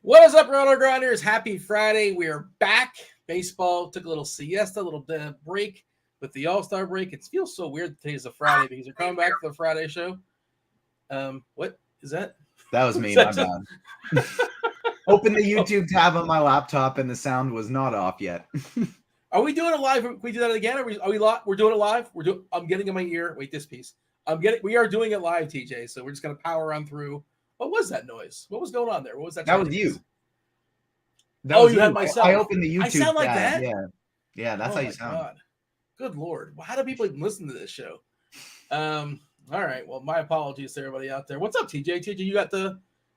What is up, RotoGrinders? Happy Friday. We are back. Baseball took a little siesta, a little break with the All-Star break. It feels so weird that today's a Friday because you're coming back to the Friday show. What is that? That was me, my bad. Open the YouTube tab on my laptop and the sound was not off yet. Are we doing it live? Can we do that again? Are we live? We're doing it live? I'm getting in my ear. Wait, this piece. We are doing it live, TJ. So we're just gonna power on through. What was that noise? What was going on there? What was that? That was you. You had myself. I opened the YouTube. I sound like tab. that? Yeah, that's how you sound. God. Good Lord. How do people even listen to this show? All right. Well, my apologies to everybody out there. What's up, TJ? TJ,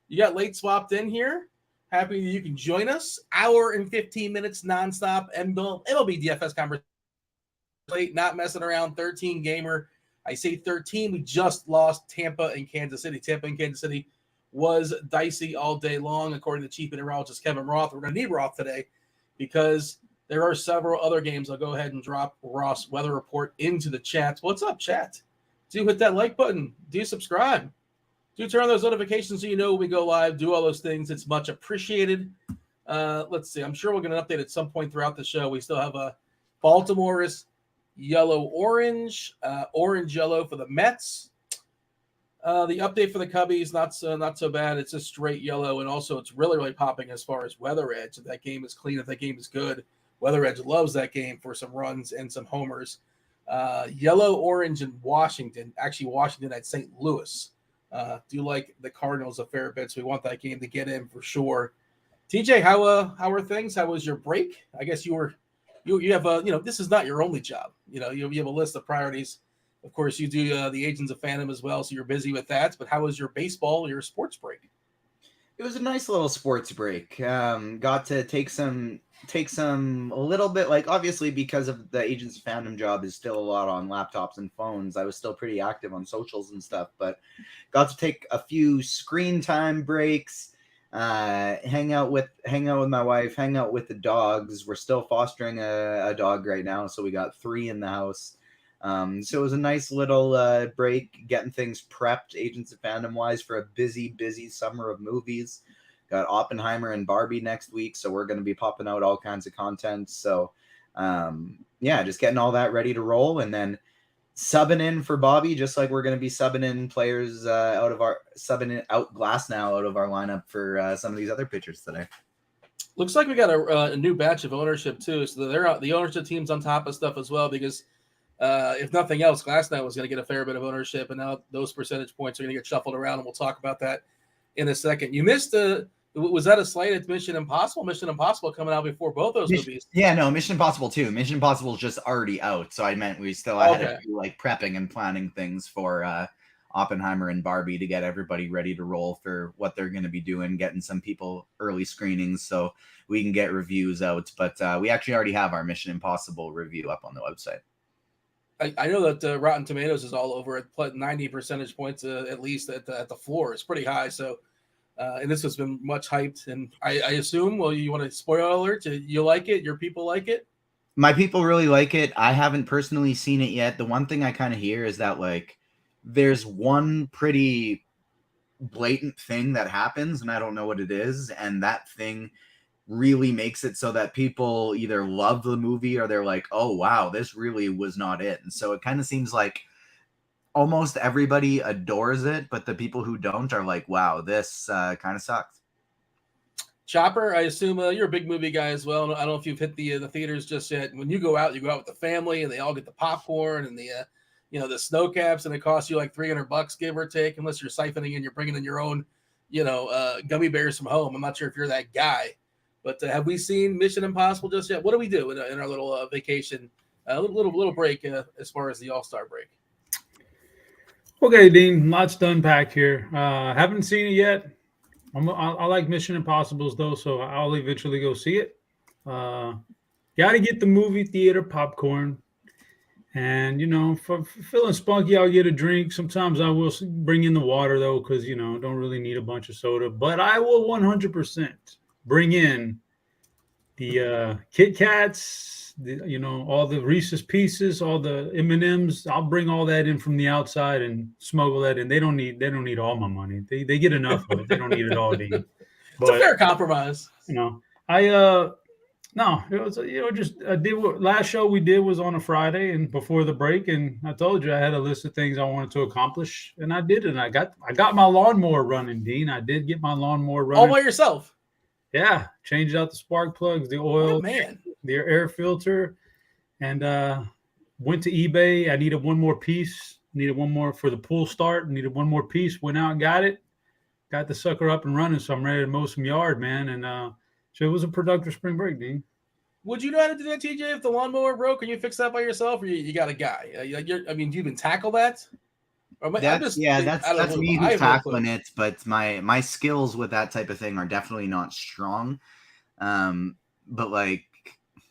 you got late swapped in here. Happy that you can join us. Hour and 15 minutes nonstop MLB Dfs conversation. Late, not messing around. 13 gamer. I say 13. We just lost Tampa and Kansas City. Tampa and Kansas City was dicey all day long, according to Chief Meteorologist Kevin Roth. We're going to need Roth today because there are several other games. I'll go ahead and drop Roth's weather report into the chat. What's up, chat? Do hit that like button. Do subscribe. Do turn on those notifications so you know when we go live. Do all those things. It's much appreciated. Let's see. I'm sure we'll get an update at some point throughout the show. We still have Baltimore is yellow-orange, orange-yellow for the Mets. The update for the Cubbies, not so bad. It's just straight yellow, and also it's really, really popping as far as Weather Edge. If that game is clean, if that game is good, Weather Edge loves that game for some runs and some homers. Yellow, orange, and Washington. Actually, Washington at St. Louis. Do like the Cardinals a fair bit, so we want that game to get in for sure. TJ, how are things? How was your break? I guess you have this is not your only job. You have a list of priorities. Of course, you do the Agents of Fandom as well, so you're busy with that. But how was your baseball, your sports break? It was a nice little sports break. Got to take some a little bit, like, obviously because of the Agents of Fandom job is still a lot on laptops and phones. I was still pretty active on socials and stuff, but got to take a few screen time breaks, hang out with my wife, hang out with the dogs. We're still fostering a dog right now, so we got 3 in the house. So it was a nice little break, getting things prepped, Agents of Fandom wise, for a busy summer of movies. Got Oppenheimer and Barbie next week, so we're going to be popping out all kinds of content. So, just getting all that ready to roll, and then subbing in for Bobby, just like we're going to be subbing in players out Glasnow out of our lineup for some of these other pitchers today. Looks like we got a new batch of ownership too, so they're the ownership team's on top of stuff as well because. If nothing else, Glasnow was going to get a fair bit of ownership, and now those percentage points are going to get shuffled around, and we'll talk about that in a second. You missed was that a slight at Mission Impossible? Mission Impossible coming out before both those movies. Yeah, no, Mission Impossible 2. Mission Impossible is just already out, so I meant we still had to do like prepping and planning things for Oppenheimer and Barbie to get everybody ready to roll for what they're going to be doing, getting some people early screenings so we can get reviews out. But we actually already have our Mission Impossible review up on the website. I know that Rotten Tomatoes is all over at 90 percentage points at least at the floor. It's pretty high. So, and this has been much hyped. And I assume, well, you want to spoiler alert? You like it? Your people like it? My people really like it. I haven't personally seen it yet. The one thing I kind of hear is that like there's one pretty blatant thing that happens, and I don't know what it is. And that thing really makes it so that people either love the movie or they're like, oh, wow, this really was not it. And so it kind of seems like almost everybody adores it, but the people who don't are like, wow, this kind of sucked. Chopper, I assume you're a big movie guy as well. I don't know if you've hit the theaters just yet. When you go out with the family and they all get the popcorn and the snow caps, and it costs you like $300 give or take, unless you're siphoning and you're bringing in your own, gummy bears from home. I'm not sure if you're that guy. But have we seen Mission Impossible just yet? What do we do in our little vacation, little break as far as the All-Star break? Okay, Dean, lots to unpack here. Haven't seen it yet. I like Mission Impossibles though, so I'll eventually go see it. Got to get the movie theater popcorn, and for feeling spunky, I'll get a drink. Sometimes I will bring in the water though, because don't really need a bunch of soda. But I will 100%. Bring in the Kit Kats, all the Reese's Pieces, all the M&Ms. I'll bring all that in from the outside and smuggle that in. They don't need all my money. They get enough of it. They don't need it all, Dean. It's a fair compromise. No, it was just I did what last show we did was on a Friday and before the break, and I told you I had a list of things I wanted to accomplish, and I did it. And I got my lawnmower running, Dean. I did get my lawnmower running all by yourself. Yeah, changed out the spark plugs, the oil, man, the air filter, and went to eBay. I needed one more piece. Needed one more for the pull start. Needed one more piece. Went out and got it. Got the sucker up and running, so I'm ready to mow some yard, man. And so it was a productive spring break, Dean. Would you know how to do that, TJ? If the lawnmower broke, can you fix that by yourself, or you got a guy? Do you even tackle that? That's me who's tackling it, but my skills with that type of thing are definitely not strong. But like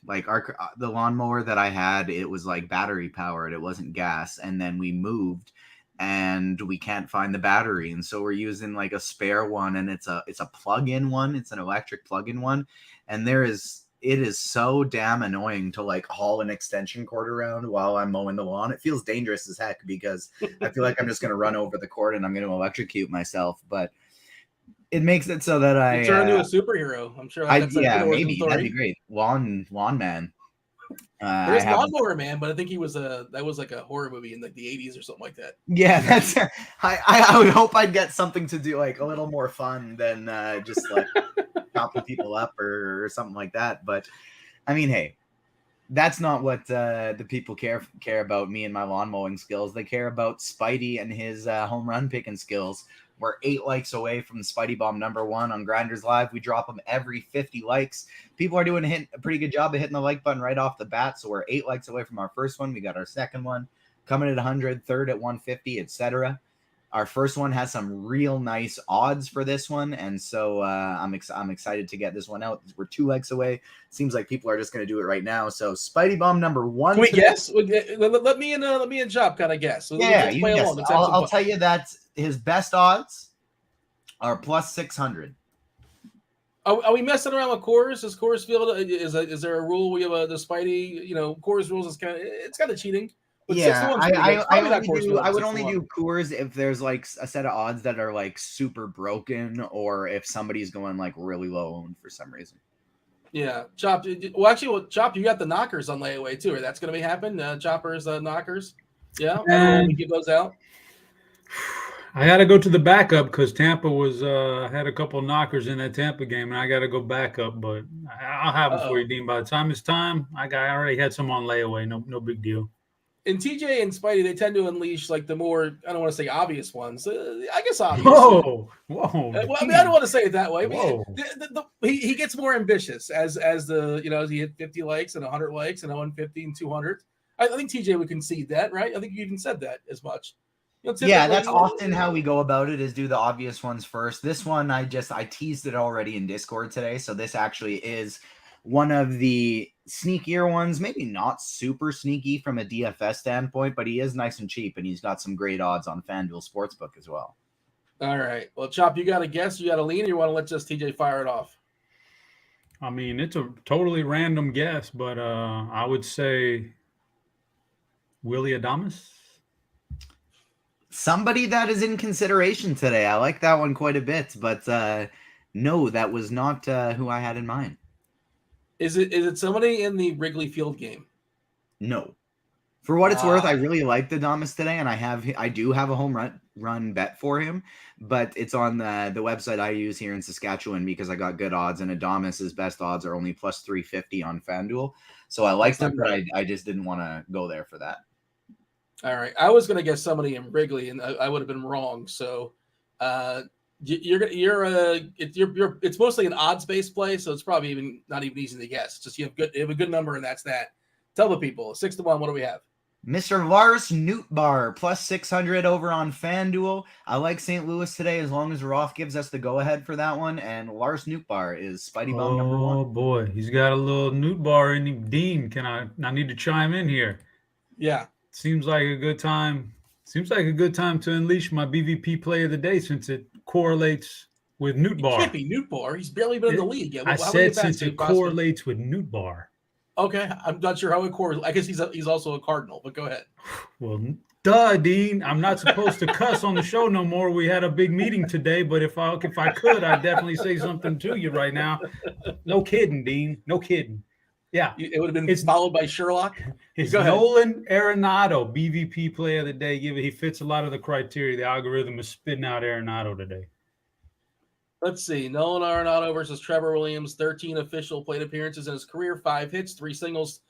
the lawnmower that I had, it was like battery powered. It wasn't gas, and then we moved, and we can't find the battery, and so we're using like a spare one, and it's a plug-in one. It's an electric plug-in one, and it is so damn annoying to like haul an extension cord around while I'm mowing the lawn. It feels dangerous as heck because I feel like I'm just going to run over the cord and I'm going to electrocute myself. But it makes it so that I turn into a superhero. I'm sure. Maybe that'd be great. Lawn man. There's Lawnmower Man, but I think that was like a horror movie in like the 80s or something like that. Yeah, that's. I would hope I'd get something to do like a little more fun than just like chopping people up or something like that. But I mean, hey, that's not what the people care about. Me and my lawn mowing skills. They care about Spidey and his home run picking skills. We're 8 likes away from Spidey Bomb #1 on GrindersLive. We drop them every 50 likes. People are doing a pretty good job of hitting the like button right off the bat. So we're 8 likes away from our first one. We got our second one coming at 100, third at 150, etc. Our first one has some real nice odds for this one, and so I'm excited to get this one out. We're 2 likes away. Seems like people are just going to do it right now. So Spidey Bomb +1. Can we guess? Let me and Chop kind of guess. So yeah, you can guess. I'll tell you that his best odds are +600. Are we messing around with Coors? Is Coors Field is there a rule? We have the Spidey, Coors rules is it's kind of cheating. But yeah, I would only do Coors if there's like a set of odds that are like super broken, or if somebody's going like really low owned for some reason. Yeah, Chop. Well, actually, Chop, you got the knockers on layaway too. Or that's going to be happening. Choppers, knockers. Yeah, we give those out. I got to go to the backup because Tampa had a couple of knockers in that Tampa game, and I got to go backup. But I'll have it for you, Dean. By the time it's time, I already had some on layaway. No big deal. And TJ and Spidey, they tend to unleash like the more, I don't want to say obvious ones. I guess obvious. Whoa. Well, I mean, I don't want to say it that way. He gets more ambitious as he hit 50 likes and 100 likes and 150 and 200. I think TJ would concede that, right? I think you even said that as much. Yeah, that's often how we go about it, is do the obvious ones first. This one, I teased it already in Discord today, so this actually is one of the sneakier ones, maybe not super sneaky from a DFS standpoint, but he is nice and cheap, and he's got some great odds on FanDuel Sportsbook as well. All right. Well, Chop, you got to guess, you got to lean, or you want to let just TJ fire it off? I mean, it's a totally random guess, but I would say Willie Adames. Somebody that is in consideration today. I like that one quite a bit, but no, that was not who I had in mind. Is it somebody in the Wrigley Field game? No. For what it's worth, I really like the Adames today, and I do have a home run bet for him, but it's on the website I use here in Saskatchewan because I got good odds, and Adames's best odds are only +350 on FanDuel. So I like them, but I just didn't want to go there for that. All right. I was going to guess somebody in Wrigley, and I would have been wrong. So it's mostly an odds-based play, so it's probably not even easy to guess. It's just you have a good number, and that's that. Tell the people 6-1. What do we have? Mr. Lars Nootbaar +600 over on FanDuel. I like St. Louis today as long as Roth gives us the go-ahead for that one. And Lars Nootbaar is Spidey Bomb #1. Oh boy, he's got a little Nootbaar in him. Dean, I need to chime in here? Yeah, seems like a good time. Seems like a good time to unleash my BVP play of the day since it correlates with Nootbaar. It can't be Nootbaar. He's barely been in the league yet. I said since it correlates with Nootbaar. Okay, I'm not sure how it correlates. I guess he's also a Cardinal, but go ahead. Well, Duh, Dean. I'm not supposed to cuss on the show no more. We had a big meeting today, but if I could, I'd definitely say something to you right now. No kidding, Dean. No kidding. Yeah. It would have been followed by Sherlock. It's Go ahead. Nolan Arenado, BVP player of the day. He fits a lot of the criteria. The algorithm is spitting out Arenado today. Let's see. Nolan Arenado versus Trevor Williams, 13 official plate appearances in his career, 5 hits, 3 singles,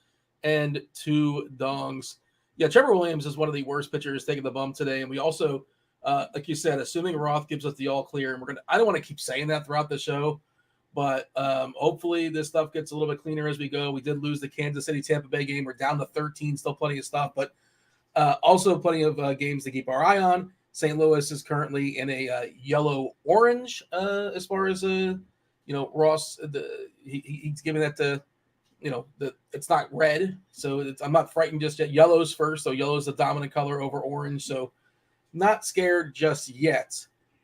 and 2 dongs. Yeah, Trevor Williams is one of the worst pitchers taking the bump today. And we also, like you said, assuming Roth gives us the all clear, and I don't want to keep saying that throughout the show, but hopefully this stuff gets a little bit cleaner as we go. We did lose the Kansas City-Tampa Bay game. We're down to 13, still plenty of stuff, but also plenty of games to keep our eye on. St. Louis is currently in a yellow-orange as far as, Ross, he's giving that to, it's not red, so I'm not frightened just yet. Yellow's first, so yellow is the dominant color over orange, so not scared just yet.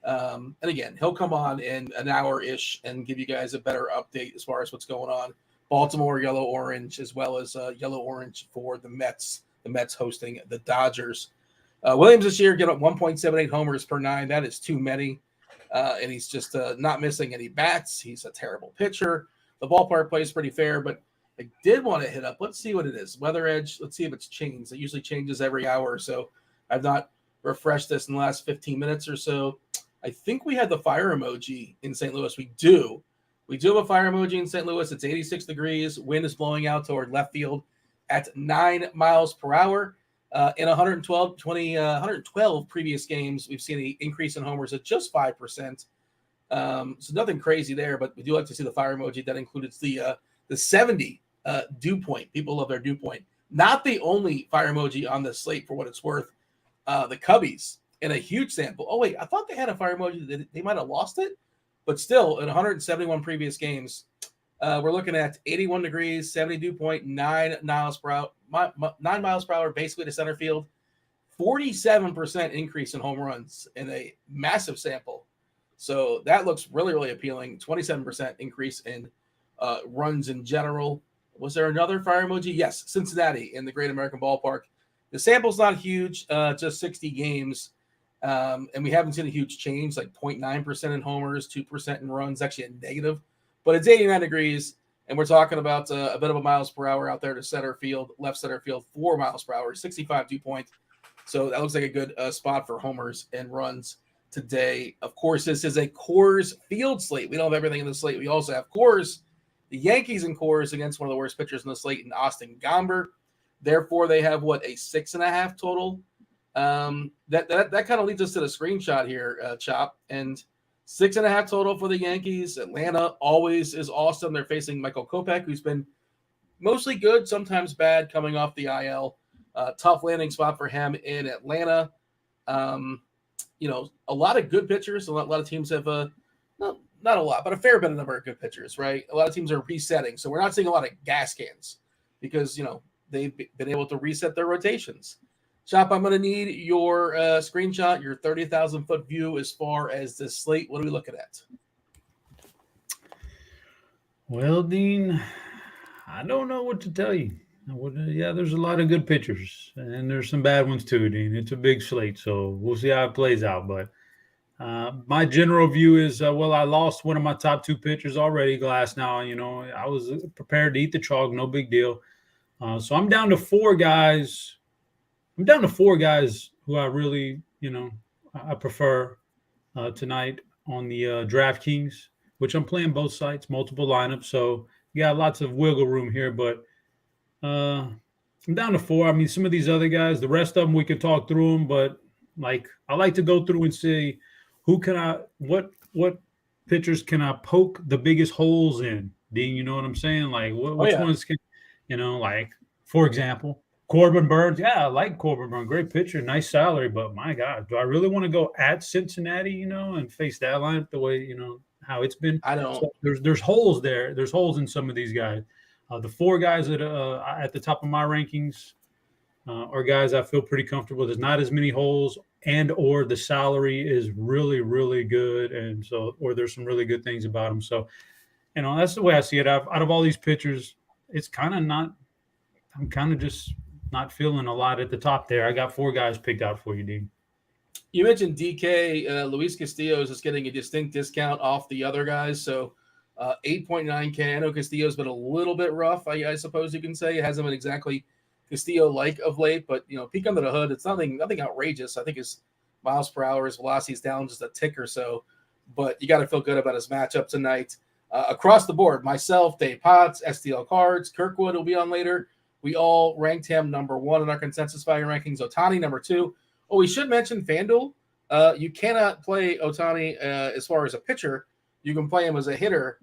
And again, he'll come on in an hour-ish and give you guys a better update as far as what's going on. Baltimore yellow-orange, as well as yellow-orange for the Mets. The Mets hosting the Dodgers. Williams this year get up 1.78 homers per 9. That is too many, and he's just not missing any bats. He's a terrible pitcher. The ballpark plays pretty fair, but I did want to hit up. Let's see what it is. Weather Edge. Let's see if it's changed. It usually changes every hour or so. I've not refreshed this in the last 15 minutes or so. I think we had the fire emoji in St. Louis. We do. We do have a fire emoji in St. Louis. It's 86 degrees. Wind is blowing out toward left field at 9 miles per hour. In 112 previous games, we've seen an increase in homers at just 5%. So nothing crazy there, but we do like to see the fire emoji. That includes the 70 dew point. People love their dew point. Not the only fire emoji on the slate for what it's worth. The Cubbies in a huge sample. Oh, wait, I thought they had a fire emoji. They might have lost it, but still in 171 previous games, we're looking at 81 degrees, 70 dew point, 9 miles per hour. 9 miles per hour basically to center field, 47% increase in home runs in a massive sample. So that looks really, really appealing. 27% increase in runs in general. Was there another fire emoji? Yes, Cincinnati in the Great American Ballpark. The sample's not huge, just 60 games. And we haven't seen a huge change, like 0.9% in homers, 2% in runs, actually a negative. But it's 89 degrees. And we're talking about a bit of a miles per hour out there to center field, left center field, 4 miles per hour, 65 dew point. So that looks like a good spot for homers and runs today. Of course, this is a Coors Field slate. We don't have everything in the slate. We also have Coors, the Yankees and Coors against one of the worst pitchers in the slate in Austin Gomber. Therefore, they have, a 6.5 total? That kind of leads us to the screenshot here, Chop. And 6.5 total for the Yankees. Atlanta always is awesome. They're facing Michael Kopech, who's been mostly good, sometimes bad, coming off the IL. Tough landing spot for him in Atlanta. A lot of good pitchers. A lot of teams have not a lot, but a fair bit of number of good pitchers, right? A lot of teams are resetting. So we're not seeing a lot of gas cans because, they've been able to reset their rotations. Chop, I'm going to need your screenshot, your 30,000-foot view as far as this slate. What are we looking at? Well, Dean, I don't know what to tell you. Yeah, there's a lot of good pitchers, and there's some bad ones too, Dean. It's a big slate, so we'll see how it plays out. But my general view is, I lost one of my top 2 pitchers already, Glass. Now, I was prepared to eat the chalk, no big deal. So I'm down to 4 guys. I'm down to 4 guys who I really, I prefer tonight on the DraftKings, which I'm playing both sites, multiple lineups. So you got lots of wiggle room here, but I'm down to 4. I mean, some of these other guys, the rest of them, we could talk through them, but I like to go through and see what pitchers can I poke the biggest holes in, Dean, you know what I'm saying? Which ones can, for example, Corbin Burns. Yeah, I like Corbin Burns. Great pitcher, nice salary, but my God, do I really want to go at Cincinnati, and face that lineup the way, how it's been? I don't. So there's holes there. There's holes in some of these guys. The 4 guys that at the top of my rankings are guys I feel pretty comfortable. There's not as many holes, and or the salary is really, really good, and so or there's some really good things about them. So, that's the way I see it. Out of all these pitchers, it's kind of not. I'm kind of just not feeling a lot at the top there. I got 4 guys picked out for you, Dean. You mentioned DK. Luis Castillo is just getting a distinct discount off the other guys. So 8.9K. I know Castillo's been a little bit rough, I suppose you can say. It hasn't been exactly Castillo-like of late, but, peek under the hood, it's nothing outrageous. I think his miles per hour, his velocity is down just a tick or so, but you got to feel good about his matchup tonight. Across the board, myself, Dave Potts, STL Cards, Kirkwood will be on later. We all ranked him number 1 in our consensus value rankings. Ohtani, number 2. Oh, we should mention FanDuel. You cannot play Ohtani as far as a pitcher. You can play him as a hitter.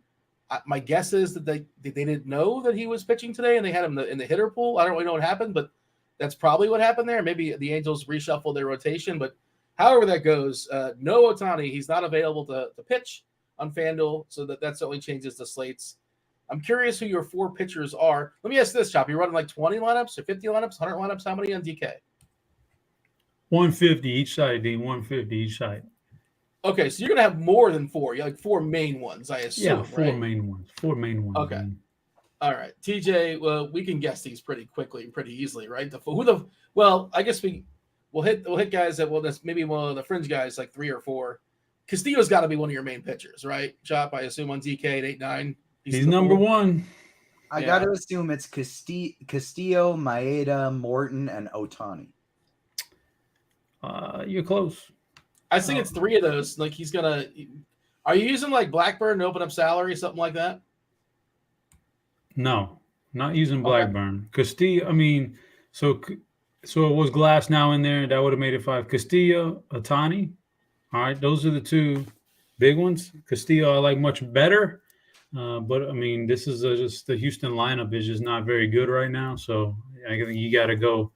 My guess is that they didn't know that he was pitching today, and they had him in the hitter pool. I don't really know what happened, but that's probably what happened there. Maybe the Angels reshuffled their rotation, but however that goes, no Ohtani. He's not available to pitch on FanDuel, so that certainly changes the slates. I'm curious who your 4 pitchers are. Let me ask this, Chop. You're running like 20 lineups or 50 lineups, 100 lineups? How many on DK? 150 each side, Dean. 150 each side. Okay, so you're going to have more than 4. You're like 4 main ones, I assume, yeah, 4 right? main ones. 4 main ones. Okay. Dean. All right. TJ, well, we can guess these pretty quickly and pretty easily, right? I guess we'll hit guys that, that's maybe one of the fringe guys, like 3 or 4. Castillo's got to be one of your main pitchers, right? Chop, I assume on DK at 8-9. He's number 1. I got to assume it's Castillo, Maeda, Morton, and Ohtani. You're close. I think it's 3 of those. Like he's gonna. Are you using like Blackburn to open up salary, something like that? No, not using Blackburn. Castillo. I mean, so it was Glass now in there. That would have made it 5. Castillo, Ohtani. All right, those are the 2 big ones. Castillo I like much better, but I mean, this is just the Houston lineup is just not very good right now. So I think you got to go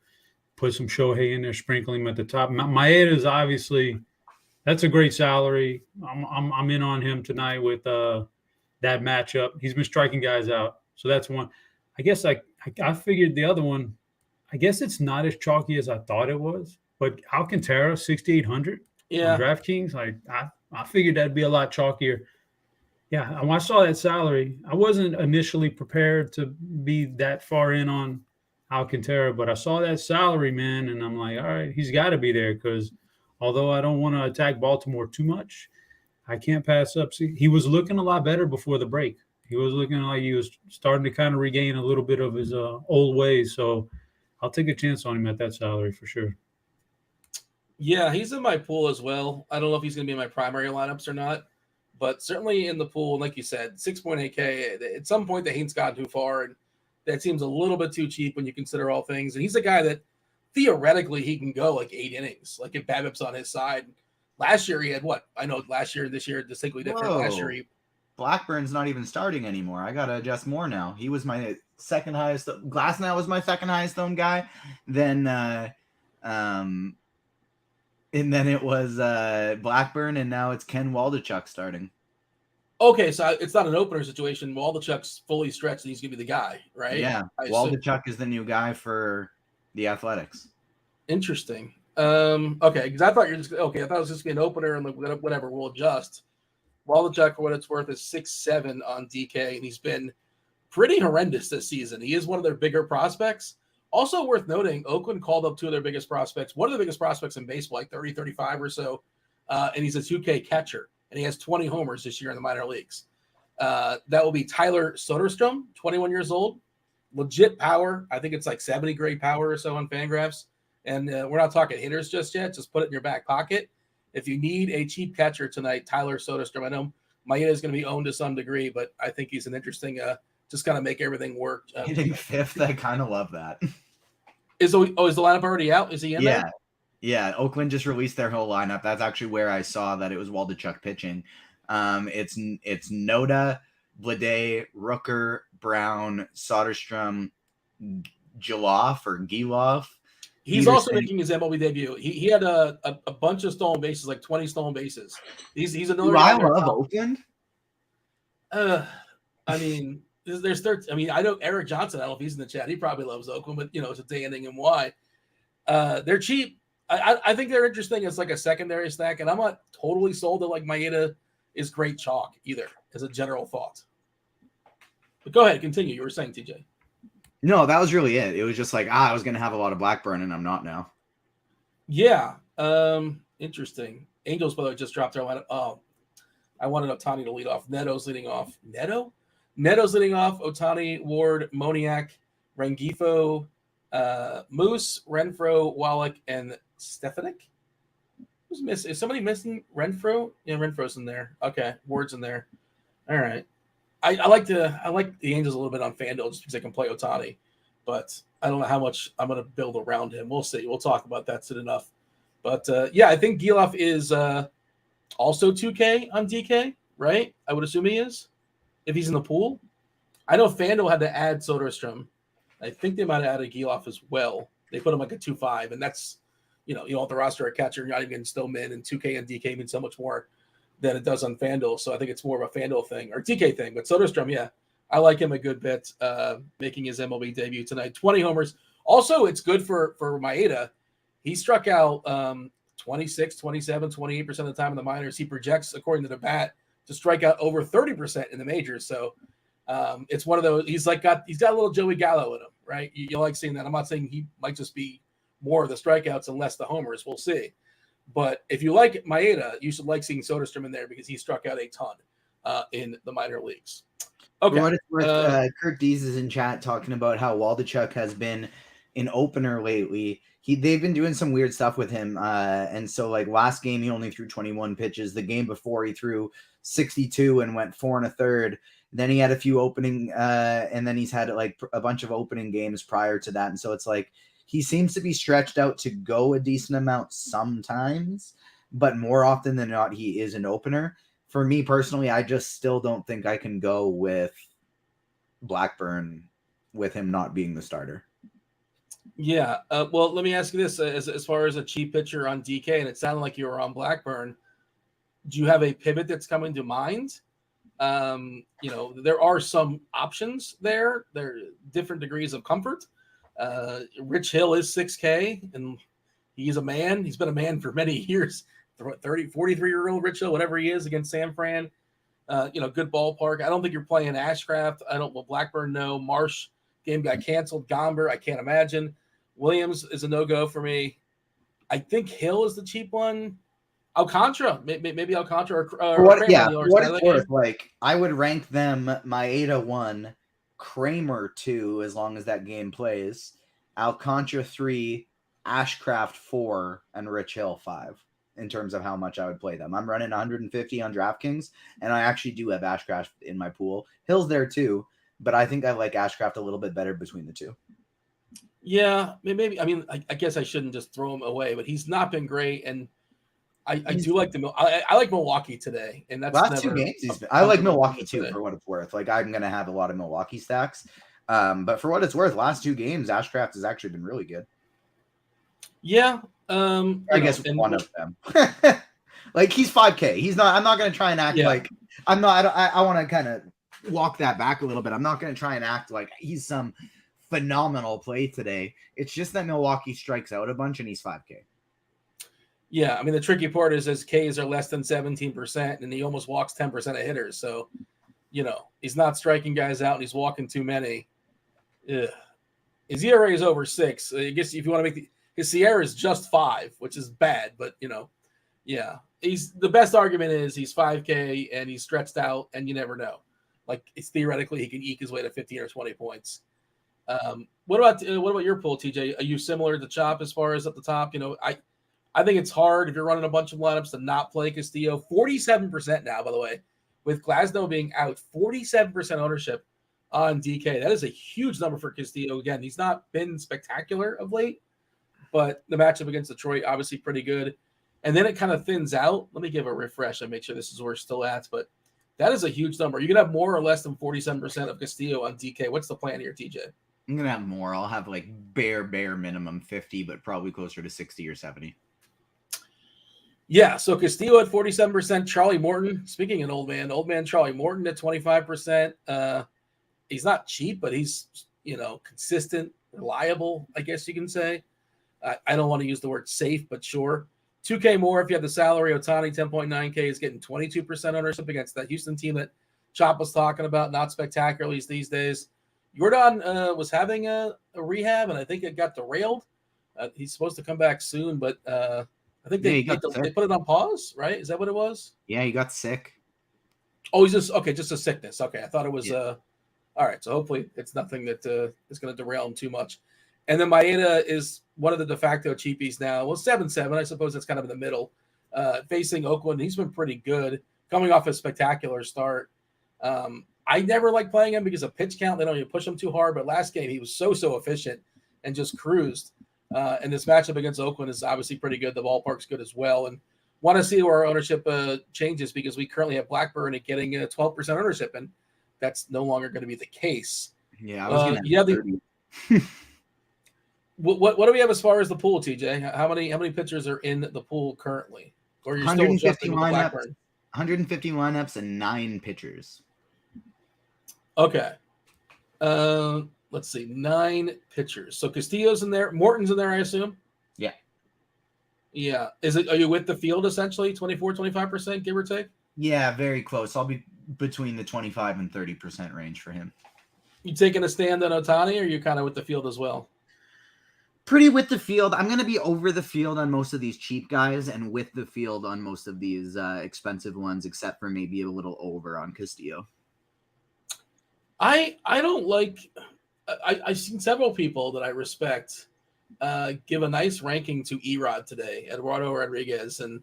put some Shohei in there, sprinkle him at the top. Maeda is obviously. That's a great salary. I'm in on him tonight with that matchup. He's been striking guys out, so that's one. I guess I figured the other one. I guess it's not as chalky as I thought it was, but Alcantara 6,800 on DraftKings. I figured that'd be a lot chalkier. Yeah, when I saw that salary, I wasn't initially prepared to be that far in on Alcantara, but I saw that salary, man, and I'm like, all right, he's got to be there because. Although I don't want to attack Baltimore too much, I can't pass up. See, he was looking a lot better before the break. He was looking like he was starting to kind of regain a little bit of his old ways. So I'll take a chance on him at that salary for sure. Yeah, he's in my pool as well. I don't know if he's going to be in my primary lineups or not, but certainly in the pool. Like you said, 6.8K. At some point, the hate's gotten too far, and that seems a little bit too cheap when you consider all things. And he's a guy that theoretically he can go like 8 innings, like if BABIP's on his side. Last year he had what? I know last year and this year are distinctly different. Whoa. Last year Blackburn's not even starting anymore. I gotta adjust more now. He was my second highest. Glass now was my second highest owned guy. Then and then it was Blackburn, and now it's Ken Waldichuk starting. Okay, so it's not an opener situation. Waldichuk's fully stretched and he's gonna be the guy, right? Yeah, Waldichuk is the new guy for the Athletics. Interesting. Okay, because I thought I thought it was just gonna be an opener and like whatever, we'll adjust. Waldichuk, for what it's worth, is 6'7" on DK, and he's been pretty horrendous this season. He is one of their bigger prospects. Also worth noting, Oakland called up 2 of their biggest prospects, one of the biggest prospects in baseball, like 30, 35 or so, and he's a 2K catcher, and he has 20 homers this year in the minor leagues. That will be Tyler Soderstrom, 21 years old. Legit power. I think it's like 70 grade power or so on Fangraphs. And we're not talking hitters just yet. Just put it in your back pocket. If you need a cheap catcher tonight, Tyler Soderstrom. I know Maeda is going to be owned to some degree, but I think he's an interesting, just kind of make everything work. Hitting 5th, I kind of love that. Is the lineup already out? Is he in there? Yeah. Oakland just released their whole lineup. That's actually where I saw that it was Waldichuk pitching. It's Noda, Blade, Rooker, Brown, Soderstrom, Giloff. He's also making his MLB debut. He had a bunch of stolen bases, like 20 stolen bases. He's another. I love Oakland. I mean, there's 13. I mean, I know Eric Johnson. I don't know if he's in the chat. He probably loves Oakland, but it's a day ending and why. They're cheap. I think they're interesting as like a secondary stack, and I'm not totally sold that like Maeda is great chalk either, as a general thought. But go ahead, continue. You were saying, TJ. No, that was really it. It was just like, I was going to have a lot of Blackburn, and I'm not now. Yeah. Interesting. Angels, by the way, just dropped their lineup. Oh, I wanted Ohtani to lead off. Neto's leading off. Neto's leading off. Ohtani, Ward, Moniak, Rengifo, Moose, Renfro, Wallach, and Stefanik. Who's missing? Is somebody missing Renfro? Yeah, Renfro's in there. Okay, Ward's in there. All right. I like the Angels a little bit on Fanduel just because I can play Ohtani, but I don't know how much I'm going to build around him. We'll see. We'll talk about that soon enough. But yeah, I think Giloff is also 2K on DK, right? I would assume he is if he's in the pool. I know Fanduel had to add Soderstrom. I think they might have added Giloff as well. They put him like a 2-5, and that's you don't have the roster a catcher. You're not even getting Stillman, and 2K and DK means so much more than it does on Fanduel. So I think it's more of a Fanduel thing or DK thing. But Soderstrom, yeah, I like him a good bit, making his MLB debut tonight. 20 homers. Also, it's good for Maeda. He struck out 26, 27, 28% of the time in the minors. He projects, according to the bat, to strike out over 30% in the majors. So it's one of those. He's got a little Joey Gallo in him, right? You like seeing that. I'm not saying he might just be more of the strikeouts and less the homers. We'll see. But if you like Maeda, you should like seeing Soderstrom in there because he struck out a ton in the minor leagues. Okay. For what it's worth, Kirkdiese is in chat talking about how Waldachuk has been an opener lately. They've been doing some weird stuff with him. And so like last game, he only threw 21 pitches. The game before he threw 62 and went 4 1/3. Then he had a few opening, and then he's had like a bunch of opening games prior to that. And so it's like, he seems to be stretched out to go a decent amount sometimes, but more often than not, he is an opener. For me personally, I just still don't think I can go with Blackburn with him not being the starter. Yeah. Well, let me ask you this. As far as a cheap pitcher on DK, and it sounded like you were on Blackburn, do you have a pivot that's coming to mind? There are some options there. There are different degrees of comfort. Rich Hill is 6K, and he's a man. He's been a man for many years. 43-year-old Rich Hill, whatever he is, against San Fran. Good ballpark. I don't think you're playing Ashcraft. Blackburn, no. Marsh game got canceled. Gomber, I can't imagine. Williams is a no-go for me. I think Hill is the cheap one. Alcantara, maybe Alcantara. What it's worth, like I would rank them Maeda 1, Kramer 2, as long as that game plays, Alcantara 3, Ashcraft 4, and Rich Hill 5 in terms of how much I would play them. I'm running 150 on DraftKings, and I actually do have Ashcraft in my pool. Hill's there too, but I think I like Ashcraft a little bit better between the two. Yeah, maybe. I mean, I guess I shouldn't just throw him away, but he's not been great, and I do like I like Milwaukee today, and that's last 2 games. I like Milwaukee too, for what it's worth. Like I'm gonna have a lot of Milwaukee stacks, but for what it's worth, last 2 games, Ashcraft has actually been really good. Yeah, I guess one of them. Like he's 5K. He's not. I'm not gonna try and act like I'm not. I want to kind of walk that back a little bit. I'm not gonna try and act like he's some phenomenal play today. It's just that Milwaukee strikes out a bunch, and he's 5K. Yeah, I mean, the tricky part is his Ks are less than 17%, and he almost walks 10% of hitters. So, he's not striking guys out, and he's walking too many. Ugh. His ERA is over 6. I guess if you want to make his Sierra is just 5, which is bad. But, yeah. The best argument is he's 5K, and he's stretched out, and you never know. Like, it's theoretically he can eke his way to 15 or 20 points. What about your pool, TJ? Are you similar to Chop as far as at the top? I think it's hard if you're running a bunch of lineups to not play Castillo. 47% now, by the way, with Glasnow being out. 47% ownership on DK. That is a huge number for Castillo. Again, he's not been spectacular of late, but the matchup against Detroit, obviously pretty good. And then it kind of thins out. Let me give a refresh and make sure this is where we're still at. But that is a huge number. You can have more or less than 47% of Castillo on DK. What's the plan here, TJ? I'm going to have more. I'll have like bare minimum 50, but probably closer to 60 or 70. Yeah, so Castillo at 47%. Charlie Morton, speaking of old man Charlie Morton at 25%. He's not cheap, but he's, consistent, reliable, I guess you can say. I don't want to use the word safe, but sure. 2K more if you have the salary. Ohtani, 10.9K, is getting 22% ownership against that Houston team that Chop was talking about. Not spectacular, at least these days. Jordan was having a rehab, and I think it got derailed. He's supposed to come back soon, but I think they put it on pause, right? Is that what it was? Yeah, he got sick. Oh, he's just a sickness. Okay, I thought it was all right. So hopefully it's nothing that is going to derail him too much. And then Maeda is one of the de facto cheapies now. Well, 7-7. I suppose that's kind of in the middle. Facing Oakland, he's been pretty good, coming off a spectacular start. I never like playing him because of pitch count. They don't even push him too hard. But last game, he was so efficient and just cruised. And this matchup against Oakland is obviously pretty good. The ballpark's good as well. And want to see where our ownership changes because we currently have Blackburn at getting 12% ownership, and that's no longer going to be the case. Yeah, I was going to What do we have as far as the pool, TJ? How many pitchers are in the pool currently? Or you're still adjusting with the Blackburn? 150 lineups and 9 pitchers. Okay. Let's see. 9 pitchers. So Castillo's in there. Morton's in there, I assume? Yeah. Yeah. Are you with the field essentially? 24-25%, give or take? Yeah, very close. I'll be between the 25 and 30% range for him. You taking a stand on Ohtani, or are you kind of with the field as well? Pretty with the field. I'm going to be over the field on most of these cheap guys and with the field on most of these expensive ones, except for maybe a little over on Castillo. I don't like – I've seen several people that I respect give a nice ranking to Erod today, Eduardo Rodriguez, and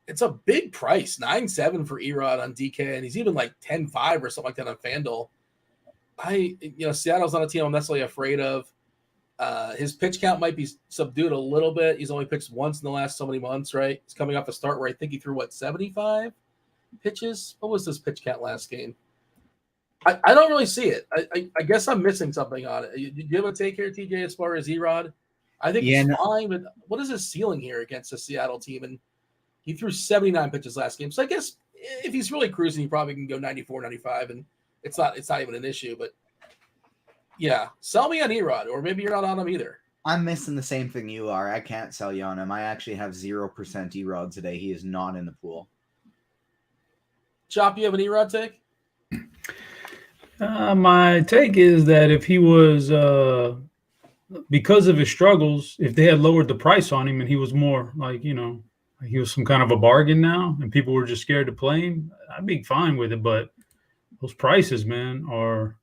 it's a big price, 9.7 for Erod on DK, and he's even like 10.5 or something like that on FanDuel. Seattle's not a team I'm necessarily afraid of. His pitch count might be subdued a little bit. He's only pitched once in the last so many months, right? He's coming off a start where I think he threw, 75 pitches? What was his pitch count last game? I don't really see it. I guess I'm missing something on it. Do you have a take here, TJ, as far as Erod? I think he's fine, but what is his ceiling here against the Seattle team? And he threw 79 pitches last game. So I guess if he's really cruising, he probably can go 94, 95, and it's not even an issue. But yeah, sell me on Erod, or maybe you're not on him either. I'm missing the same thing you are. I can't sell you on him. I actually have 0% Erod today. He is not in the pool. Chop, you have an Erod take? My take is that if he was, because of his struggles, if they had lowered the price on him and he was more like, he was some kind of a bargain now and people were just scared to play him, I'd be fine with it. But those prices, man, are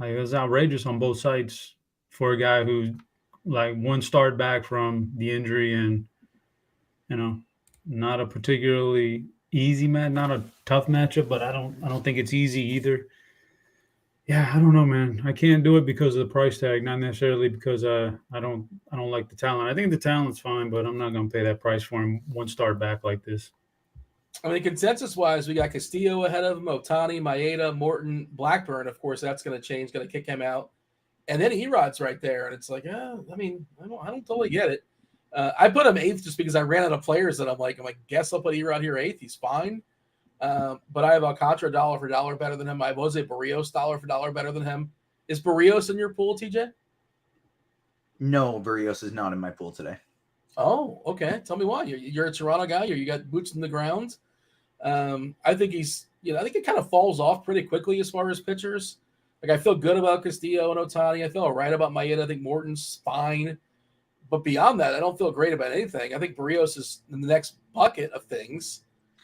it's outrageous on both sides for a guy who's like one start back from the injury and, not a particularly easy match, not a tough matchup, but I don't think it's easy either. Yeah, I don't know, man. I can't do it because of the price tag, not necessarily because I don't like the talent. I think the talent's fine, but I'm not going to pay that price for him one start back like this. I mean, consensus-wise, we got Castillo ahead of him, Ohtani, Maeda, Morton, Blackburn. Of course, that's going to change, going to kick him out. And then Erod's right there, and it's like, I don't totally get it. I put him 8th just because I ran out of players that I'm like, guess I'll put Erod here 8th. He's fine. But I have Alcantara dollar for dollar better than him. I have Jose Barrios dollar for dollar better than him. Is Barrios in your pool, TJ? No, Barrios is not in my pool today. Oh, okay. Tell me why. You're a Toronto guy, or you got boots in the ground. I think he's, I think it kind of falls off pretty quickly as far as pitchers. Like, I feel good about Castillo and Ohtani. I feel all right about Maeda. I think Morton's fine. But beyond that, I don't feel great about anything. I think Barrios is in the next bucket of things.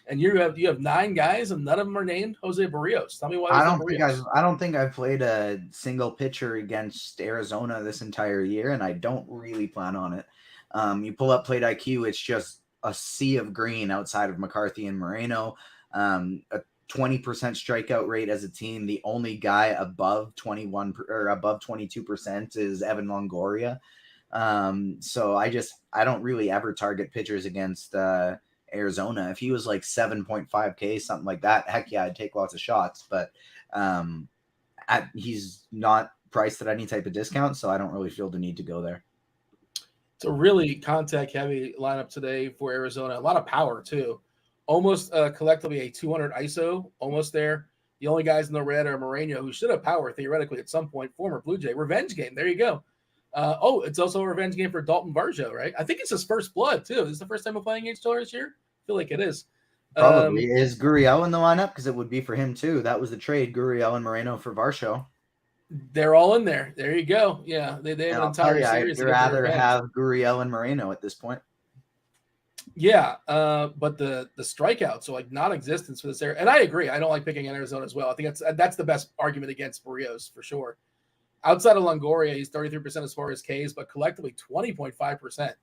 And you have 9 guys, and none of them are named Jose Barrios. Tell me why. I don't think I've played a single pitcher against Arizona this entire year, and I don't really plan on it. You pull up Plate IQ, it's just a sea of green outside of McCarthy and Moreno. A 20% strikeout rate as a team. The only guy above 21 or above 22% is Evan Longoria. So I don't really ever target pitchers against Arizona. If he was like 7.5K, something like that, heck yeah, I'd take lots of shots. But he's not priced at any type of discount, so I don't really feel the need to go there. It's a really contact-heavy lineup today for Arizona. A lot of power, too. Almost collectively a 200 ISO, almost there. The only guys in the red are Moreno, who should have power theoretically at some point. Former Blue Jay. Revenge game. There you go. It's also a revenge game for Dalton Varsho, right? I think it's his first blood, too. This is the first time we're playing against Taylor this year? I feel like it is. Probably. Is Gurriel in the lineup? Because it would be for him, too. That was the trade, Gurriel and Moreno for Varsho. They're all in there. There you go. Yeah, they have And an I'll tell entire you, series. I'd to get their rather revenge. have Gurriel and Moreno at this point. Yeah, but the strikeouts are like non-existence for this area, and I agree. I don't like picking Arizona as well. I think that's the best argument against Barrios for sure. Outside of Longoria, he's 33% as far as Ks, but collectively 20.5%.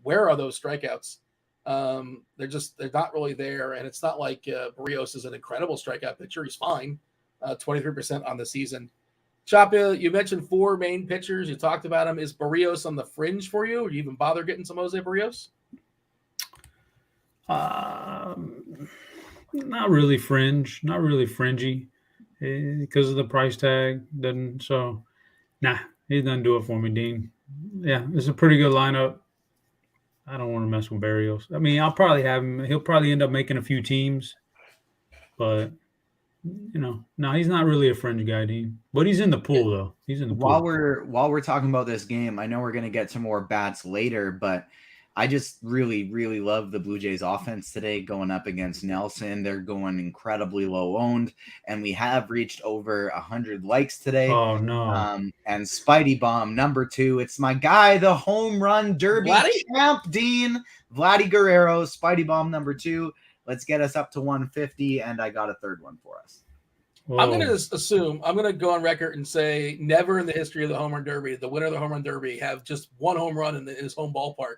Where are those strikeouts? They're not really there, and it's not like Barrios is an incredible strikeout pitcher. He's fine, 23% on the season. Chapa, you mentioned 4 main pitchers. You talked about him. Is Barrios on the fringe for you? Or do you even bother getting some Jose Barrios? Not really fringe, not really fringy, because of the price tag. Nah, he doesn't do it for me, Dean. Yeah, it's a pretty good lineup. I don't want to mess with Barrios. I mean, I'll probably have him. He'll probably end up making a few teams, but no, he's not really a fringe guy, Dean. But he's in the pool though. He's in the While pool. we're talking about this game, I know we're gonna get some more bats later, but I just really, really love the Blue Jays offense today going up against Nelson. They're going incredibly low owned, and we have reached over 100 likes today. Oh no! And Spidey Bomb number 2. It's my guy, the home run derby champ, Dean Vladdy Guerrero. Spidey Bomb number 2. Let's get us up to 150, and I got a third one for us. Whoa. I'm going to assume, I'm going to go on record and say never in the history of the home run derby, the winner of the home run derby have just one home run in his home ballpark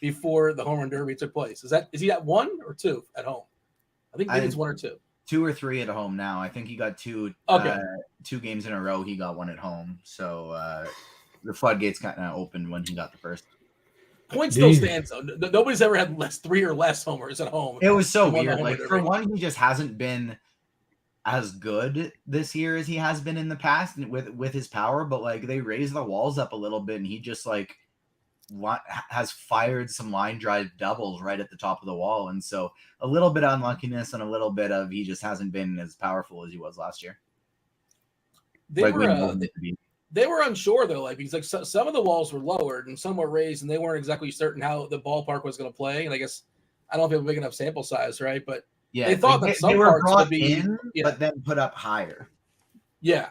before the home run derby took place. Is he at 1 or 2 at home? I think it's 1 or 2. 2 or 3 at home now. I think he got 2. Okay. 2 games in a row. He got 1 at home. So the floodgates kind of opened when he got the first. Point still stands though. Nobody's ever had 3 or less homers at home. It was so weird. Like for one, he just hasn't been as good this year as he has been in the past with his power. But like they raised the walls up a little bit, and he just like has fired some line drive doubles right at the top of the wall. And so a little bit of unluckiness and a little bit of he just hasn't been as powerful as he was last year. They were unsure though, like because like some of the walls were lowered and some were raised, and they weren't exactly certain how the ballpark was going to play. And I guess I don't know if they have a big enough sample size, right? But yeah, they thought that some parts would be but then put up higher. Yeah.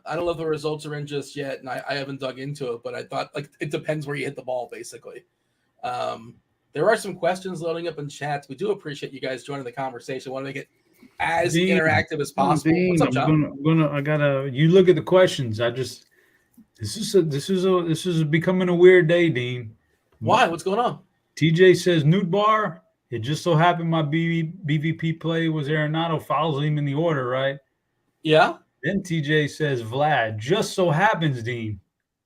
I don't know if the results are in just yet, and I haven't dug into it, but I thought like it depends where you hit the ball, basically. There are some questions loading up in chats. We do appreciate you guys joining the conversation. I want to make it as interactive as possible. What's up, John? You look at the questions. This is becoming a weird day, Dean. Why? What's going on? TJ says Newt Bar. It just so happened my BVP play was Arenado fouls him in the order, right? Yeah. Then TJ says Vlad. Just so happens, Dean.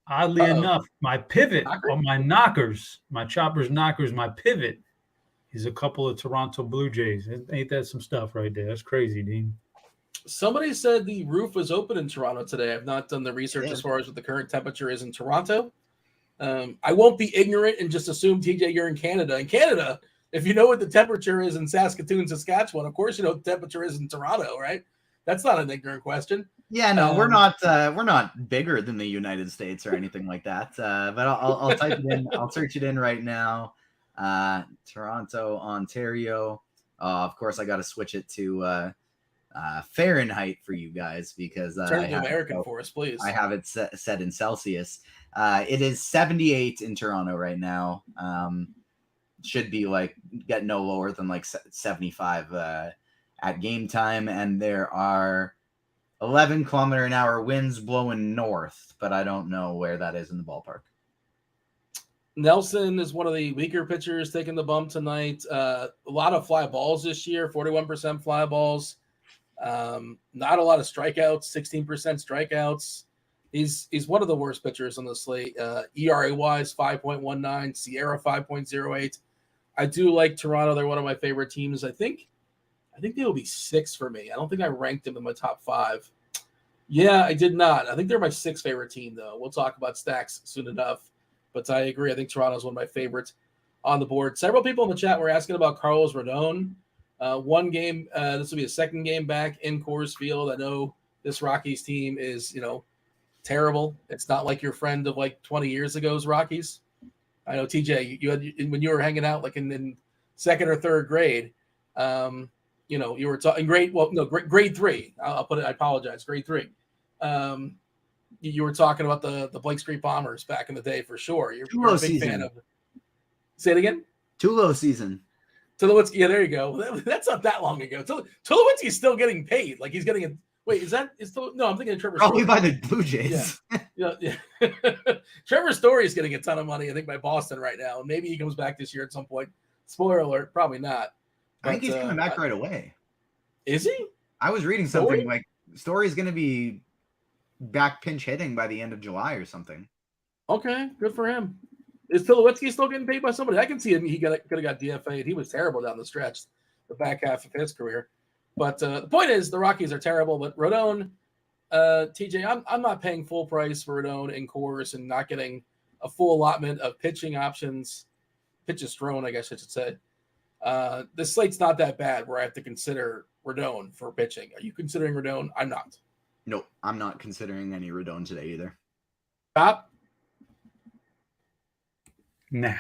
Oddly enough, my pivot on my knockers, my choppers knockers, my pivot is a couple of Toronto Blue Jays. Ain't that some stuff right there? That's crazy, Dean. Somebody said the roof was open in Toronto today. I've not done the research as far as what the current temperature is in Toronto. I won't be ignorant and just assume, TJ, you're in Canada. In Canada, if you know what the temperature is in Saskatoon, Saskatchewan, of course you know what the temperature is in Toronto, right? That's not an ignorant question. Yeah, no, we're not bigger than the United States or anything like that. But I'll type it in. I'll search it in right now. Toronto, Ontario. Of course, I got to switch it to Fahrenheit for you guys because turn it to American for us, please. I have it set in Celsius. It is 78 in Toronto right now. Should be like get no lower than like 75 at game time, and there are 11-kilometer-an-hour winds blowing north, but I don't know where that is in the ballpark. Nelson is one of the weaker pitchers taking the bump tonight. A lot of fly balls this year, 41% fly balls. Not a lot of strikeouts, 16% strikeouts. He's one of the worst pitchers on the slate. ERA-wise, 5.19, Sierra 5.08. I do like Toronto. They're one of my favorite teams. I think they will be 6 for me. I don't think I ranked them in my top 5. Yeah, I did not. I think they're my 6th favorite team, though. We'll talk about stacks soon enough. But I agree. I think Toronto is one of my favorites on the board. Several people in the chat were asking about Carlos Rodon. One game, this will be a second game back in Coors Field. I know this Rockies team is, terrible. It's not like your friend of like 20 years ago's Rockies. I know, TJ, you had when you were hanging out like in second or third grade, you were talking grade 3. I'll put it. I apologize. Grade 3. you were talking about the Blake Street Bombers back in the day for sure. You're a big fan of. Say it again. Tulo season. Tulowitzki, yeah, there you go. That's not that long ago. Tulowitzki's still getting paid. Like he's getting a wait. No? I'm thinking of Trevor. Probably Story. by the Blue Jays. Yeah. Trevor Story is getting a ton of money. I think by Boston right now. Maybe he comes back this year at some point. Spoiler alert, probably not. But, I think he's coming back right away. Is he? I was reading something like Story's going to be back pinch hitting by the end of July or something. Okay, good for him. Is Tulowitzki still getting paid by somebody? I can see him. He could have got DFA'd. He was terrible down the stretch, the back half of his career. But the point is, the Rockies are terrible. But Rodon, TJ, I'm not paying full price for Rodon in course and not getting a full allotment of pitching options, pitches thrown, I guess I should say. The slate's not that bad where I have to consider Rodon for pitching. Are you considering Rodon? I'm not. Nope, I'm not considering any Rodon today either. Stop. Nah.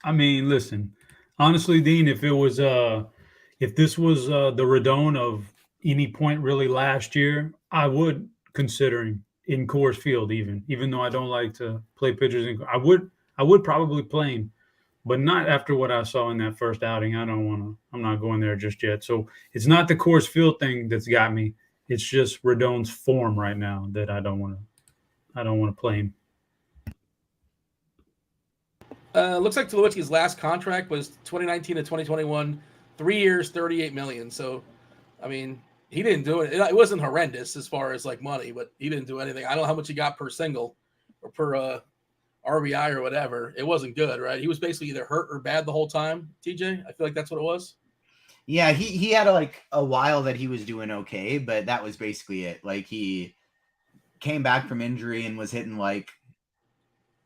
I mean, listen. Honestly, Dean, if this was the Rodon of any point really last year, I would considering in Coors Field even though I don't like to play pitchers. I would probably play him, but not after what I saw in that first outing. I'm not going there just yet. So it's not the Coors Field thing that's got me. It's just Rodon's form right now that I don't want to play him. Looks like Tulowitzki's last contract was 2019 to 2021, 3 years, $38 million. So, I mean, he didn't do it. It wasn't horrendous as far as like money, but he didn't do anything. I don't know how much he got per single or per RBI or whatever. It wasn't good, right? He was basically either hurt or bad the whole time. TJ, I feel like that's what it was. Yeah, he had a while that he was doing okay, but that was basically it. Like he came back from injury and was hitting like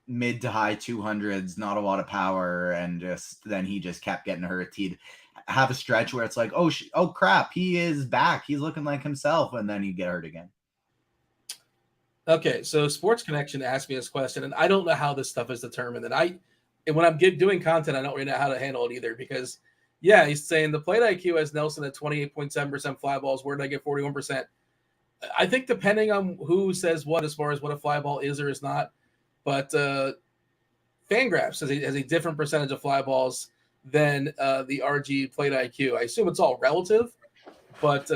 mid to high 200s, not a lot of power, and then he just kept getting hurt. He'd have a stretch where it's like, oh crap, he is back, he's looking like himself, and then he'd get hurt again. Okay, so Sports Connection asked me this question, and I don't know how this stuff is determined. And when I'm doing content, I don't really know how to handle it either, because yeah, he's saying the plate IQ has Nelson at 28.7% fly balls. Where did I get 41%? I think depending on who says what as far as what a fly ball is or is not. But Fangraphs has a different percentage of fly balls than the RG plate IQ. I assume it's all relative, but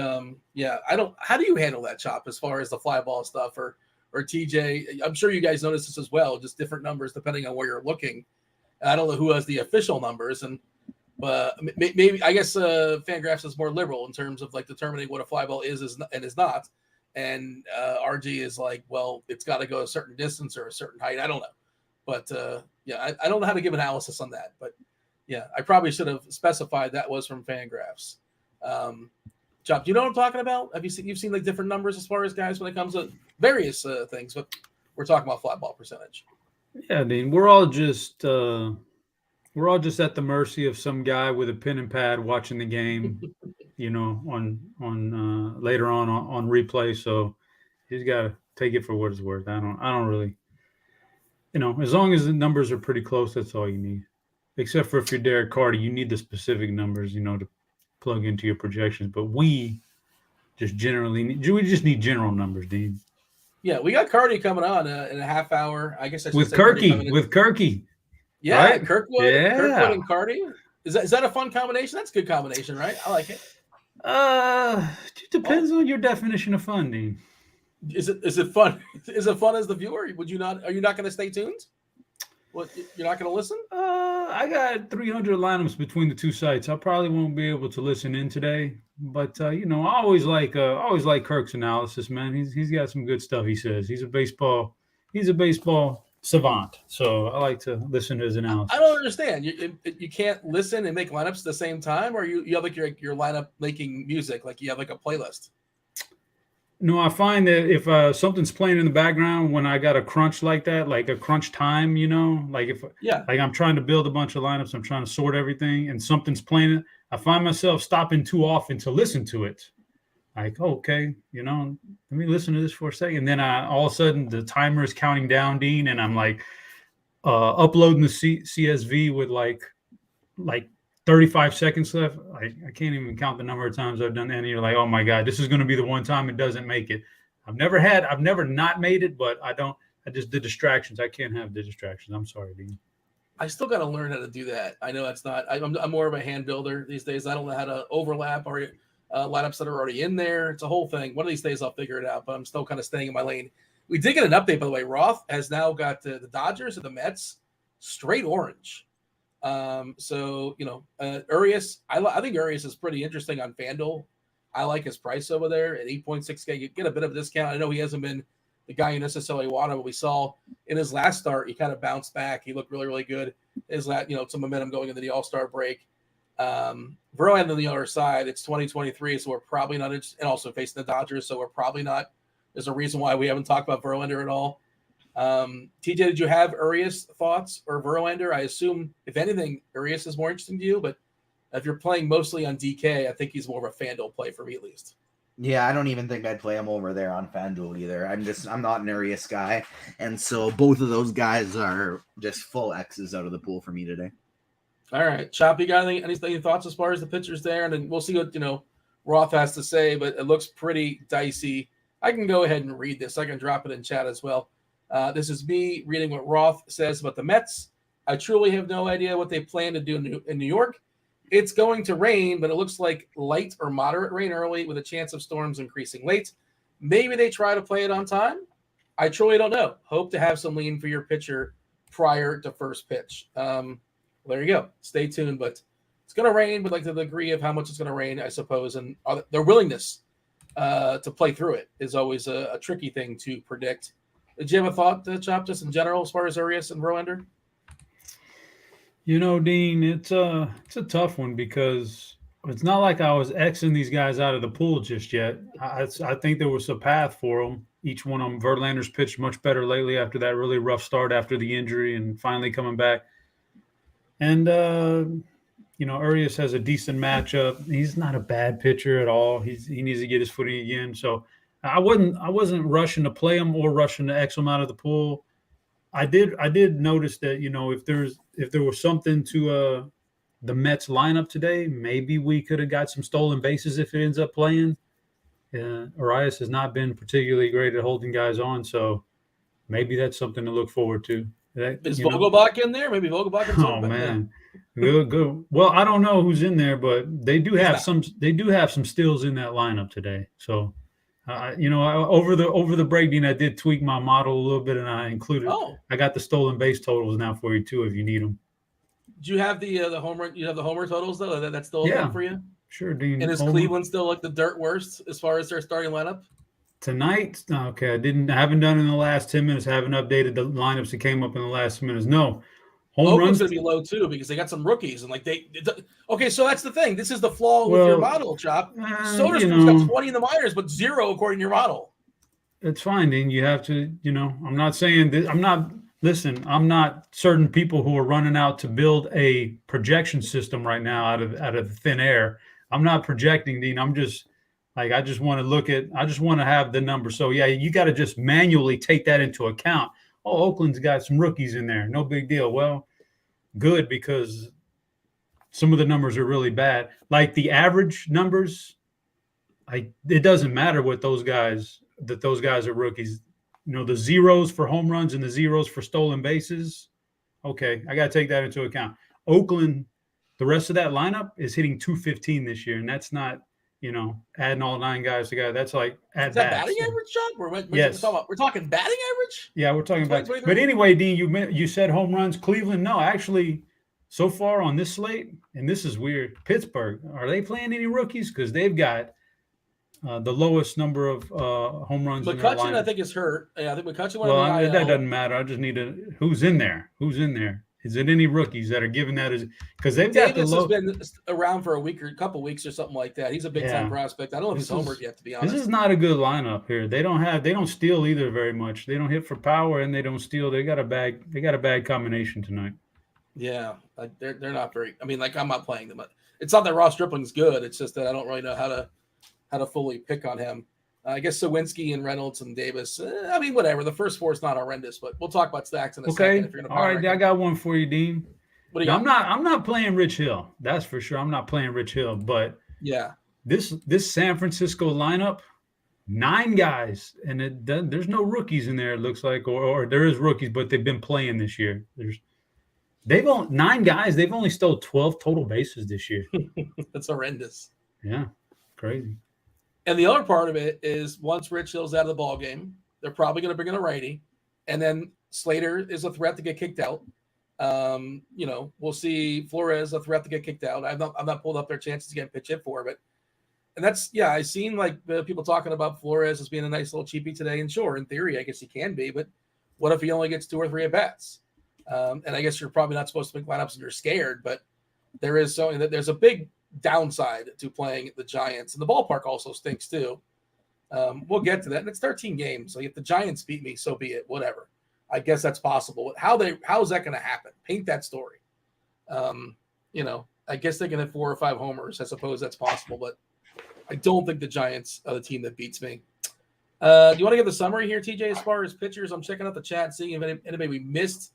yeah, I don't. How do you handle that, Chop, as far as the fly ball stuff, or TJ? I'm sure you guys notice this as well. Just different numbers depending on where you're looking. I don't know who has the official numbers, but maybe I guess Fangraphs is more liberal in terms of like determining what a fly ball is and is not. And RG is like, well, it's got to go a certain distance or a certain height. I don't know. But, yeah, I don't know how to give analysis on that. But, yeah, I probably should have specified that was from Fangraphs. Chop, do you know what I'm talking about? You've seen like different numbers as far as guys when it comes to various things, but we're talking about fly ball percentage. Yeah, I mean, we're all just at the mercy of some guy with a pen and pad watching the game. On later on replay. So he's got to take it for what it's worth. I don't really, as long as the numbers are pretty close, that's all you need. Except for if you're DerekCarty, you need the specific numbers, to plug into your projections. But we just need general numbers, Dean. Yeah, we got Carty coming on in a half hour. I guess I should with say Kirky. Yeah, right? Kirkwood and Carty. Is that a fun combination? That's a good combination, right? I like it. It depends on your definition of fun, Dean. Is it fun? Is it fun as the viewer? Are you not going to stay tuned? What, you're not going to listen? I got 300 lineups between the two sites. I probably won't be able to listen in today, but I always like Kirk's analysis, man. He's got some good stuff. He says he's a baseball savant, so I like to listen to his analysis. I don't understand. You can't listen and make lineups at the same time, or you have like your lineup making music, like you have like a playlist. No, I find that if something's playing in the background when I got a crunch like that, like a crunch time, like like I'm trying to build a bunch of lineups, I'm trying to sort everything, and something's playing, I find myself stopping too often to listen to it. Like, okay, let me listen to this for a second. Then all of a sudden the timer is counting down, Dean, and I'm like uploading the CSV with like 35 seconds left. I can't even count the number of times I've done that. And you're like, oh my God, this is going to be the one time it doesn't make it. I've never not made it, but I just the distractions. I can't have the distractions. I'm sorry, Dean. I still got to learn how to do that. I know that's not. I'm more of a hand builder these days. I don't know how to overlap or lineups that are already in there. It's a whole thing. One of these days I'll figure it out, but I'm still kind of staying in my lane. We did get an update, by the way. Roth has now got the Dodgers and the Mets straight orange. So, Urias, I think Urias is pretty interesting on FanDuel. I like his price over there at 8.6K. You get a bit of a discount. I know he hasn't been the guy you necessarily wanted, but we saw in his last start, he kind of bounced back. He looked really, really good. His last, some momentum going into the All-Star break. Verlander on the other side, it's 2023, so we're probably not interested, and also facing the Dodgers, so we're probably not. There's a reason why we haven't talked about Verlander at all. TJ, did you have Urias thoughts or Verlander? I assume, if anything, Urias is more interesting to you, but if you're playing mostly on DK, I think he's more of a FanDuel play for me at least. Yeah, I don't even think I'd play him over there on FanDuel either. I'm not an Urias guy, and so both of those guys are just full X's out of the pool for me today. All right, Chop, you got any thoughts as far as the pitchers there? And then we'll see what Roth has to say, but it looks pretty dicey. I can go ahead and read this. I can drop it in chat as well. This is me reading what Roth says about the Mets. I truly have no idea what they plan to do in New York. It's going to rain, but it looks like light or moderate rain early with a chance of storms increasing late. Maybe they try to play it on time. I truly don't know. Hope to have some lean for your pitcher prior to first pitch. There you go. Stay tuned, but it's going to rain, but like the degree of how much it's going to rain, I suppose, and their willingness to play through it is always a tricky thing to predict. Did you have a thought, Chop, just in general as far as Urias and Verlander? Dean, it's a tough one because it's not like I was Xing these guys out of the pool just yet. I think there was a path for them. Each one of them, Verlander's pitched much better lately after that really rough start after the injury and finally coming back. And, Urias has a decent matchup. He's not a bad pitcher at all. He needs to get his footing again. So I wasn't rushing to play him or rushing to X him out of the pool. I did notice that, if there was something to the Mets lineup today, maybe we could have got some stolen bases if it ends up playing. Urias has not been particularly great at holding guys on, so maybe that's something to look forward to. Is Vogelbach in there? Maybe Vogelbach. Oh man, good. Well, I don't know who's in there, but they do have some. They do have some steals in that lineup today. So, over the break, Dean, I did tweak my model a little bit, and I included. I got the stolen base totals now for you too, if you need them. Do you have the homer? You have the homer totals though. That's still open for you. Sure, Dean. And is Cleveland still like the dirt worst as far as their starting lineup? Tonight, okay, I haven't done in the last 10 minutes. I haven't updated the lineups that came up in the last minutes. No. Oakland's going to be low too because they got some rookies. And okay, so that's the thing. This is the flaw with your model, Chop. Soderstrom's got 20 in the minors, but 0 according to your model. It's fine, Dean. You have to, I'm not saying that. I'm not certain people who are running out to build a projection system right now out of thin air. I'm not projecting, Dean. I'm just I just want to have the number. So yeah, you got to just manually take that into account. Oh, Oakland's got some rookies in there. No big deal. Well, good, because some of the numbers are really bad. Like the average numbers, it doesn't matter what those guys are rookies. The zeros for home runs and the zeros for stolen bases. Okay, I got to take that into account. Oakland, the rest of that lineup is hitting 215 this year, and that's not, adding all 9 guys together. That's like at that batting average, John? Yes. We're talking batting average? Yeah, we're talking about. But anyway, Dean, you said home runs. Cleveland, no, actually, so far on this slate, and this is weird. Pittsburgh, are they playing any rookies? Because they've got the lowest number of home runs. McCutchen, I think, is hurt. Yeah, I think McCutchen went on the IL. That doesn't matter. I just need who's in there? Who's in there? Is it any rookies that are giving that as because they've got the low? Davis has been around for a couple weeks or something like that. He's a big time prospect. I don't know if he's homered yet, to be honest. This is not a good lineup here. They don't steal either very much. They don't hit for power and they don't steal. They got a bad combination tonight. Yeah, they're not very. I mean, I'm not playing them. It's not that Ross Stripling's good. It's just that I don't really know how to fully pick on him. I guess Sawinski and Reynolds and Davis. Whatever. The first 4 is not horrendous, but we'll talk about stacks in a second. If you're gonna all right, I got one for you, Dean. What do you got? I'm not playing Rich Hill. That's for sure. I'm not playing Rich Hill. But yeah, this San Francisco lineup, 9 guys, and there's no rookies in there. It looks like, or there is rookies, but they've been playing this year. They've only 9 guys. They've only stole 12 total bases this year. That's horrendous. Yeah, crazy. And the other part of it is once Rich Hill's out of the ball game, they're probably going to bring in a righty, and then Slater is a threat to get kicked out. We'll see Flores a threat to get kicked out. I'm not pulled up their chances to get pitch hit for, but and that's I've seen like people talking about Flores as being a nice little cheapie today, and sure, in theory, I guess he can be, but what if he only gets 2 or 3 at bats? And I guess you're probably not supposed to make lineups and you're scared, but there's a big downside to playing the Giants, and the ballpark also stinks too. We'll get to that, and it's 13 games. Like if the Giants beat me, so be it. Whatever. I guess that's possible. How is that going to happen? Paint that story. I guess they can hit 4 or 5 homers. I suppose that's possible, but I don't think the Giants are the team that beats me. Do you want to give the summary here, TJ, as far as pitchers? I'm checking out the chat, seeing if anybody we missed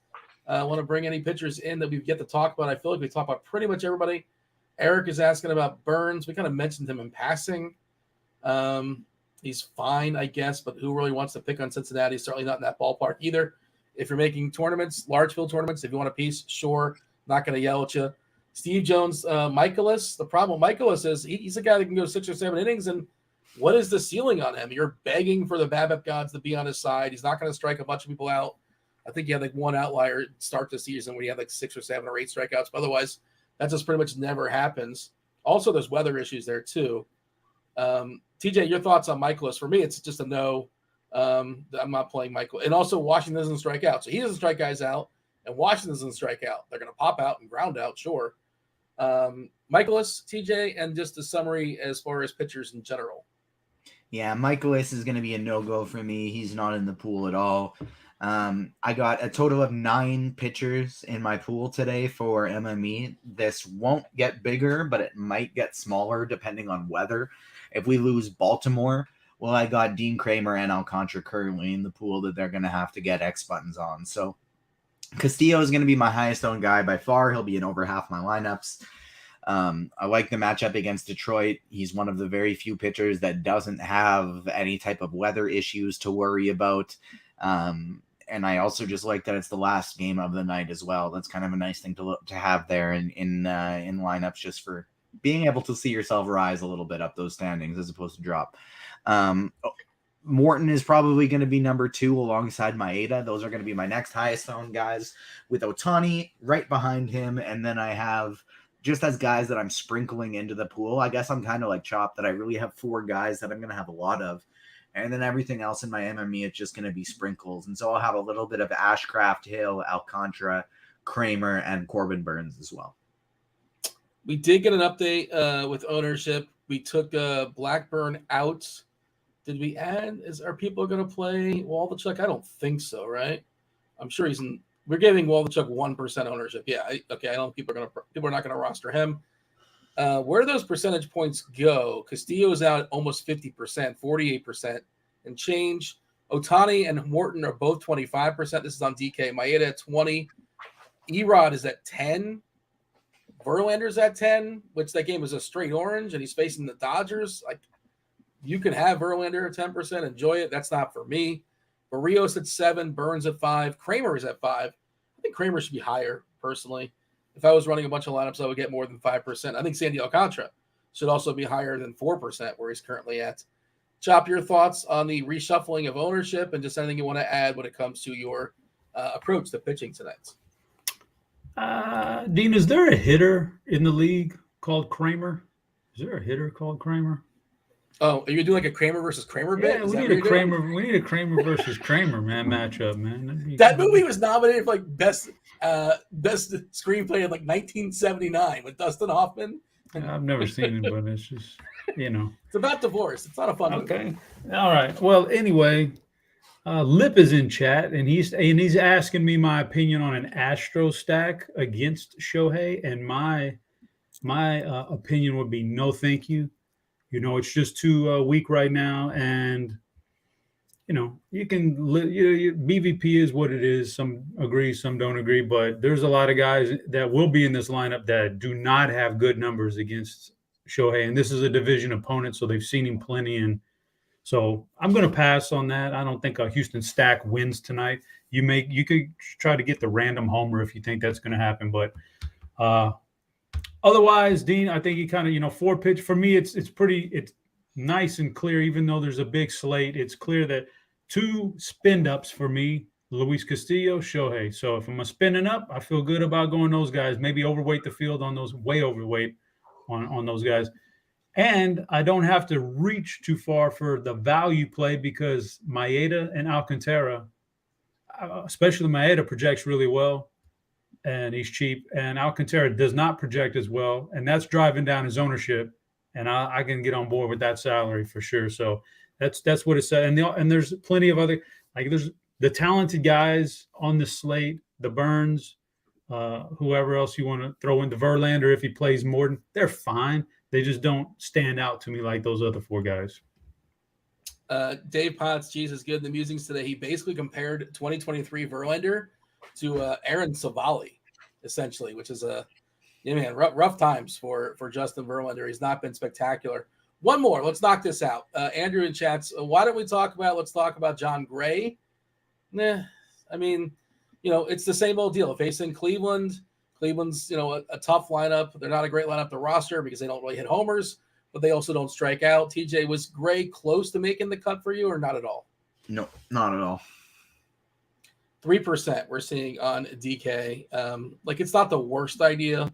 want to bring any pitchers in that we get to talk about. I feel like we talked about pretty much everybody. Eric is asking about Burns. We kind of mentioned him in passing. He's fine, I guess, but who really wants to pick on Cincinnati? Certainly not in that ballpark either. If you're making tournaments, large field tournaments, if you want a piece, sure. Not going to yell at you. Steve Jones, Michaelis. The problem with Michaelis is he's a guy that can go 6 or 7 innings, and what is the ceiling on him? You're begging for the BABIP gods to be on his side. He's not going to strike a bunch of people out. I think he had like one outlier start the season when he had like 6 or 7 or 8 strikeouts. But otherwise, that just pretty much never happens. Also, there's weather issues there too. TJ, your thoughts on Michaelis? For me, it's just a no. I'm not playing Michael. And also, Washington doesn't strike out. So he doesn't strike guys out, and Washington doesn't strike out. They're going to pop out and ground out, sure. Michaelis, TJ, and just a summary as far as pitchers in general. Yeah, Michaelis is going to be a no-go for me. He's not in the pool at all. I got a total of 9 pitchers in my pool today for MME. This won't get bigger, but it might get smaller depending on weather. If we lose Baltimore, well, I got Dean Kramer and Alcantara currently in the pool that they're going to have to get X buttons on. So Castillo is going to be my highest owned guy by far. He'll be in over half my lineups. I like the matchup against Detroit. He's one of the very few pitchers that doesn't have any type of weather issues to worry about. And I also just like that it's the last game of the night as well. That's kind of a nice thing to have there in lineups, just for being able to see yourself rise a little bit up those standings as opposed to drop. Morton is probably going to be number 2 alongside Maeda. Those are going to be my next highest owned guys, with Ohtani right behind him. And then I have, just as guys that I'm sprinkling into the pool, I guess I'm kind of like Chop, that I really have 4 guys that I'm going to have a lot of. And then everything else in my MME, it's just going to be sprinkles. And so I'll have a little bit of Ashcraft, Hill, Alcantara, Kramer, and Corbin Burns as well. We did get an update with ownership. We took Blackburn out. Did we add? Are people going to play Waldichuk? I don't think so, right? I'm sure he's in. We're giving Waldichuk 1% ownership. Yeah, I don't. People are not going to roster him. Where do those percentage points go? Castillo's out almost 50%, 48%, and change. Ohtani and Morton are both 25%. This is on DK. Maeda at 20. Erod is at 10. Verlander's at 10, which that game was a straight orange, and he's facing the Dodgers. Like, you can have Verlander at 10%, enjoy it. That's not for me. Barrios at 7, Burns at 5, Kramer is at 5. I think Kramer should be higher, personally. If I was running a bunch of lineups, I would get more than 5%. I think Sandy Alcantara should also be higher than 4%, where he's currently at. Chop, your thoughts on the reshuffling of ownership and just anything you want to add when it comes to your approach to pitching tonight. Dean, is there a hitter in the league called Kramer? Is there a hitter called Kramer? Oh, are you doing like a Kramer versus Kramer bit? Yeah, we need a Kramer versus Kramer matchup, man. That movie was nominated for like best screenplay in like 1979 with Dustin Hoffman. I've never seen it, but it's just, It's about divorce. It's not a fun movie. Okay. All right. Well, anyway, Lip is in chat, and he's asking me my opinion on an Astro stack against Shohei, and my opinion would be no, thank you. It's just too weak right now, and you can BVP is what it is. Some agree, some don't agree, but there's a lot of guys that will be in this lineup that do not have good numbers against Shohei, and this is a division opponent, so they've seen him plenty, and So I'm going to pass on that. I don't think a Houston stack wins tonight. You could try to get the random homer if you think that's going to happen, but otherwise, Dean, I think he kind of 4-pitch for me. It's nice and clear. Even though there's a big slate, it's clear that 2 spin ups for me: Luis Castillo, Shohei. So if I'm a spinning up, I feel good about going those guys. Maybe overweight the field on those, way overweight on those guys. And I don't have to reach too far for the value play because Maeda and Alcantara, especially Maeda, projects really well, and he's cheap. And Alcantara does not project as well, and that's driving down his ownership. And I can get on board with that salary for sure. So that's what it said. And there's plenty of other, like there's the talented guys on the slate, the Burns, whoever else you want to throw in, the Verlander if he plays Morton, they're fine. They just don't stand out to me like those other 4 guys. Dave Potts, Jesus, good in the musings today. He basically compared 2023 Verlander to Aaron Savali, essentially, which is rough times for Justin Verlander. He's not been spectacular. One more. Let's knock this out. Andrew in chats, let's talk about John Gray. I mean, it's the same old deal. Facing Cleveland. Cleveland's, a tough lineup. They're not a great lineup to roster because they don't really hit homers, but they also don't strike out. TJ, was Gray close to making the cut for you or not at all? No, not at all. 3% we're seeing on DK. It's not the worst idea,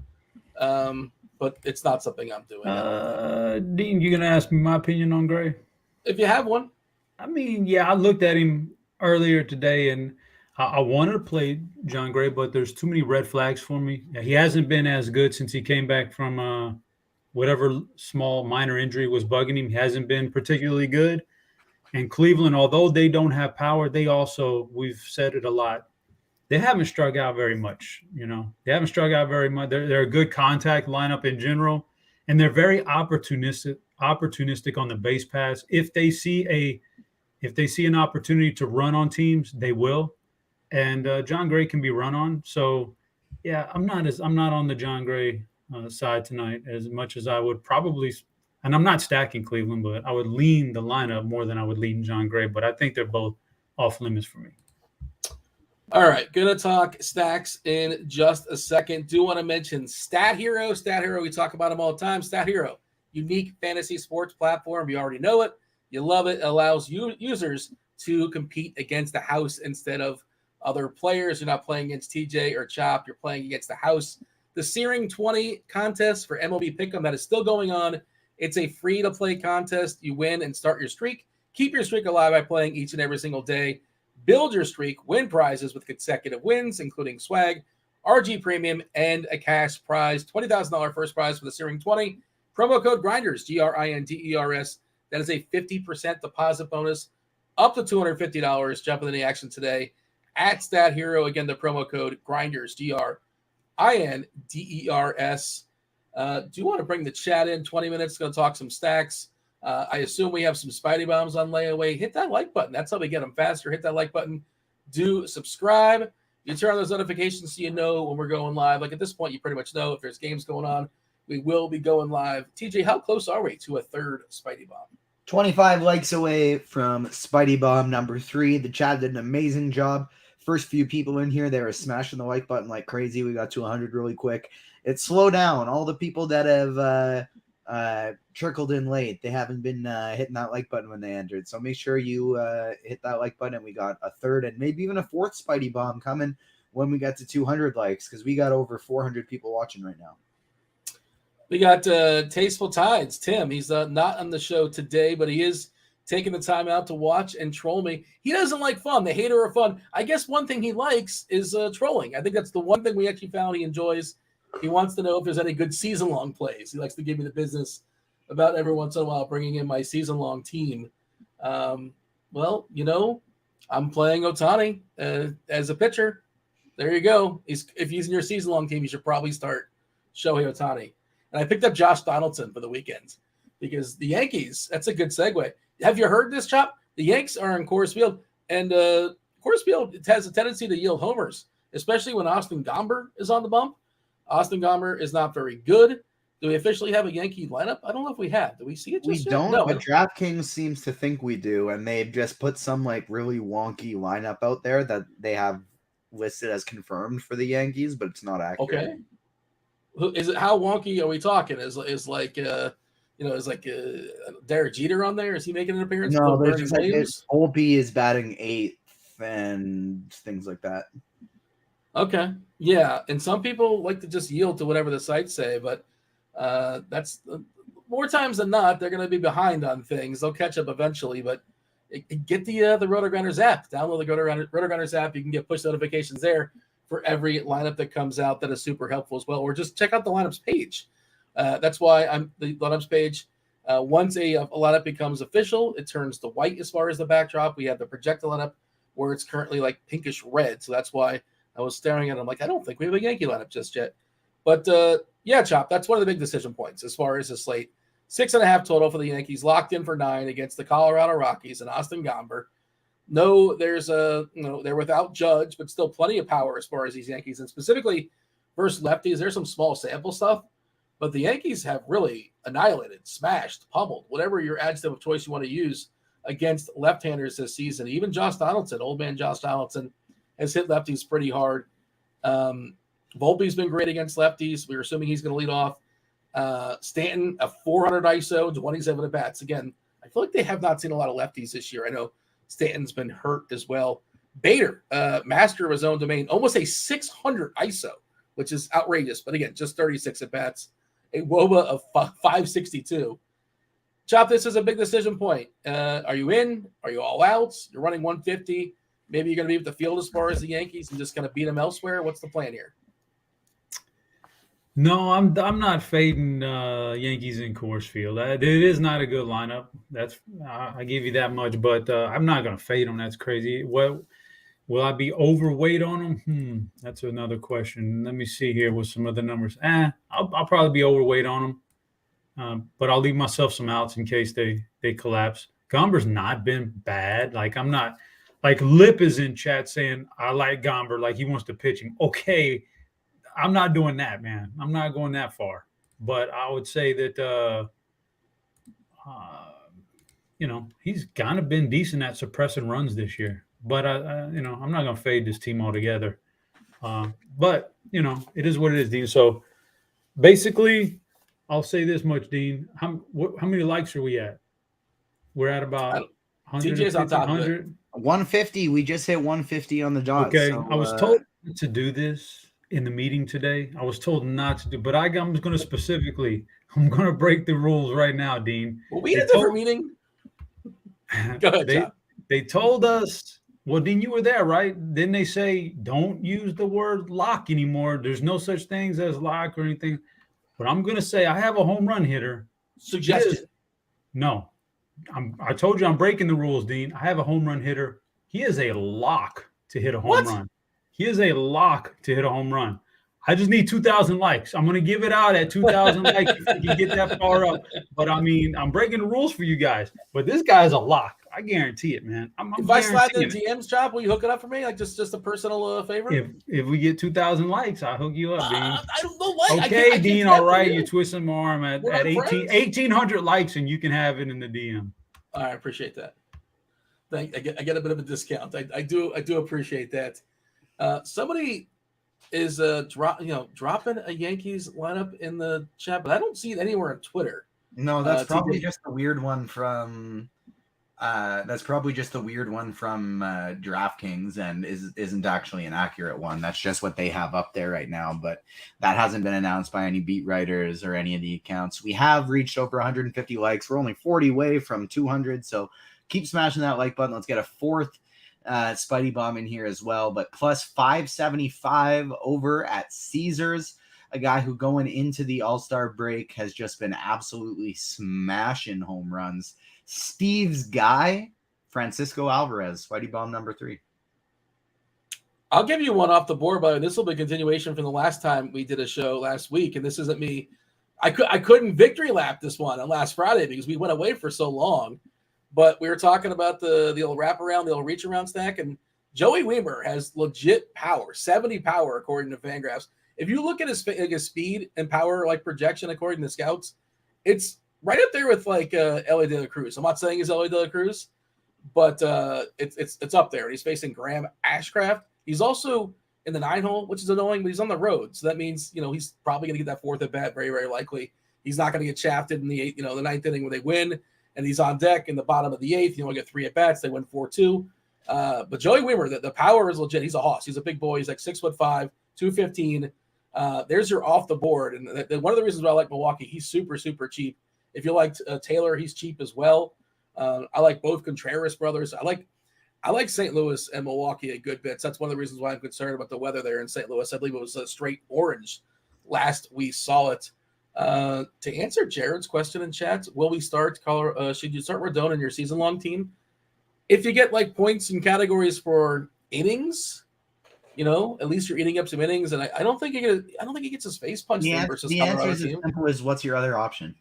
but it's not something I'm doing. Dean, you going to ask me my opinion on Gray? If you have one. I mean, yeah, I looked at him earlier today, and I wanted to play John Gray, but there's too many red flags for me. He hasn't been as good since he came back from whatever small minor injury was bugging him. He hasn't been particularly good. And Cleveland, although they don't have power, they also, we've said it a lot, they haven't struck out very much. They haven't struck out very much. They're a good contact lineup in general, and they're very opportunistic on the base pass. If they see an opportunity to run on teams, they will. And John Gray can be run on. So, yeah, I'm not on the John Gray side tonight as much as I would probably. And I'm not stacking Cleveland, but I would lean the lineup more than I would lean John Gray. But I think they're both off limits for me. All right, gonna talk stacks in just a second. Do want to mention Stat Hero. Stat Hero, we talk about them all the time. Stat Hero, unique fantasy sports platform. You already know it. You love it. It allows users to compete against the house instead of other players. You're not playing against TJ or Chop. You're playing against the house. The Searing 20 contest for MLB Pick'em, that is still going on. It's a free-to-play contest. You win and start your streak. Keep your streak alive by playing each and every single day. Build your streak. Win prizes with consecutive wins, including swag, RG Premium, and a cash prize. $20,000 first prize for the Searing 20. Promo code GRINDERS, GRINDERS. That is a 50% deposit bonus, up to $250. Jump in the action today at Stat Hero. Again, the promo code GRINDERS, GRINDERS. Do you want to bring the chat in? 20 minutes, going to talk some stacks. I assume we have some Spidey Bombs on layaway. Hit that like button. That's how we get them faster. Hit that like button. Do subscribe. You turn on those notifications so you know when we're going live. Like at this point, you pretty much know if there's games going on, we will be going live. TJ, how close are we to a third Spidey Bomb? 25 likes away from Spidey Bomb number 3. The chat did an amazing job. First few people in here, they were smashing the like button like crazy. We got to 100 really quick. It's slow down. All the people that have trickled in late, they haven't been hitting that like button when they entered. So make sure you hit that like button. We got a third and maybe even a fourth Spidey Bomb coming when we get to 200 likes because we got over 400 people watching right now. We got Tasteful Tides, Tim. He's not on the show today, but he is taking the time out to watch and troll me. He doesn't like fun. The hater of fun. I guess one thing he likes is trolling. I think that's the one thing we actually found he enjoys. He wants to know if there's any good season-long plays. He likes to give me the business about every once in a while bringing in my season-long team. Well, I'm playing Ohtani as a pitcher. There you go. If he's in your season-long team, you should probably start Shohei Ohtani. And I picked up Josh Donaldson for the weekend because the Yankees, that's a good segue. Have you heard this, Chop? The Yanks are in Coors Field, and Coors Field has a tendency to yield homers, especially when Austin Gomber is on the bump. Austin Gomber is not very good. Do we officially have a Yankee lineup? I don't know if we have. Do we see it just We yet? don't, No. but DraftKings seems to think we do, and they've just put some like really wonky lineup out there that they have listed as confirmed for the Yankees, but it's not accurate. Okay. Is it, how wonky are we talking? Is like is like Derek Jeter on there? Is he making an appearance? No, there's Bernie just like Williams? Volpe is batting 8th and things like that. Okay. Yeah. And some people like to just yield to whatever the sites say, but that's more times than not, they're going to be behind on things. They'll catch up eventually, but get the RotoGrinders app. Download the RotoGrinders app. You can get push notifications there for every lineup that comes out. That is super helpful as well. Or just check out the lineups page. That's why I'm the lineups page. Once a lineup becomes official, it turns to white as far as the backdrop. We have the projected lineup where it's currently like pinkish red. So that's why I was staring at it. I'm like, I don't think we have a Yankee lineup just yet. But yeah, Chop, that's one of the big decision points as far as the slate. 6.5 total for the Yankees, locked in for 9 against the Colorado Rockies and Austin Gomber. No, there's they're without Judge, but still plenty of power as far as these Yankees, and specifically versus lefties. There's some small sample stuff, but the Yankees have really annihilated, smashed, pummeled, whatever your adjective of choice you want to use against left-handers this season. Even Josh Donaldson, old man Josh Donaldson, has hit lefties pretty hard. Volpe's been great against lefties. We're assuming he's going to lead off. Stanton, a 400 ISO, 27 at bats. Again, I feel like they have not seen a lot of lefties this year. I know Stanton's been hurt as well. Bader, master of his own domain, almost a 600 ISO, which is outrageous. But again, just 36 at bats. A WOBA of 562. Chop, this is a big decision point. Are you in? Are you all out? You're running 150. Maybe you're going to be with the field as far as the Yankees and just going to beat them elsewhere. What's the plan here? No, I'm not fading Yankees in Coors Field. It is not a good lineup. That's I give you that much, but I'm not going to fade them. That's crazy. What will I be overweight on them? That's another question. Let me see here with some other numbers. I'll probably be overweight on them, but I'll leave myself some outs in case they collapse. Gomber's not been bad. Like I'm not like Lip is in chat saying I like Gomber, like he wants to pitch him. Okay. I'm not doing that, man. I'm not going that far. But I would say that, he's kind of been decent at suppressing runs this year. But, I'm not going to fade this team altogether. But, it is what it is, Dean. So, basically, I'll say this much, Dean. How many likes are we at? We're at about 100. TJ's on top of it. 150. We just hit 150 on the dot. Okay. So, I was told to do this in the meeting today. I was told not to do, but I'm going to break the rules right now, Dean. Well, we had a different meeting. Go ahead, they told us, well, Dean, you were there, right? Didn't they say, don't use the word lock anymore? There's no such things as lock or anything. But I'm going to say I have a home run hitter. Suggestion. No. I told you I'm breaking the rules, Dean. I have a home run hitter. He is a lock to hit a home run. He is a lock to hit a home run. I just need 2,000 likes. I'm going to give it out at 2,000 likes if you can get that far up. But, I'm breaking the rules for you guys. But this guy is a lock. I guarantee it, man. If I slide the DMs, Chop, will you hook it up for me? Like just a personal favor? If we get 2,000 likes, I'll hook you up, Dean. I don't know what. Okay, Dean, all right. You're twisting my arm at 1,800 likes, and you can have it in the DM. All right, I appreciate that. I get a bit of a discount. I do appreciate that. Somebody is dropping a Yankees lineup in the chat, but I don't see it anywhere on Twitter. No, that's probably just the weird one from DraftKings and isn't actually an accurate one. That's just what they have up there right now, but that hasn't been announced by any beat writers or any of the accounts. We have reached over 150 likes. We're only 40 away from 200, so keep smashing that like button. Let's get a fourth Spidey Bomb in here as well, but plus 575 over at Caesars, a guy who going into the All-Star break has just been absolutely smashing home runs. Steve's guy, Francisco Alvarez, Spidey Bomb number 3. I'll give you one off the board, but this will be a continuation from the last time we did a show last week, and this isn't me. I couldn't victory lap this one on last Friday because we went away for so long. But we were talking about the old wraparound, the old reach around stack, and Joey Weimer has legit power, 70 power according to Fangraphs. If you look at his speed and power like projection according to scouts, it's right up there with like Ellie De La Cruz. I'm not saying he's Ellie De La Cruz, but it's up there. He's facing Graham Ashcraft. He's also in the 9-hole, which is annoying, but he's on the road, so that means he's probably going to get that 4th at bat. Very, very likely. He's not going to get shafted in the 8th, the 9th inning when they win, and he's on deck in the bottom of the 8th. You only get 3 at bats. They win 4-2. But Joey Wiemer, the power is legit. He's a hoss. He's a big boy. He's like 6'5", 215. There's your off the board, and one of the reasons why I like Milwaukee, he's super, super cheap. If you like Taylor, he's cheap as well. I like both Contreras brothers. I like St. Louis and Milwaukee a good bit. So that's one of the reasons why I'm concerned about the weather there in St. Louis. I believe it was a straight orange last we saw it. To answer Jared's question in chat, will we start should you start Rodon in your season-long team? If you get like points and categories for innings, at least you're eating up some innings, and I don't think he gets his face punched in versus the answer is as simple as what's your other option?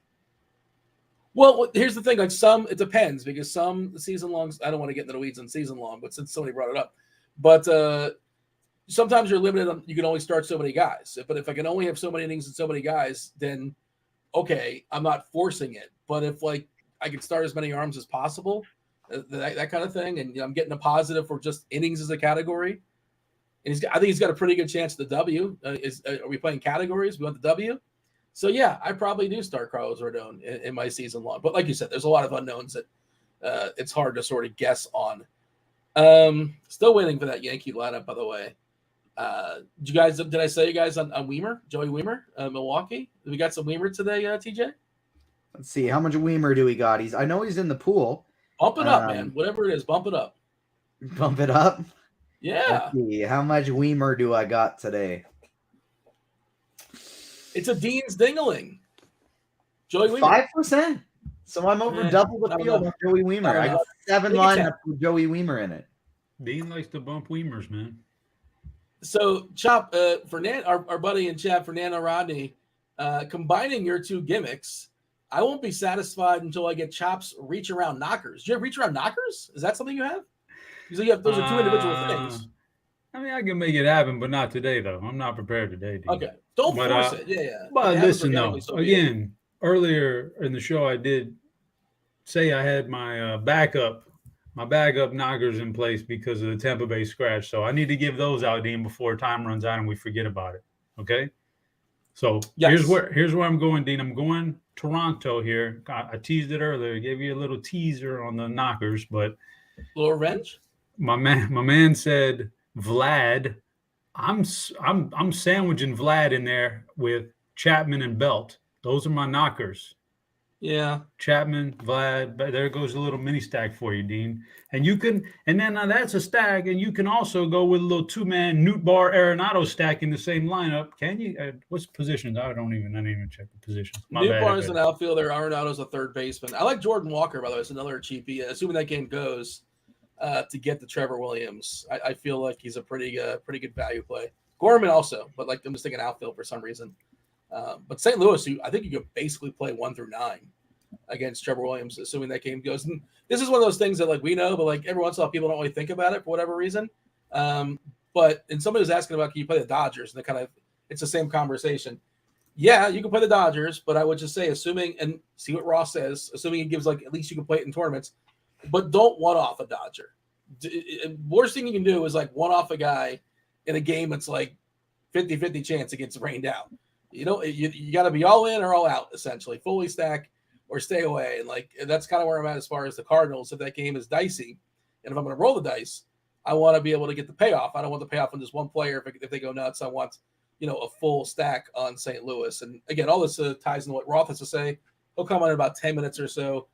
Well, here's the thing. Like it depends because some season longs. I don't want to get into the weeds on season long, but since somebody brought it up, but sometimes you're limited on. You can only start so many guys. But if I can only have so many innings and so many guys, then okay, I'm not forcing it. But if like I can start as many arms as possible, that kind of thing, and I'm getting a positive for just innings as a category, and I think he's got a pretty good chance at the W. Are we playing categories? We want the W. So, yeah, I probably do start Carlos Rodon in my season long. But like you said, there's a lot of unknowns that it's hard to sort of guess on. Still waiting for that Yankee lineup, by the way. Did I say you guys on Wiemer, Joey Wiemer, Milwaukee? We got some Wiemer today, TJ? Let's see. How much Wiemer do we got? I know he's in the pool. Bump it up, man. Whatever it is, bump it up. Bump it up? Yeah. Let's see. How much Wiemer do I got today? It's a Dean's Dingling. Joey Wiemer. 5%. So I'm over double the field on Joey Wiemer. I got 7 lineups with Joey Wiemer in it. Dean likes to bump Wiemers, man. So, Chop, our buddy in chat, Fernando Rodney, combining your two gimmicks, I won't be satisfied until I get Chop's reach around knockers. Do you have reach around knockers? Is that something you have? Because those are two individual things. I mean, I can make it happen, but not today, though. I'm not prepared today, Dean. Okay. Don't force it. Yeah. But listen, though, again, earlier in the show, I did say I had my backup knockers in place because of the Tampa Bay scratch. So I need to give those out, Dean, before time runs out and we forget about it. Okay? So here's where I'm going, Dean. I'm going Toronto here. I teased it earlier. Gave you a little teaser on the knockers, but little revenge. My man said Vlad. I'm sandwiching Vlad in there with Chapman and Belt. Those are my knockers. Yeah. Chapman, Vlad, but there goes a little mini stack for you, Dean. And then that's a stack, and you can also go with a little 2-man Newt Bar Arenado stack in the same lineup. Can you? What's positions? I didn't even check the positions. Newt Bar's an outfielder. Arenado's a third baseman. I like Jordan Walker, by the way. It's another cheapie. Assuming that game goes to get the Trevor Williams. I feel like he's a pretty good value play. Gorman also, but like I'm just thinking outfield for some reason. But St. Louis, I think you could basically play 1 through 9 against Trevor Williams, assuming that game goes. And this is one of those things that like we know, but like every once in a while people don't really think about it for whatever reason. But somebody was asking about, can you play the Dodgers? And it's the same conversation. Yeah, you can play the Dodgers, but I would just say, assuming, and see what Ross says, assuming he gives like at least you can play it in tournaments, but don't one-off a Dodger. Worst thing you can do is like one-off a guy in a game that's like 50-50 chance it gets rained out. You got to be all in or all out, essentially, fully stack or stay away. And like that's kind of where I'm at as far as the Cardinals. If that game is dicey, and if I'm going to roll the dice, I want to be able to get the payoff. I don't want the payoff on just one player. If they go nuts, I want a full stack on St. Louis. And again, all this ties into what Roth has to say. He'll come on in about 10 minutes or so,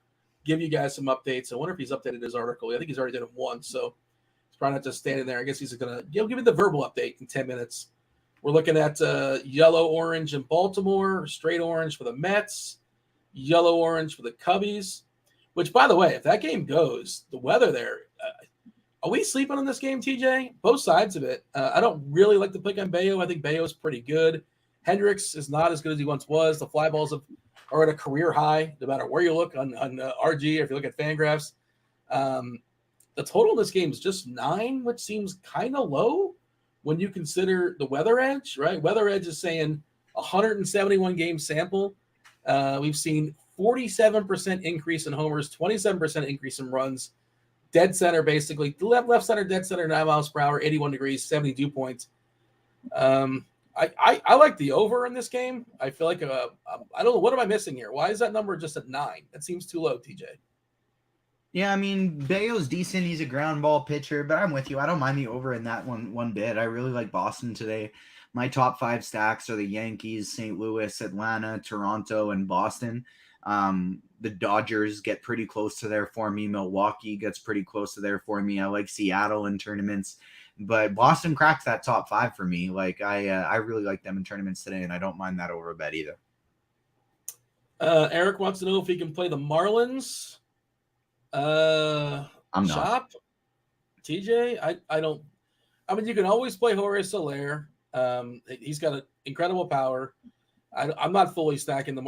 give you guys some updates. I wonder if he's updated his article. I think he's already done it once, so he's probably not just standing there. I guess he's going to give me the verbal update in 10 minutes. We're looking at yellow-orange in Baltimore, straight orange for the Mets, yellow-orange for the Cubbies, which, by the way, if that game goes, the weather there, are we sleeping on this game, TJ? Both sides of it. I don't really like the pick on Bayo. I think Bayo's pretty good. Hendricks is not as good as he once was. The fly balls are at a career high, no matter where you look on RG or if you look at Fangraphs. The total in this game is just 9, which seems kind of low when you consider the Weather Edge, right? Weather Edge is saying 171 game sample. We've seen 47% increase in homers, 27% increase in runs. Dead center, basically. Left center, dead center, 9 miles per hour, 81 degrees, 72 points. I like the over in this game. I feel like I don't know, what am I missing here? Why is that number just at 9? That seems too low, TJ. Yeah, I mean, Bayo's decent. He's a ground ball pitcher, but I'm with you. I don't mind the over in that one bit. I really like Boston today. My top 5 stacks are the Yankees, St. Louis, Atlanta, Toronto, and Boston. The Dodgers get pretty close to there for me. Milwaukee gets pretty close to there for me. I like Seattle in tournaments, but Boston cracks that top 5 for me. Like I really like them in tournaments today, and I don't mind that over bet either. Eric wants to know if he can play the Marlins. I'm not. Shop. TJ, I don't. I mean, you can always play Jorge Soler. He's got an incredible power. I'm not fully stacking them.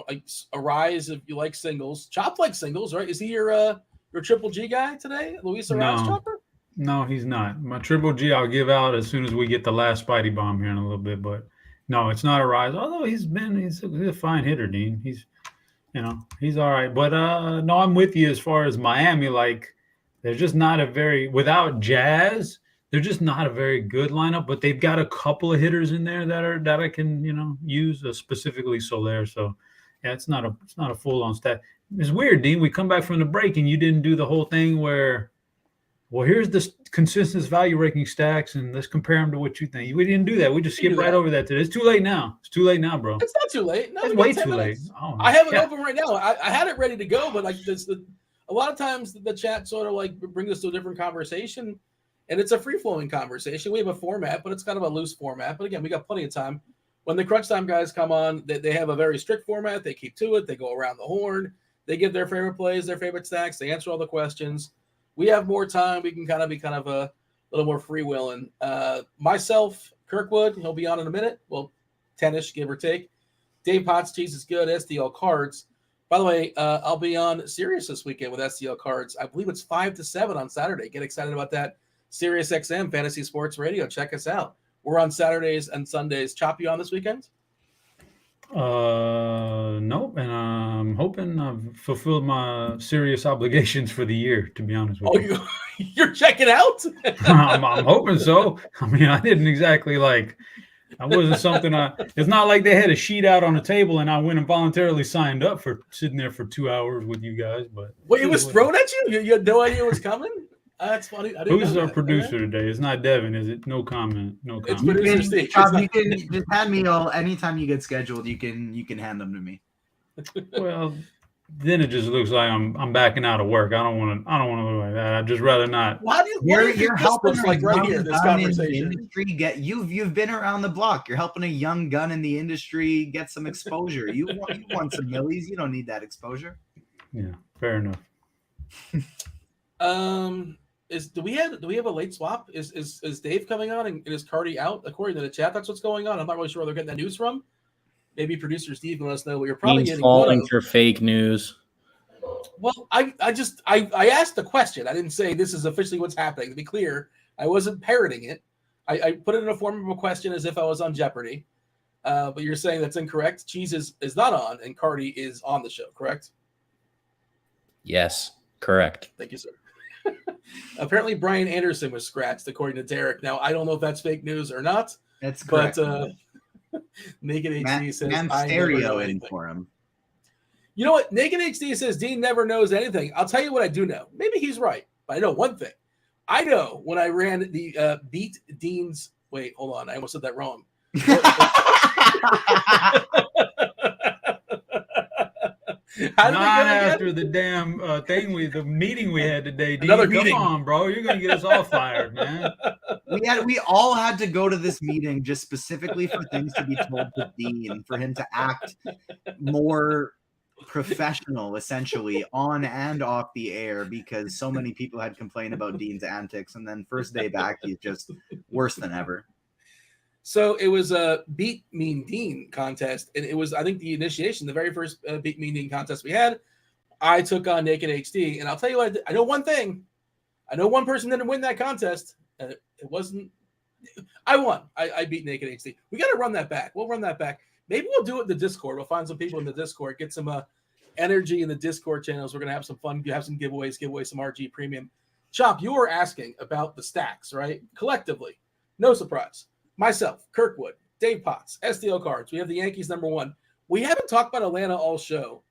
Arise if you like singles. Chop like singles, right? Is he your triple G guy today, Luis Arise Chopper? No, he's not. My triple G I'll give out as soon as we get the last Spidey bomb here in a little bit. But no, it's not Arise. Although he's a fine hitter, Dean. He's all right. But no, I'm with you as far as Miami. Like, they're just not without Jazz. They're just not a very good lineup, but they've got a couple of hitters in there that I can use, specifically Soler. So yeah, it's not a full on stack. It's weird, Dean. We come back from the break and you didn't do the whole thing where, well, here's the consensus value ranking stacks and let's compare them to what you think. We didn't do that. We just skipped right over that today. It's too late now. It's too late now, bro. It's not too late. No, it's way too late. Oh, I have it open right now. I had it ready to go, but like a lot of times the chat sort of like brings us to a different conversation. And it's a free-flowing conversation. We have a format, but it's kind of a loose format. But again, we got plenty of time. When the crunch time guys come on, they have a very strict format. They keep to it. They go around the horn. They give their favorite plays, their favorite stacks. They answer all the questions. We have more time. We can kind of be a little more freewheeling. Myself, Kirkwood, he'll be on in a minute. Well, 10-ish, give or take. Dave Potts, Cheese is good. STL Cards. By the way, I'll be on Sirius this weekend with STL Cards. I believe it's 5 to 7 on Saturday. Get excited about that. Sirius XM Fantasy Sports Radio. Check us out. We're on Saturdays and Sundays. Chop, you on this weekend? Nope. And I'm hoping I've fulfilled my serious obligations for the year, to be honest with you. You're checking out? I'm hoping so. I mean, I didn't exactly I wasn't something it's not like they had a sheet out on the table and I went and voluntarily signed up for sitting there for 2 hours with you guys. But wait, it was thrown at you? You had no idea it was coming? That's funny. Who's our producer today? It's not Devin, is it? No comment. No comment. It's producer Steve. You can just hand me all anytime you get scheduled. You can hand them to me. Well, then it just looks like I'm backing out of work. I don't want to look like that. I'd just rather not. You're helping like right here. This conversation. You've been around the block. You're helping a young gun in the industry get some exposure. You want some millies. You don't need that exposure. Yeah, fair enough. Do we have a late swap? Is Dave coming on and is Carty out? According to the chat, that's what's going on. I'm not really sure where they're getting that news from. Maybe producer Steve can let us know. But you're probably getting falling for fake news. Well, I asked the question. I didn't say this is officially what's happening. To be clear, I wasn't parroting it. I put it in a form of a question as if I was on Jeopardy. But you're saying that's incorrect. Cheese is not on, and Carty is on the show, correct? Yes, correct. Thank you, sir. Apparently, Brian Anderson was scratched, according to Derek. Now, I don't know if that's fake news or not. That's correct. But Naked HD says, I stereo in for him. You know what? Naked HD says Dean never knows anything. I'll tell you what I do know. Maybe he's right, but I know one thing. I know when I ran the Beat Dean's. Wait, hold on. I almost said that wrong. Not after the damn the meeting we had today. Dean. Another meeting. Come on, bro. You're going to get us all fired, man. We all had to go to this meeting just specifically for things to be told to Dean, for him to act more professional, essentially, on and off the air, because so many people had complained about Dean's antics. And then first day back, he's just worse than ever. So it was a Beat Mean Dean contest, and it was, I think, the initiation, the very first Beat Mean Dean contest we had. I took on Naked HD, and I'll tell you what, I know one thing. I know one person didn't win that contest, and it wasn't I won. I beat Naked HD. We got to run that back. We'll run that back. Maybe we'll do it in the Discord. We'll find some people in the Discord, get some energy in the Discord channels. We're going to have some fun, have some giveaways, give away some RG Premium. Chop, you were asking about the stacks, right? Collectively, no surprise. Myself, Kirkwood, Dave Potts, SDO Cards. We have the Yankees #1. We haven't talked about Atlanta all show.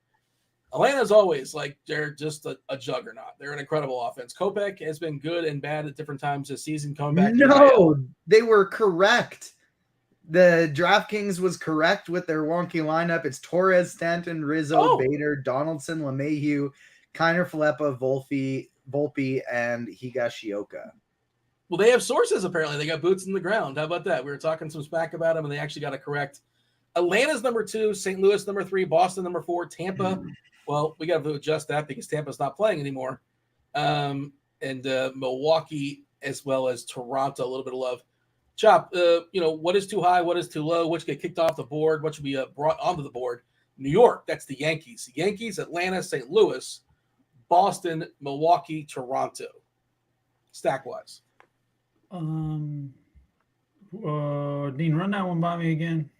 Atlanta's always like they're just a juggernaut. They're an incredible offense. Kopech has been good and bad at different times this season. Coming back, No, they were correct. The DraftKings was correct with their wonky lineup. It's Torres, Stanton, Rizzo, Bader, Donaldson, LeMahieu, Kiner, Falepa, Volpe, and Higashioka. Well, they have sources apparently. They got boots in the ground. How about that? We were talking some smack about them, and they actually got it correct. Atlanta's #2, St. Louis #3, Boston #4, Tampa. Well, we got to adjust that because Tampa's not playing anymore. And Milwaukee as well as Toronto, a little bit of love. Chop, what is too high? What is too low? What should get kicked off the board? What should be brought onto the board? New York, that's the Yankees. The Yankees, Atlanta, St. Louis, Boston, Milwaukee, Toronto. Stack-wise. Dean, run that one by me again.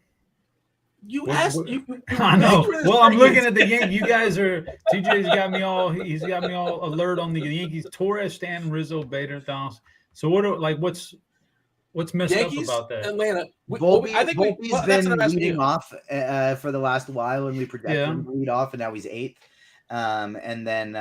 You asked. I know. Well, I'm looking at the Yankees. You guys are. TJ's got me all. He's got me all alert on the Yankees. Torres, Stanton, Rizzo, Bader, Donaldson. So what's messed Yankees, up about that? Atlanta. Volpe's been leading off for the last while, and we projected him to lead off, and now he's 8th. And then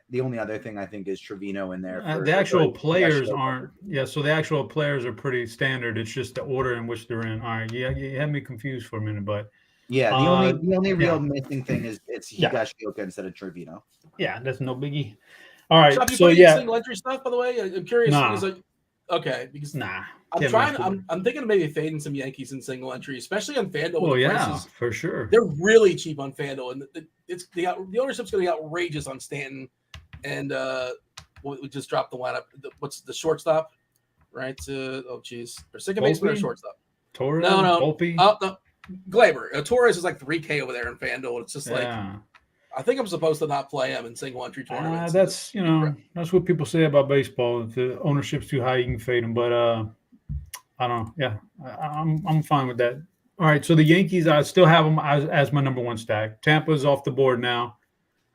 the only other thing I think is Trevino in there. The actual players aren't. Yeah, so the actual players are pretty standard. It's just the order in which they're in. All right, yeah, you had me confused for a minute, but yeah, the only real missing thing is it's Higashioka instead of Trevino. Yeah, that's no biggie. All right, Chop, so single entry stuff. By the way, I'm curious. Nah. Because I'm thinking of maybe fading some Yankees in single entry, especially on Fanduel. Oh yeah, for sure. They're really cheap on Fanduel, and the ownership's going to be outrageous on Stanton. And we just dropped the lineup. What's the shortstop? Right? Or second baseman or shortstop? Torres. No. Volpe. No. Glaber. Torres is like $3K over there in Fanduel. It's just I think I'm supposed to not play him in single entry tournaments. That's that's what people say about baseball. If the ownership's too high, you can fade them. But I don't know. Yeah, I'm fine with that. All right, so the Yankees, I still have them as my #1 stack. Tampa's off the board now.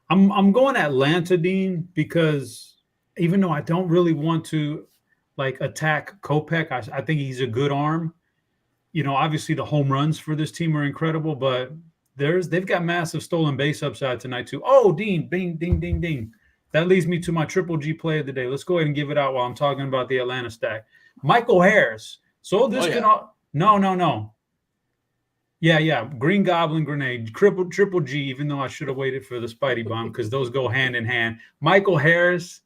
I'm going Atlanta, Dean, because even though I don't really want to attack Kopech, I think he's a good arm. Obviously the home runs for this team are incredible, but they've got massive stolen base upside tonight too. Oh, Dean, bing, ding, ding, ding. That leads me to my triple G play of the day. Let's go ahead and give it out while I'm talking about the Atlanta stack. Michael Harris. So this no. Yeah. Green Goblin grenade, triple G, even though I should have waited for the Spidey bomb because those go hand in hand. Michael Harris.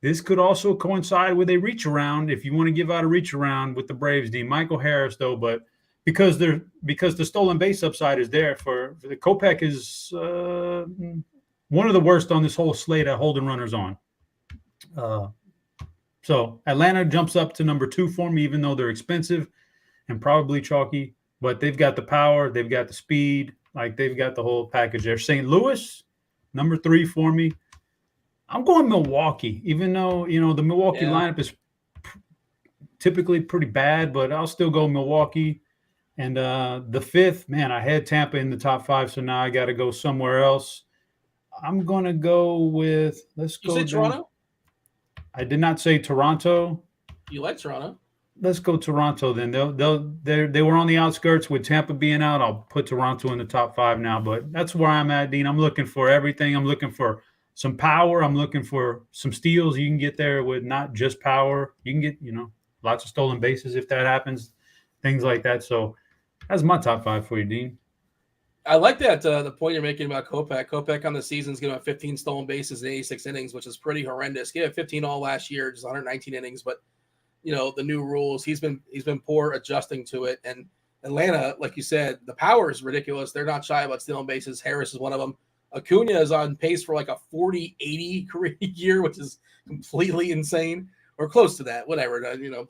This could also coincide with a reach around if you want to give out a reach around with the Braves, Dean. Michael Harris, though, but because the stolen base upside is there for the Kopech is one of the worst on this whole slate at holding runners on. So Atlanta jumps up to #2 for me, even though they're expensive and probably chalky, but they've got the power, they've got the speed, they've got the whole package there. St. Louis, #3 for me. I'm going Milwaukee, even though the Milwaukee lineup is typically pretty bad, but I'll still go Milwaukee. And the 5th, man, I had Tampa in the top 5, so now I got to go somewhere else. I'm going to go with – let's go. You say Toronto? I did not say Toronto. You like Toronto? Let's go Toronto then. They were on the outskirts with Tampa being out. I'll put Toronto in the top 5 now, but that's where I'm at, Dean. I'm looking for everything. I'm looking for some power. I'm looking for some steals. You can get there with not just power. You can get, lots of stolen bases if that happens, things like that. So that's my top 5 for you, Dean. I like that the point you're making about Kopech. Kopech on the season is going to have 15 stolen bases in 86 innings, which is pretty horrendous. He had 15 all last year, just 119 innings. But the new rules, he's been poor adjusting to it. And Atlanta, like you said, the power is ridiculous. They're not shy about stealing bases. Harris is one of them. Acuna is on pace for a 40-80 career year, which is completely insane, or close to that. Whatever.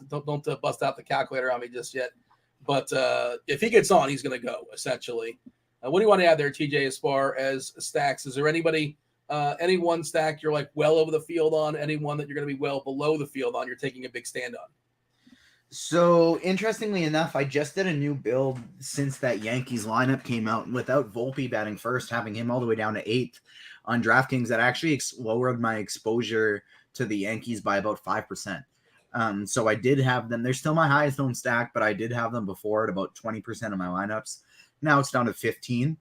Don't bust out the calculator on me just yet. But if he gets on, he's going to go, essentially. What do you want to add there, TJ, as far as stacks? Is there anybody, any one stack you're well over the field on, any one that you're going to be well below the field on, you're taking a big stand on? So interestingly enough, I just did a new build since that Yankees lineup came out, and without Volpe batting first, having him all the way down to 8th on DraftKings, that actually lowered my exposure to the Yankees by about 5%. So I did have them. They're still my highest owned stack, but I did have them before at about 20% of my lineups. Now it's down to 15.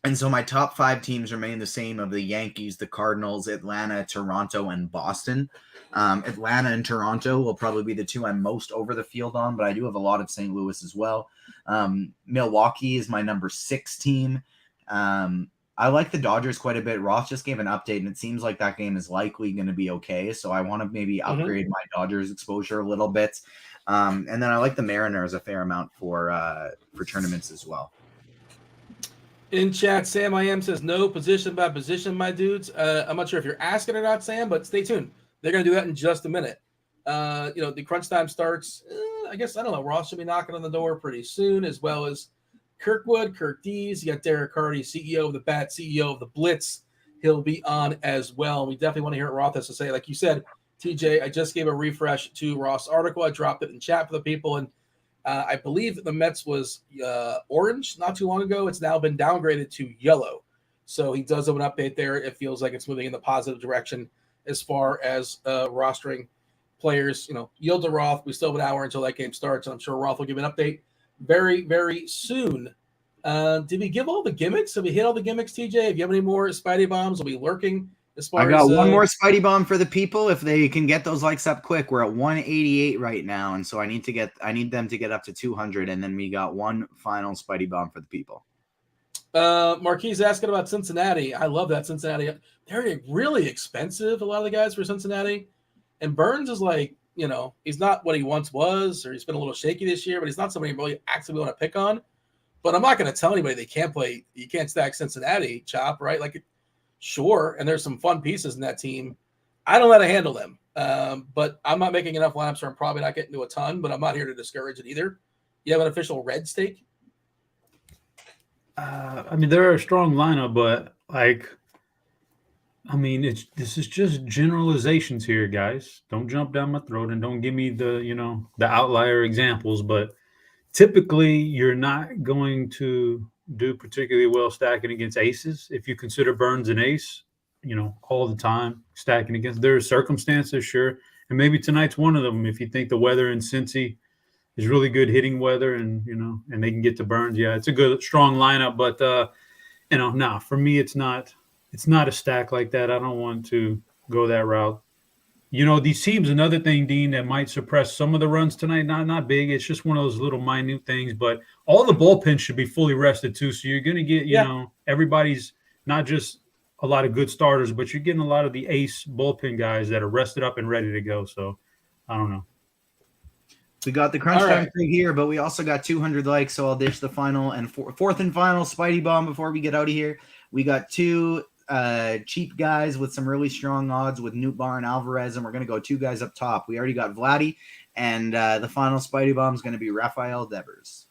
And so my top 5 teams remain the same of the Yankees, the Cardinals, Atlanta, Toronto, and Boston. Atlanta and Toronto will probably be the 2 I'm most over the field on, but I do have a lot of St. Louis as well. Milwaukee is my number 6 team. I like the Dodgers quite a bit. Roth just gave an update, and it seems like that game is likely going to be okay. So I want to maybe upgrade my Dodgers exposure a little bit. And then I like the Mariners a fair amount for tournaments as well. In chat, Sam I am says no, position by position, my dudes. I'm not sure if you're asking or not, Sam, but stay tuned. They're going to do that in just a minute. The crunch time starts, I guess, I don't know, Ross should be knocking on the door pretty soon, as well as Kirkwood, Kirkdiese. You got DerekCarty, CEO of the Bat, CEO of the Blitz. He'll be on as well. We definitely want to hear what Roth has to say. Like you said, TJ, I just gave a refresh to Ross' article. I dropped it in chat for the people, and I believe that the Mets was orange not too long ago. It's now been downgraded to yellow. So he does have an update there. It feels like it's moving in the positive direction as far as rostering players. Yield to Roth. We still have an hour until that game starts, and I'm sure Roth will give an update very, very soon. Did we give all the gimmicks? Have we hit all the gimmicks, TJ? If you have any more Spidey bombs, will be lurking as far I got as one more Spidey bomb for the people. If they can get those likes up quick, we're at 188 right now, and so I need them to get up to 200, and then we got one final Spidey bomb for the people. Marquis asking about Cincinnati. I love that Cincinnati. They're really expensive, a lot of the guys for Cincinnati. And Burns is like, he's not what he once was, or he's been a little shaky this year, but he's not somebody you really actively want to pick on. But I'm not going to tell anybody they can't play. You can't stack Cincinnati, Chop, right? Like, sure. And there's some fun pieces in that team. I don't know how to handle them. But I'm not making enough lineups, or I'm probably not getting to a ton, but I'm not here to discourage it either. You have an official red stake? They're a strong lineup, but this is just generalizations here, guys. Don't jump down my throat and don't give me the outlier examples. But typically, you're not going to do particularly well stacking against aces if you consider Burns an ace. All the time stacking against. There are circumstances, sure, and maybe tonight's one of them. If you think the weather in Cincy is really good hitting weather, and and they can get to Burns, yeah, it's a good strong lineup. But for me, it's not a stack like that. I don't want to go that route. These teams, another thing, Dean, that might suppress some of the runs tonight, not big. It's just one of those little minute things, but all the bullpens should be fully rested too. So you're going to get, everybody's not just a lot of good starters, but you're getting a lot of the ace bullpen guys that are rested up and ready to go. So I don't know. We got the crunch time thing here, but we also got 200 likes, so I'll dish the final and fourth and final Spidey bomb before we get out of here. We got 2 cheap guys with some really strong odds with Nootbaar and Alvarez, and we're going to go 2 guys up top. We already got Vladdy, and the final Spidey bomb is going to be Rafael Devers.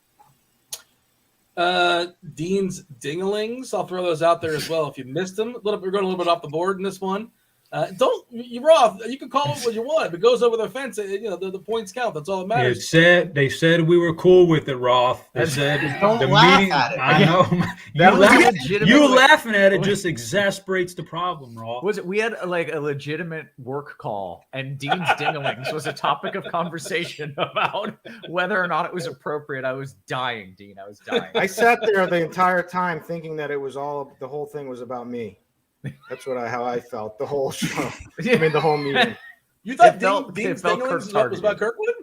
Dean's Dinglings. I'll throw those out there as well. If you missed them, we're going a little bit off the board in this one. Roth, you can call it what you want. If it goes over the fence, the points count. That's all that matters. They said we were cool with it, Roth. They said don't laugh at it. I know. You laughing at it just exasperates the problem, Roth. We had a legitimate work call, and Dean's Dinglings was a topic of conversation about whether or not it was appropriate. I was dying, Dean. I was dying. I sat there the entire time thinking that it was the whole thing was about me. That's how I felt the whole show. The whole meeting. You thought Dean's Dinglings was about Kirkwood?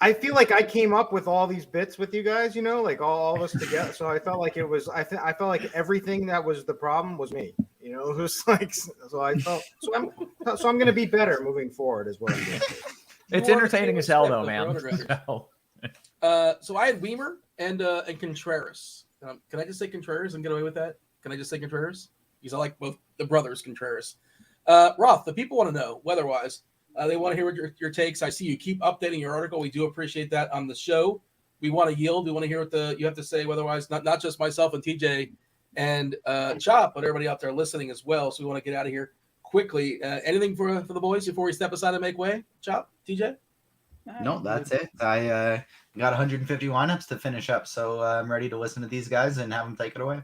I feel like I came up with all these bits with you guys, all of us together. So I felt like it was. I felt like everything that was the problem was me. It was like. So I felt. So I'm going to be better moving forward, is what I'm doing. It's entertaining as hell, though, man. So I had Weimer and Contreras. Can I just say Contreras and get away with that? Can I just say Contreras? Because I like both the brothers Contreras. Roth, the people want to know weather-wise. They want to hear what your takes. I see you keep updating your article. We do appreciate that on the show. We want to yield. We want to hear what you have to say weather-wise. Not just myself and TJ and Chop, but everybody out there listening as well. So we want to get out of here quickly. Anything for the boys before we step aside and make way? Chop, TJ? No, that's it. I got 150 lineups to finish up, so I'm ready to listen to these guys and have them take it away.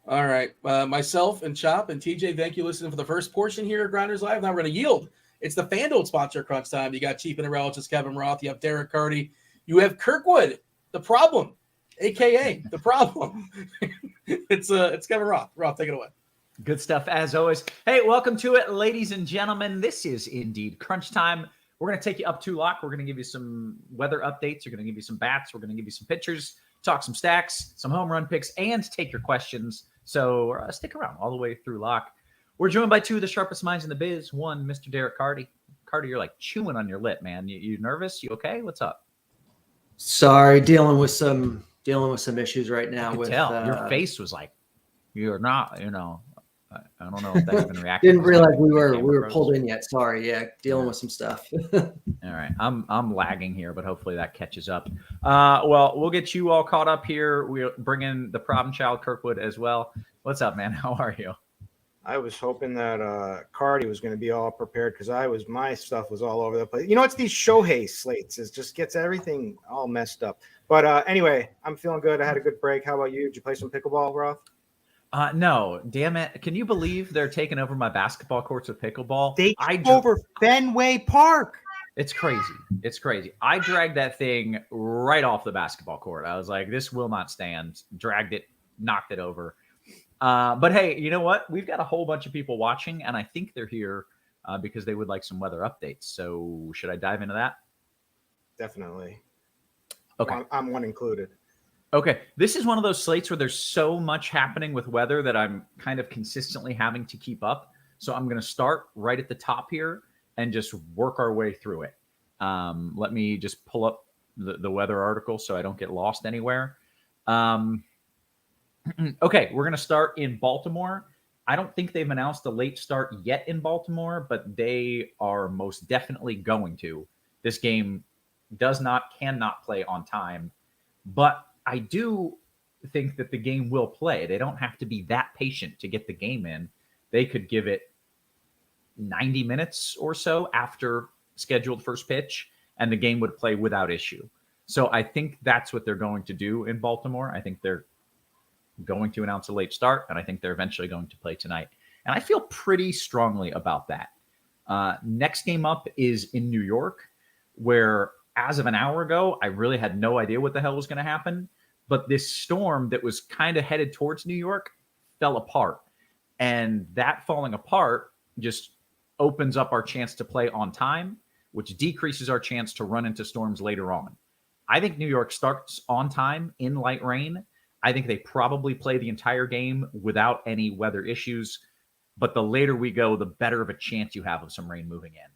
All right. Myself and Chop and TJ, thank you for listening for the first portion here at Grinders Live. Now we're going to yield. It's the Fanduel sponsor crunch time. You got Chief and the Relatives, Kevin Roth. You have DerekCarty. You have Kirkwood, the problem, a.k.a. the problem. It's Kevin Roth. Roth, take it away. Good stuff as always. Hey, welcome to it, ladies and gentlemen. This is indeed crunch time. We're going to take you up to lock. We're going to give you some weather updates. We're going to give you some bats. We're going to give you some pitchers, talk some stacks, some home run picks, and take your questions. So stick around all the way through lock. We're joined by two of the sharpest minds in the biz. One, Mr. DerekCarty. Carty, you're like chewing on your lip, man. You nervous? You okay? What's up? Sorry, dealing with some issues right now. I could with tell. Your face was like, you're not, I don't know if that even reacted. Didn't realize we were pulled in yet. Sorry, dealing with some stuff. All right, I'm lagging here, but hopefully that catches up. Well, we'll get you all caught up here. We'll bring in the problem child Kirkwood as well. What's up, man? How are you? I was hoping that Carty was going to be all prepared because my stuff was all over the place. You know, it's these Shohei slates. It just gets everything all messed up. But anyway, I'm feeling good. I had a good break. How about you? Did you play some pickleball, Roth? No, damn it. Can you believe they're taking over my basketball courts with pickleball? They took over Fenway Park. It's crazy. It's crazy. I dragged that thing right off the basketball court. I was like, this will not stand. Dragged it, knocked it over. But hey, you know what? We've got a whole bunch of people watching, and I think they're here because they would like some weather updates. So should I dive into that? Definitely. Okay. I'm one included. Okay. This is one of those slates where there's so much happening with weather that I'm kind of consistently having to keep up. So I'm going to start right at the top here and just work our way through it. Let me just pull up the weather article so I don't get lost anywhere. Okay, we're going to start in Baltimore. I don't think they've announced a late start yet in Baltimore, but they are most definitely going to. This game cannot play on time, but I do think that the game will play. They don't have to be that patient to get the game in. They could give it 90 minutes or so after scheduled first pitch, and the game would play without issue. So I think that's what they're going to do in Baltimore. I think they're going to announce a late start, and I think they're eventually going to play tonight. And I feel pretty strongly about that. Next game up is in New York, where as of an hour ago, I really had no idea what the hell was going to happen. But this storm that was kind of headed towards New York fell apart. And that falling apart just opens up our chance to play on time, which decreases our chance to run into storms later on. I think New York starts on time in light rain. I think they probably play the entire game without any weather issues. But the later we go, the better of a chance you have of some rain moving in.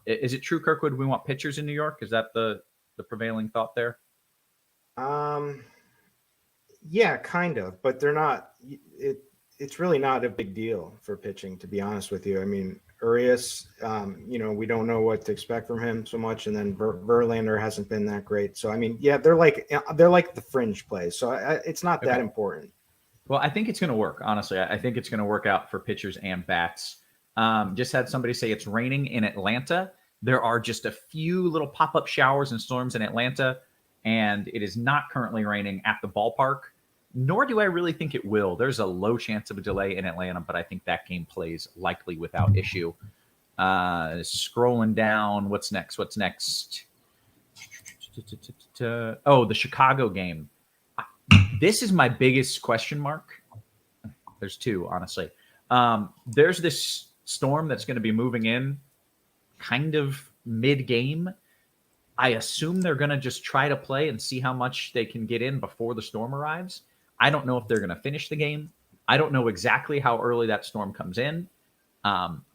Is it true, Kirkwood, we want pitchers in New York? Is that the prevailing thought there? Yeah, kind of, but they're not. It's really not a big deal for pitching, to be honest with you. I mean, Urias, we don't know what to expect from him so much, and then Verlander hasn't been that great. So I mean, yeah, they're like the fringe plays. So it's not that important. Well, I think it's going to work. Honestly, I think it's going to work out for pitchers and bats. Just had somebody say it's raining in Atlanta. There are just a few little pop-up showers and storms in Atlanta, and it is not currently raining at the ballpark, nor do I really think it will. There's a low chance of a delay in Atlanta, but I think that game plays likely without issue. Scrolling down, what's next? Oh, the Chicago game. This is my biggest question mark. There's two, honestly. There's this storm that's going to be moving in kind of mid-game. I assume they're going to just try to play and see how much they can get in before the storm arrives. I don't know if they're going to finish the game. I don't know exactly how early that storm comes in.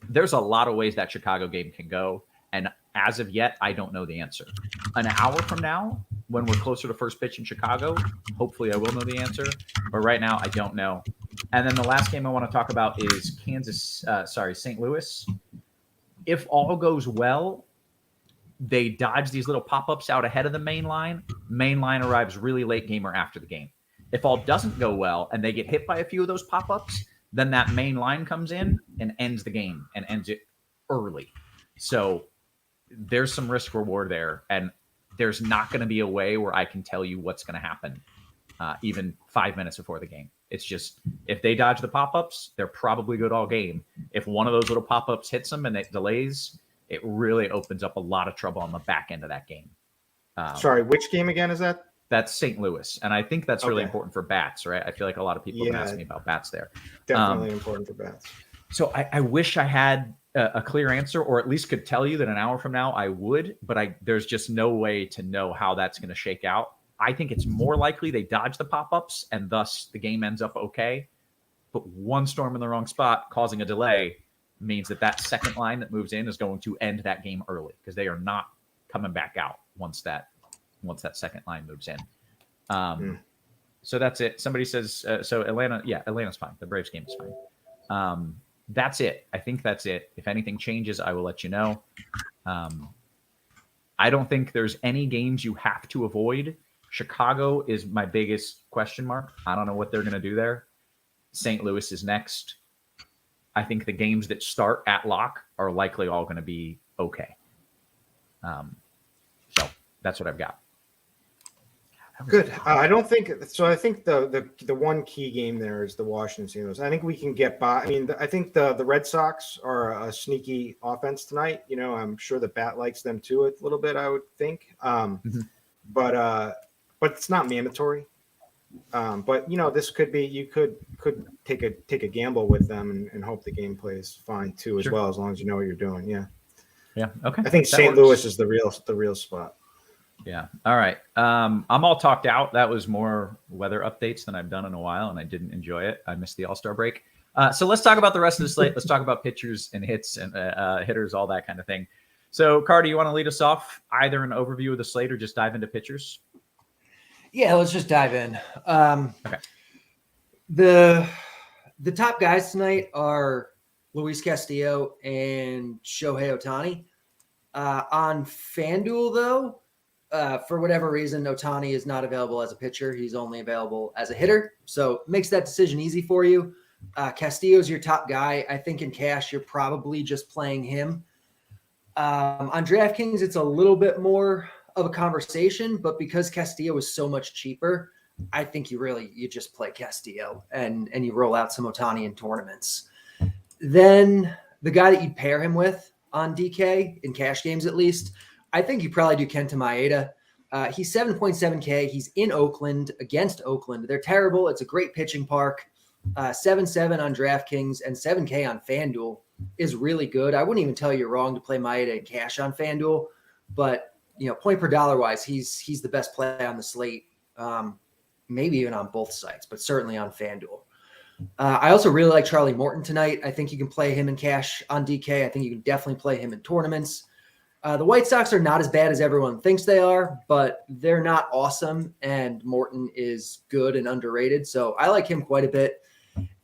There's a lot of ways that Chicago game can go. And as of yet, I don't know the answer. An hour from now, when we're closer to first pitch in Chicago, hopefully I will know the answer. But right now, I don't know. And then the last game I want to talk about is St. Louis. If all goes well, they dodge these little pop-ups out ahead of the main line. Main line arrives really late game or after the game. If all doesn't go well and they get hit by a few of those pop-ups, then that main line comes in and ends the game and ends it early. So there's some risk reward there, and there's not going to be a way where I can tell you what's going to happen even 5 minutes before the game. It's just, if they dodge the pop-ups, they're probably good all game. If one of those little pop-ups hits them and it delays, it really opens up a lot of trouble on the back end of that game. Sorry, which game again is that? That's St. Louis, and I think that's really Okay. important for bats, right? I feel like a lot of people have asked me about bats there. Definitely important for bats. So I wish I had a clear answer, or at least could tell you that an hour from now I would, but there's just no way to know how that's going to shake out. I think it's more likely they dodge the pop-ups and thus the game ends up okay. But one storm in the wrong spot causing a delay means that second line that moves in is going to end that game early, because they are not coming back out once that second line moves in. So that's it. Somebody says, so Atlanta, Atlanta's fine. The Braves game is fine. That's it. I think that's it. If anything changes, I will let you know. I don't think there's any games you have to avoid. Chicago is my biggest question mark. I don't know what they're going to do there. St. Louis is next. I think the games that start at lock are likely all going to be okay. So that's what I've got. Good. I don't think so. I think the one key game there is the Washington St. Louis. I think we can get by. I mean, I think the Red Sox are a sneaky offense tonight. You know, I'm sure the bat likes them too a little bit, I would think. But it's not mandatory. But you know, this could be, you could take a gamble with them and hope the game plays fine too, as well, as long as you know what you're doing. Yeah. Okay. I think St. Louis is the real spot. Yeah. All right. I'm all talked out. That was more weather updates than I've done in a while, and I didn't enjoy it. I missed the All-Star break. So let's talk about the rest of the slate. Let's talk about pitchers and hits and hitters, all that kind of thing. So, Carty, you want to lead us off, either an overview of the slate or just dive into pitchers? Yeah, let's just dive in. Okay. The top guys tonight are Luis Castillo and Shohei Ohtani. On FanDuel, though, for whatever reason, Ohtani is not available as a pitcher. He's only available as a hitter. So it makes that decision easy for you. Castillo's your top guy. I think in cash, you're probably just playing him. On DraftKings, it's a little bit more of a conversation, but because Castillo is so much cheaper, I think you just play Castillo and you roll out some Ohtani in tournaments. Then the guy that you'd pair him with on DK, in cash games at least, I think you probably do Kenta Maeda. He's 7.7K. He's in Oakland, against Oakland. They're terrible. It's a great pitching park. 7.7 on DraftKings and 7K on FanDuel is really good. I wouldn't even tell you you're wrong to play Maeda in cash on FanDuel, but you know, point per dollar wise, he's the best play on the slate. Maybe even on both sites, but certainly on FanDuel. I also really like Charlie Morton tonight. I think you can play him in cash on DK. I think you can definitely play him in tournaments. The White Sox are not as bad as everyone thinks they are, but they're not awesome, and Morton is good and underrated. So I like him quite a bit.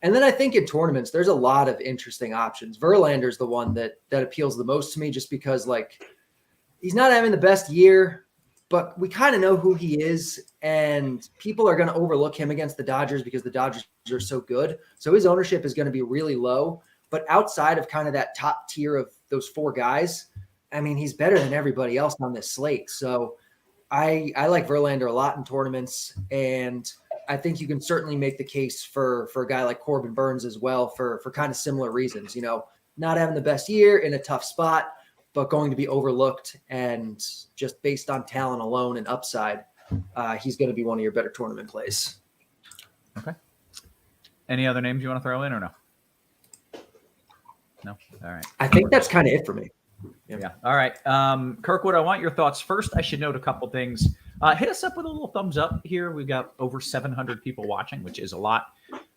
And then I think in tournaments, there's a lot of interesting options. Verlander's the one that appeals the most to me, just because like he's not having the best year, but we kind of know who he is, and people are going to overlook him against the Dodgers because the Dodgers are so good. So his ownership is going to be really low. But outside of kind of that top tier of those four guys, I mean, he's better than everybody else on this slate. So I like Verlander a lot in tournaments, and I think you can certainly make the case for a guy like Corbin Burns as well for kind of similar reasons. You know, not having the best year, in a tough spot, but going to be overlooked, and just based on talent alone and upside, he's going to be one of your better tournament plays. Okay. Any other names you want to throw in or no? No? All right. I think that's kind of it for me. Yeah. All right. Kirkwood, I want your thoughts. First, I should note a couple things. Hit us up with a little thumbs up here. We've got over 700 people watching, which is a lot.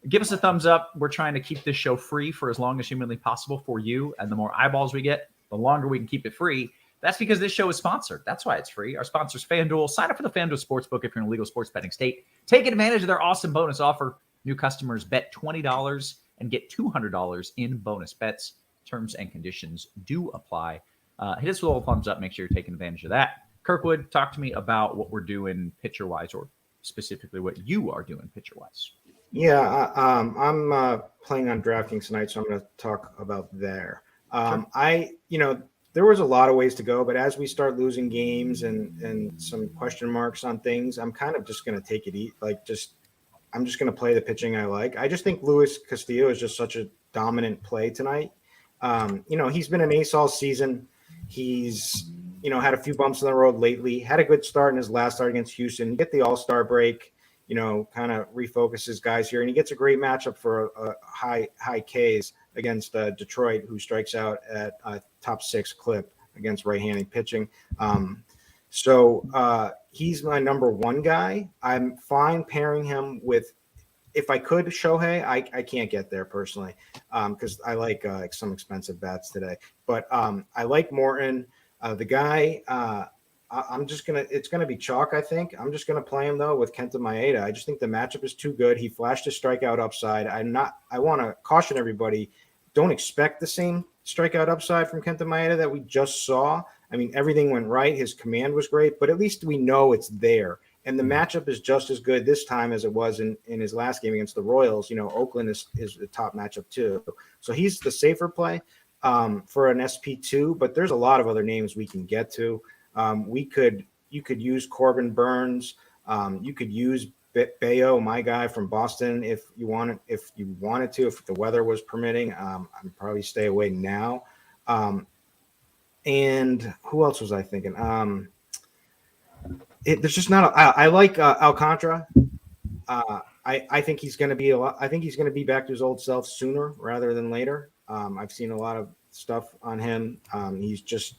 Give us a thumbs up. We're trying to keep this show free for as long as humanly possible for you. And the more eyeballs we get, the longer we can keep it free. That's because this show is sponsored. That's why it's free. Our sponsor is FanDuel. Sign up for the FanDuel Sportsbook if you're in a legal sports betting state. Take advantage of their awesome bonus offer. New customers bet $20 and get $200 in bonus bets. Terms and conditions do apply. Hit us with a little thumbs up. Make sure you're taking advantage of that. Kirkwood, talk to me about what we're doing pitcher-wise, or specifically what you are doing pitcher-wise. Yeah, I'm playing on DraftKings tonight, so I'm going to talk about there. Sure. there was a lot of ways to go, but as we start losing games and some question marks on things, I'm kind of just going to take it I'm just going to play the pitching I like. I just think Luis Castillo is just such a dominant play tonight. He's been an ace all season. He's, had a few bumps in the road lately, had a good start in his last start against Houston. You get the All-Star break, kind of refocuses guys here, and he gets a great matchup for a high Ks against Detroit, who strikes out at a top 6 clip against right-handed pitching. So he's my number 1 guy. I'm fine pairing him with, if I could, Shohei. I can't get there personally because I like some expensive bats today. But I like Morton. The guy, it's going to be chalk, I think. I'm just going to play him, though, with Kenta Maeda. I just think the matchup is too good. He flashed his strikeout upside. I want to caution everybody, don't expect the same strikeout upside from Kenta Maeda that we just saw. I mean, everything went right. His command was great, but at least we know it's there. And the matchup is just as good this time as it was in his last game against the Royals. Oakland is the top matchup too. So he's the safer play for an SP2, but there's a lot of other names we can get to. You could use Corbin Burns. You could use Bayo, my guy from Boston, if you wanted to, if the weather was permitting. I'd probably stay away now. And who else was I thinking? There's just not. I like Alcantara. I think he's going to be I think he's going to be back to his old self sooner rather than later. I've seen a lot of stuff on him. He's just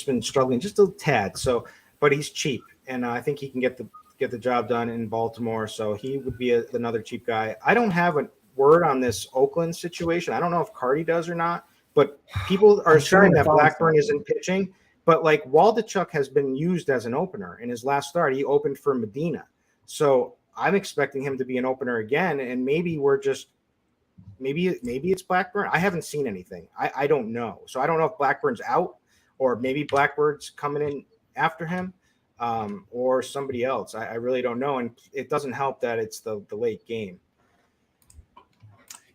been struggling just a tad. So, but he's cheap, and I think he can get the job done in Baltimore. So he would be another cheap guy. I don't have a word on this Oakland situation. I don't know if Carty does or not. But people are assuming that Blackburn isn't pitching. But like Waldichuk has been used as an opener in his last start. He opened for Medina. So I'm expecting him to be an opener again. And maybe maybe it's Blackburn. I haven't seen anything. I don't know. So I don't know if Blackburn's out or maybe Blackbird's coming in after him or somebody else. I really don't know. And it doesn't help that it's the late game.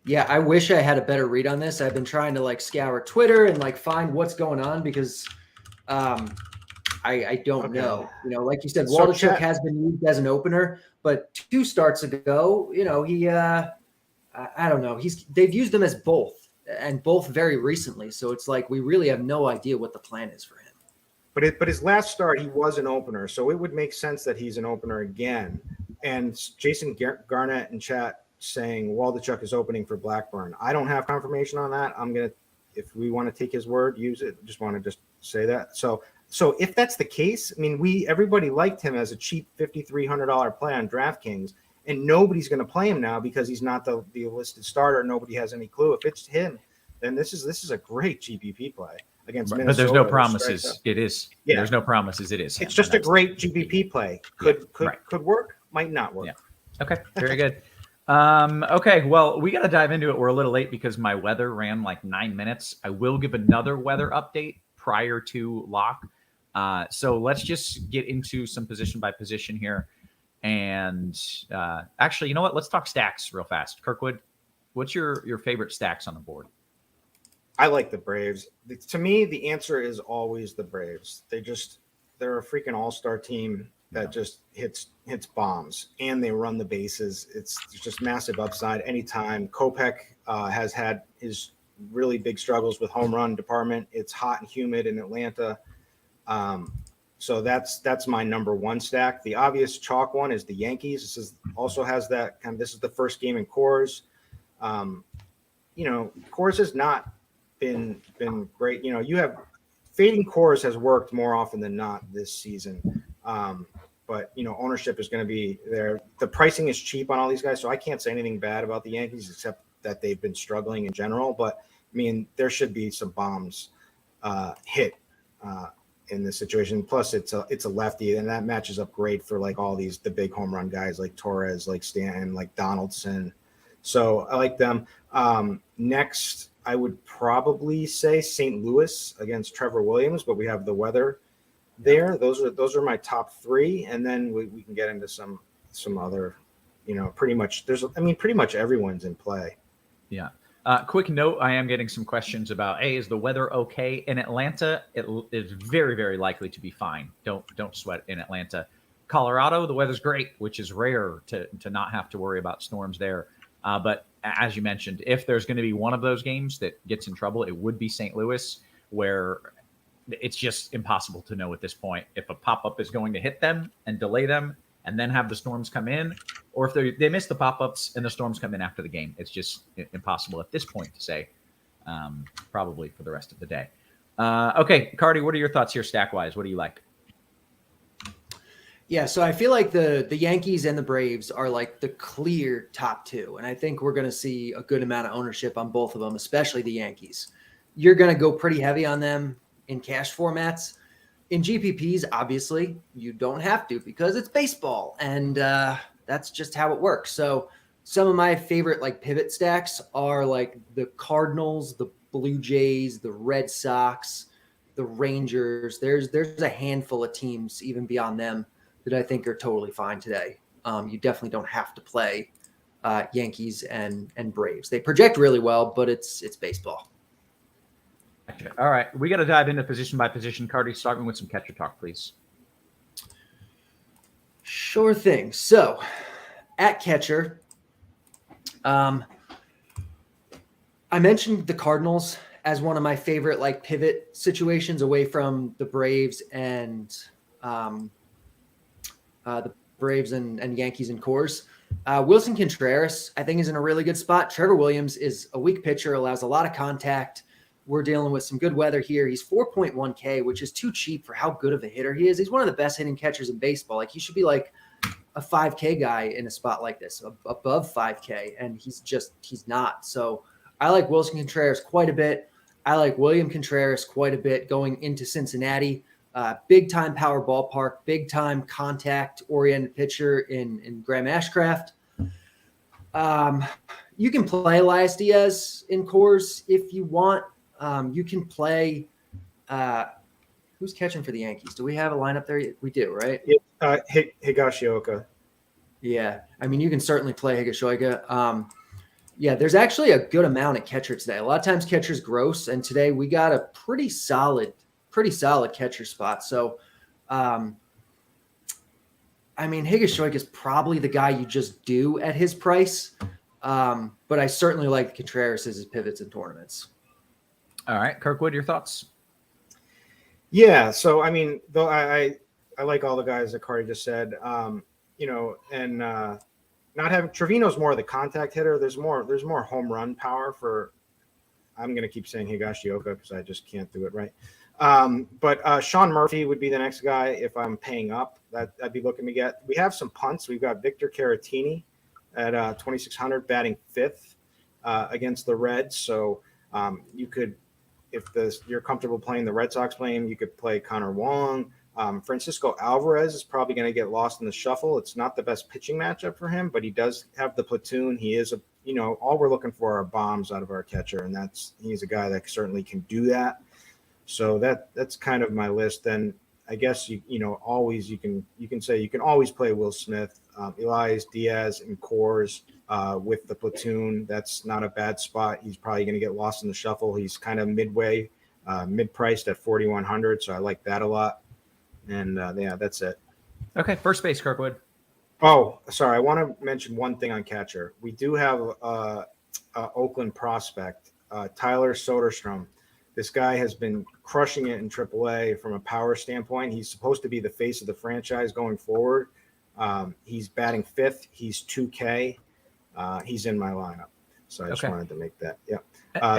Yeah, I wish I had a better read on this. I've been trying to scour Twitter and find what's going on because I don't know. Like you said, Waldichuk has been used as an opener, but 2 starts ago, he I don't know. They've used him as both and both very recently. So it's like we really have no idea what the plan is for him. But his last start, he was an opener, so it would make sense that he's an opener again. And Jason Garnett in chat saying Waldichuk is opening for Blackburn. I don't have confirmation on that. If we want to take his word, use it. Just want to say that. So if that's the case, I mean, everybody liked him as a cheap $5,300 play on DraftKings, and nobody's going to play him now because he's not the listed starter. Nobody has any clue. If it's him, then this is a great GPP play against Minnesota. But there's no promises. It is. Yeah. There's no promises. It is. It's just a great GPP play. Could work. Might not work. Yeah. Okay. Very good. Okay, well, we got to dive into it. We're a little late because my weather ran 9 minutes. I will give another weather update prior to lock. So let's just get into some position by position here. And actually, you know what? Let's talk stacks real fast. Kirkwood, what's your favorite stacks on the board? I like the Braves. To me, the answer is always the Braves. They're a freaking all-star team that just hits bombs, and they run the bases. It's just massive upside anytime. Kopech has had his really big struggles with home run department. It's hot and humid in Atlanta. So that's my number 1 stack. The obvious chalk one is the Yankees. This has that this is the first game in Coors. Coors has not been great. You have fading Coors has worked more often than not this season. But ownership is going to be there. The pricing is cheap on all these guys, so I can't say anything bad about the Yankees except that they've been struggling in general. But I mean, there should be some bombs hit in this situation. Plus, it's a lefty, and that matches up great for all the big home run guys like Torres, like Stanton, like Donaldson. So I like them. Next, I would probably say St. Louis against Trevor Williams, but we have the weather there. Those are my top 3, and then we can get into some other, pretty much everyone's in play. Yeah. Quick note, I am getting some questions about, hey, is the weather okay in Atlanta? It is very, very likely to be fine. Don't sweat in Atlanta. Colorado, the weather's great, which is rare to not have to worry about storms there. But as you mentioned, if there's going to be one of those games that gets in trouble, it would be St. Louis, where it's just impossible to know at this point if a pop-up is going to hit them and delay them and then have the storms come in, or if they miss the pop-ups and the storms come in after the game. It's just impossible at this point to say, probably for the rest of the day. Okay, Carty, what are your thoughts here stack-wise? What do you like? Yeah, so I feel like the Yankees and the Braves are like the clear top two. And I think we're going to see a good amount of ownership on both of them, especially the Yankees. You're going to go pretty heavy on them in cash formats. In GPPs, obviously, you don't have to because it's baseball. And that's just how it works. So some of my favorite like pivot stacks are like the Cardinals, the Blue Jays, the Red Sox, the Rangers. There's a handful of teams even beyond them that I think are totally fine today. You definitely don't have to play Yankees and Braves. They project really well, but it's baseball. Gotcha. All right, we got to dive into position by position. Carty, starting with some catcher talk, please. Sure thing. So at catcher, I mentioned the Cardinals as one of my favorite like pivot situations away from the Braves and Yankees and Coors. Wilson Contreras, I think, is in a really good spot. Trevor Williams is a weak pitcher, allows a lot of contact. We're dealing with some good weather here. He's 4.1K, which is too cheap for how good of a hitter he is. He's one of the best hitting catchers in baseball. Like, he should be like a 5K guy in a spot like this, above 5K, and he's not. So I like Wilson Contreras quite a bit. I like William Contreras quite a bit going into Cincinnati. Big time power ballpark, big time contact oriented pitcher in Graham Ashcraft. You can play Elias Diaz in Coors if you want. You can play. Who's catching for the Yankees? Do we have a lineup there? We do, right? Higashioka. Yeah, I mean, you can certainly play Higashioka. Yeah, there's actually a good amount at catcher today. A lot of times catcher's gross, and today we got a pretty solid catcher spot. So, I mean, Higashioka is probably the guy you just do at his price. But I certainly like Contreras as his pivots in tournaments. All right, Kirkwood, your thoughts? Yeah, so I mean, though I like all the guys that Carty just said, and not having Trevino's more of the contact hitter. There's more home run power for. I'm going to keep saying Higashioka because I just can't do it right. But Sean Murphy would be the next guy if I'm paying up. That I'd be looking to get. We have some punts. We've got Victor Caratini at 2,600 batting fifth against the Reds. So you could. If you're comfortable playing the Red Sox playing, you could play Connor Wong. Francisco Alvarez is probably going to get lost in the shuffle. It's not the best pitching matchup for him, but he does have the platoon. He is all we're looking for are bombs out of our catcher, and he's a guy that certainly can do that. So that's kind of my list. Then I guess you can always play Will Smith, Elias Diaz, and Coors with the platoon. That's not a bad spot. He's probably going to get lost in the shuffle. He's kind of midway, mid-priced at 4,100, so I like that a lot. And that's it. Okay, first base, Kirkwood. Oh, sorry. I want to mention one thing on catcher. We do have Oakland prospect, Tyler Soderstrom. This guy has been crushing it in AAA from a power standpoint. He's supposed to be the face of the franchise going forward. He's batting fifth. He's 2K. He's in my lineup. So I just wanted to make that. Yeah.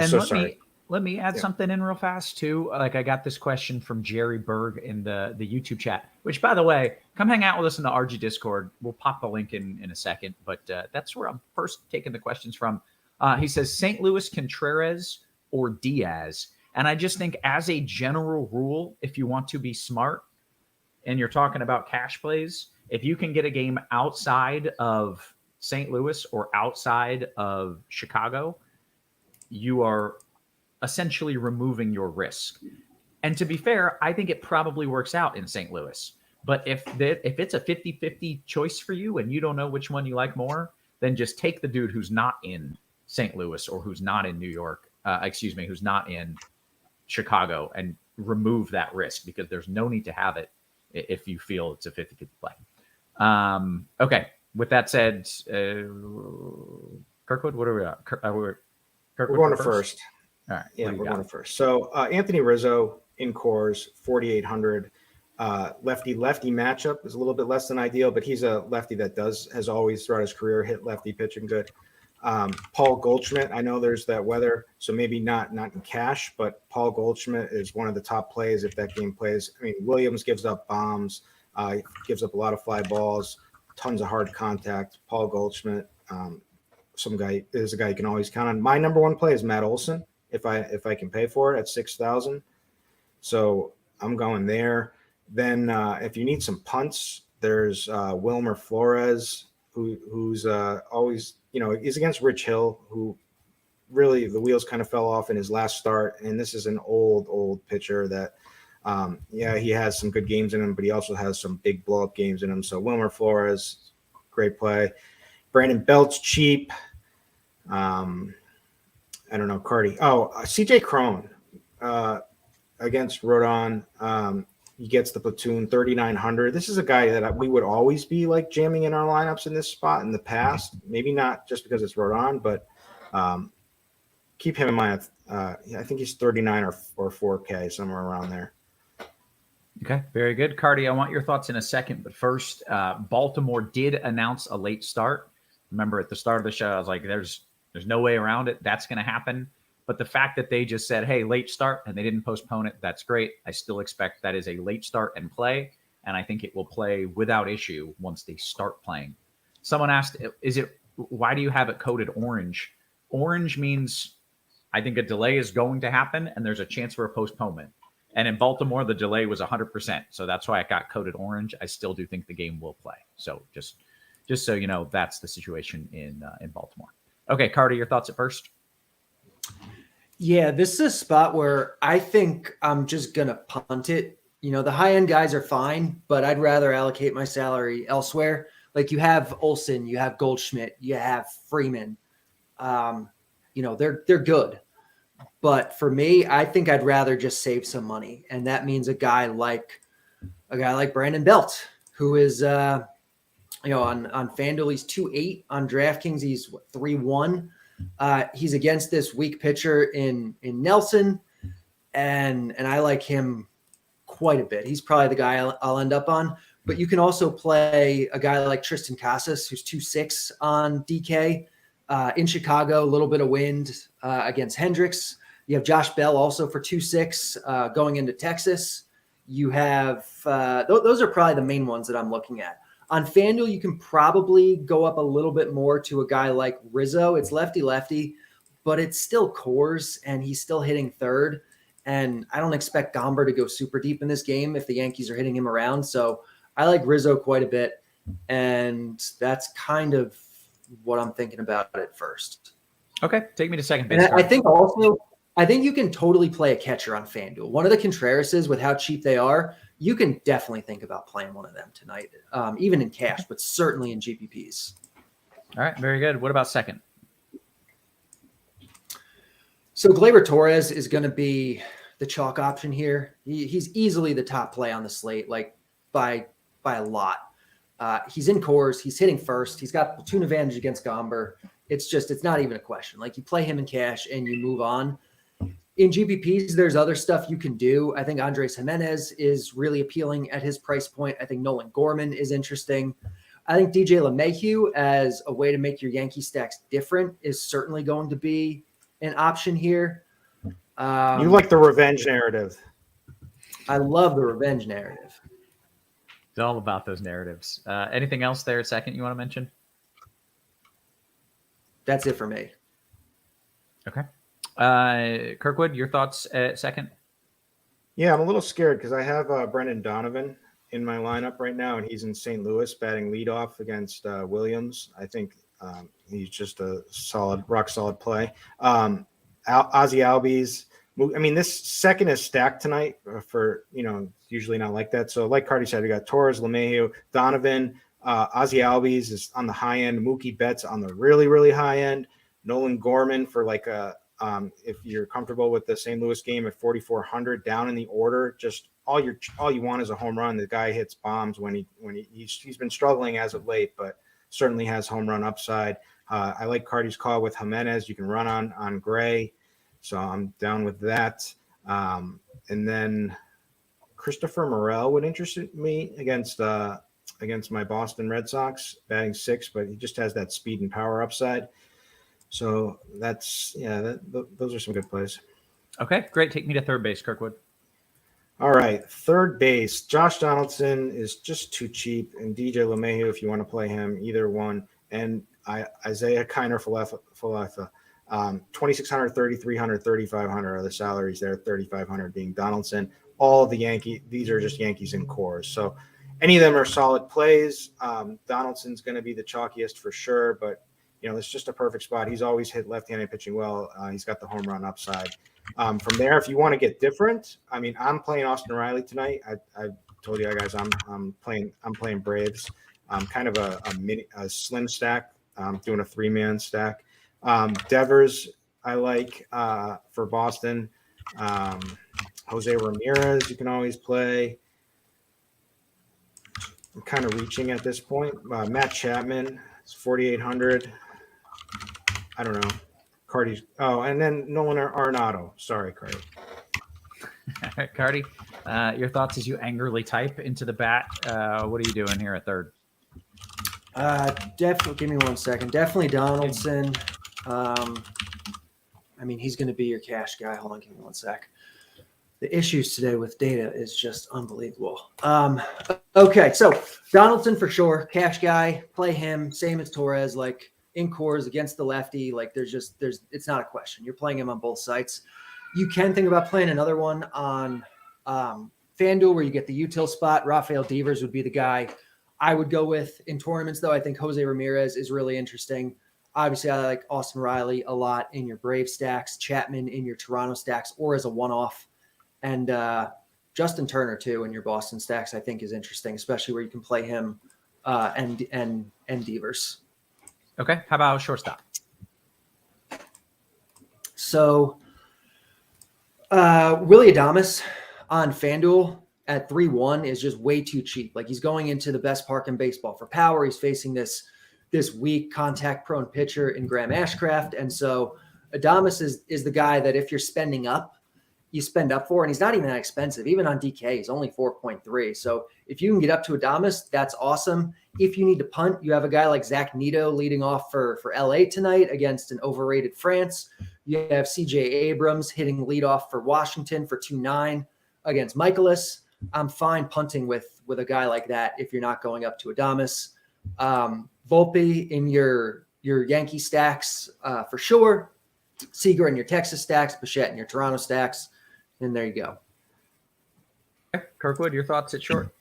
Sorry. Let me add something in real fast too. Like, I got this question from Jerry Berg in the YouTube chat, which, by the way, come hang out with us in the RG Discord. We'll pop the link in a second, but that's where I'm first taking the questions from. He says St. Louis Contreras or Diaz. And I just think, as a general rule, if you want to be smart and you're talking about cash plays, if you can get a game outside of St. Louis or outside of Chicago, you are essentially removing your risk. And to be fair, I think it probably works out in St. Louis. But if it's a 50-50 choice for you and you don't know which one you like more, then just take the dude who's not in St. Louis or who's not in New York, who's not in Chicago, and remove that risk, because there's no need to have it if you feel it's a 50-50 play. Okay. With that said, Kirkwood, what are we at? Kirkwood, We're going to first. All right. Yeah, we're going to first. So Anthony Rizzo in cores, 4,800. Lefty matchup is a little bit less than ideal, but he's a lefty that has always throughout his career hit lefty pitching good. Paul Goldschmidt, I know there's that weather, so maybe not in cash, but Paul Goldschmidt is one of the top plays if that game plays. I mean, Williams gives up bombs, gives up a lot of fly balls, tons of hard contact. Paul Goldschmidt, is a guy you can always count on. My number one play is Matt Olson, if I can pay for it at 6,000. So I'm going there. Then if you need some punts, there's Wilmer Flores, who's always, he's against Rich Hill, who really the wheels kind of fell off in his last start. And this is an old pitcher that, he has some good games in him, but he also has some big blow up games in him. So Wilmer Flores, great play. Brandon Belt's cheap. I don't know, Carty. Oh, CJ Cron against Rodon. He gets the platoon, 3,900. This is a guy that we would always be like jamming in our lineups in this spot in the past. Maybe not just because it's Rodon, but keep him in mind. I think he's 39 or 4K, somewhere around there. Okay, very good. Carty, I want your thoughts in a second, but first, Baltimore did announce a late start. Remember at the start of the show, I was like, there's no way around it. That's going to happen. But the fact that they just said, hey, late start, and they didn't postpone it, that's great. I still expect that is a late start and play, and I think it will play without issue once they start playing. Someone asked, why do you have it coded orange? Orange means I think a delay is going to happen, and there's a chance for a postponement. And in Baltimore, the delay was 100%. So that's why it got coded orange. I still do think the game will play. So just so you know, that's the situation in Baltimore. Okay, Carty, your thoughts at first? Yeah, this is a spot where I think I'm just going to punt it. The high-end guys are fine, but I'd rather allocate my salary elsewhere. Like you have Olsen, you have Goldschmidt, you have Freeman. They're good. But for me, I think I'd rather just save some money. And that means a guy like Brandon Belt, who is on FanDuel, he's 2.8. On DraftKings, he's 3.1. He's against this weak pitcher in Nelson, and I like him quite a bit. He's probably the guy I'll end up on. But you can also play a guy like Tristan Casas, who's 2.6 on DK in Chicago. A little bit of wind against Hendricks. You have Josh Bell also for 2.6 going into Texas. You have those are probably the main ones that I'm looking at. On FanDuel, you can probably go up a little bit more to a guy like Rizzo. It's lefty, but it's still cores, and he's still hitting third. And I don't expect Gomber to go super deep in this game if the Yankees are hitting him around. So I like Rizzo quite a bit, and that's kind of what I'm thinking about at first. Okay, take me to second base. And I think you can totally play a catcher on FanDuel. One of the Contrerases, with how cheap they are, you can definitely think about playing one of them tonight, even in cash, but certainly in GPPs. All right, very good. What about second? So Gleyber Torres is going to be the chalk option here. He's easily the top play on the slate, like by a lot. He's in cores. He's hitting first. He's got platoon advantage against Gomber. It's not even a question. Like you play him in cash and you move on. In GPPs, there's other stuff you can do. I think Andres Jimenez is really appealing at his price point. I think Nolan Gorman is interesting. I think DJ LeMahieu as a way to make your Yankee stacks different is certainly going to be an option here. You like the revenge narrative. I love the revenge narrative. It's all about those narratives. Anything else there, second, you want to mention? That's it for me. Okay. Kirkwood, your thoughts at second? Yeah, I'm a little scared because I have Brendan Donovan in my lineup right now, and he's in St. Louis batting leadoff against Williams. I think he's just a rock solid play. Ozzy Albies. I mean, this second is stacked tonight for, usually not like that. So like Carty said, we got Torres, LeMahieu, Donovan, Ozzy Albies is on the high end. Mookie Betts on the really, really high end. Nolan Gorman for like a if you're comfortable with the St. Louis game at 4,400 down in the order, just all you want is a home run. The guy hits bombs when he's been struggling as of late, but certainly has home run upside. I like Carty's call with Jimenez. You can run on Gray, so I'm down with that. And then Christopher Morel would interest me against my Boston Red Sox, batting 6th, but he just has that speed and power upside. So those are some good plays. Okay, great. Take me to third base, Kirkwood. All right, third base. Josh Donaldson is just too cheap, and DJ LeMahieu, if you want to play him, either one. And Isaiah Kiner Falefa, 2,600, 3,300, 3,500 are the salaries there. 3,500 being Donaldson. All of the these are just Yankees in cores. So any of them are solid plays. Donaldson's going to be the chalkiest for sure, but it's just a perfect spot. He's always hit left-handed pitching well. He's got the home run upside. From there, if you want to get different, I'm playing Austin Riley tonight. I told you guys I'm playing Braves. Kind of a slim stack. Doing a 3-man stack. Devers I like for Boston. Jose Ramirez you can always play. I'm kind of reaching at this point. Matt Chapman is 4,800. I don't know. Carty's. Oh, and then Nolan Arenado. Sorry, Carty. All right, Carty, your thoughts as you angrily type into the bat. What are you doing here at third? Definitely. Give me 1 second. Definitely Donaldson. He's going to be your cash guy. Hold on. Give me 1 sec. The issues today with data is just unbelievable. Okay. So Donaldson for sure. Cash guy. Play him. Same as Torres. Like in cores against the lefty. Like it's not a question. You're playing him on both sites. You can think about playing another one on FanDuel where you get the util spot. Rafael Devers would be the guy I would go with in tournaments, though. I think Jose Ramirez is really interesting. Obviously, I like Austin Riley a lot in your Brave stacks, Chapman in your Toronto stacks, or as a one-off. And Justin Turner, too, in your Boston stacks, I think is interesting, especially where you can play him and Devers. Okay. How about shortstop? So Willy Adames on FanDuel at 3-1 is just way too cheap. Like he's going into the best park in baseball for power. He's facing this weak contact-prone pitcher in Graham Ashcraft. And so Adames is the guy that if you're spending up, you spend up for, and he's not even that expensive. Even on DK, he's only 4.3. So if you can get up to Adames, that's awesome. If you need to punt, you have a guy like Zach Neto leading off for LA tonight against an overrated France. You have CJ Abrams hitting leadoff for Washington for 2-9 against Michaelis. I'm fine punting with a guy like that if you're not going up to Adames. Volpe in your Yankee stacks for sure. Seager in your Texas stacks. Bichette in your Toronto stacks. And there you go. Okay. Kirkwood, your thoughts at short?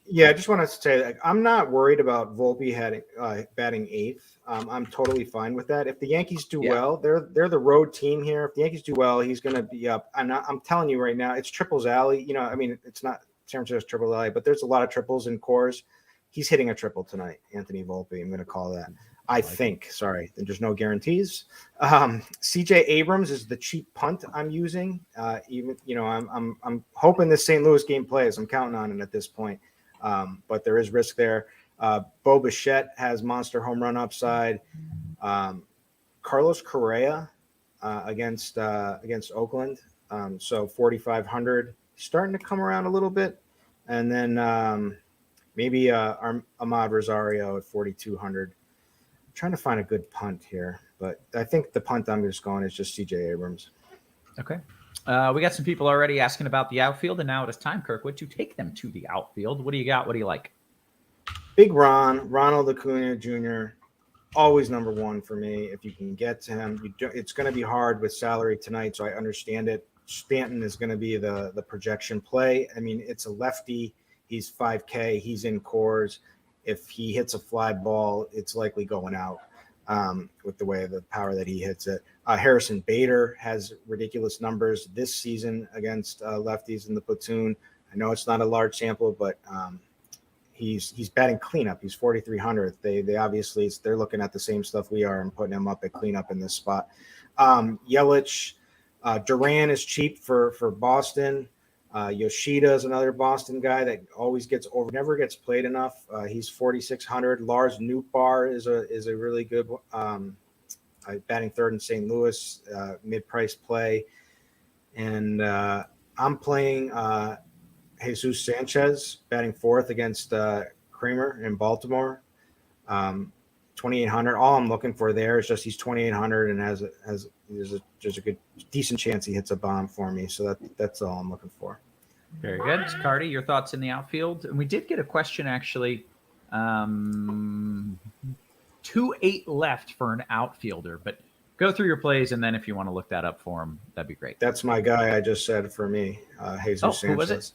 Yeah, I just want to say that I'm not worried about Volpe batting 8th. I'm totally fine with that. If the Yankees do well, they're the road team here. If the Yankees do well, he's going to be up. I'm telling you right now, it's triples alley. It's not San Francisco's triple alley, but there's a lot of triples in cores. He's hitting a triple tonight, Anthony Volpe. I'm going to call that. I think. Sorry, there's no guarantees. CJ Abrams is the cheap punt I'm using. I'm hoping this St. Louis game plays. I'm counting on it at this point. But there is risk there. Bo Bichette has monster home run upside. Carlos Correa against Oakland. So 4,500, starting to come around a little bit. And then maybe Ahmad Rosario at 4,200. Trying to find a good punt here, but I think the punt I'm just going is just CJ Abrams. Okay. We got some people already asking about the outfield, and now it is time, Kirkwood, to take them to the outfield. What do you got? What do you like? Big Ronald Acuna Jr., always number one for me. If you can get to him, it's going to be hard with salary tonight, so I understand it. Stanton is going to be the projection play. It's a lefty. He's 5K. He's in cores. If he hits a fly ball, it's likely going out with the power that he hits it. Harrison Bader has ridiculous numbers this season against lefties in the platoon. I know it's not a large sample, but he's batting cleanup. He's 4,300. They obviously they're looking at the same stuff we are and putting him up at cleanup in this spot. Yelich, Duran is cheap for Boston. Yoshida is another Boston guy that always never gets played enough. He's 4,600. Lars Nootbaar is a really good batting third in St. Louis, mid-price play. And I'm playing Jesus Sanchez, batting fourth against Kramer in Baltimore. 2,800. All I'm looking for there is just he's 2,800 and there's a good decent chance he hits a bomb for me. So that's all I'm looking for. Very good. Carty, your thoughts in the outfield? And we did get a question actually. 2-8 left for an outfielder, but go through your plays, and then if you want to look that up for him, that'd be great. That's my guy I just said for me, Jesus Sanchez. Who was it?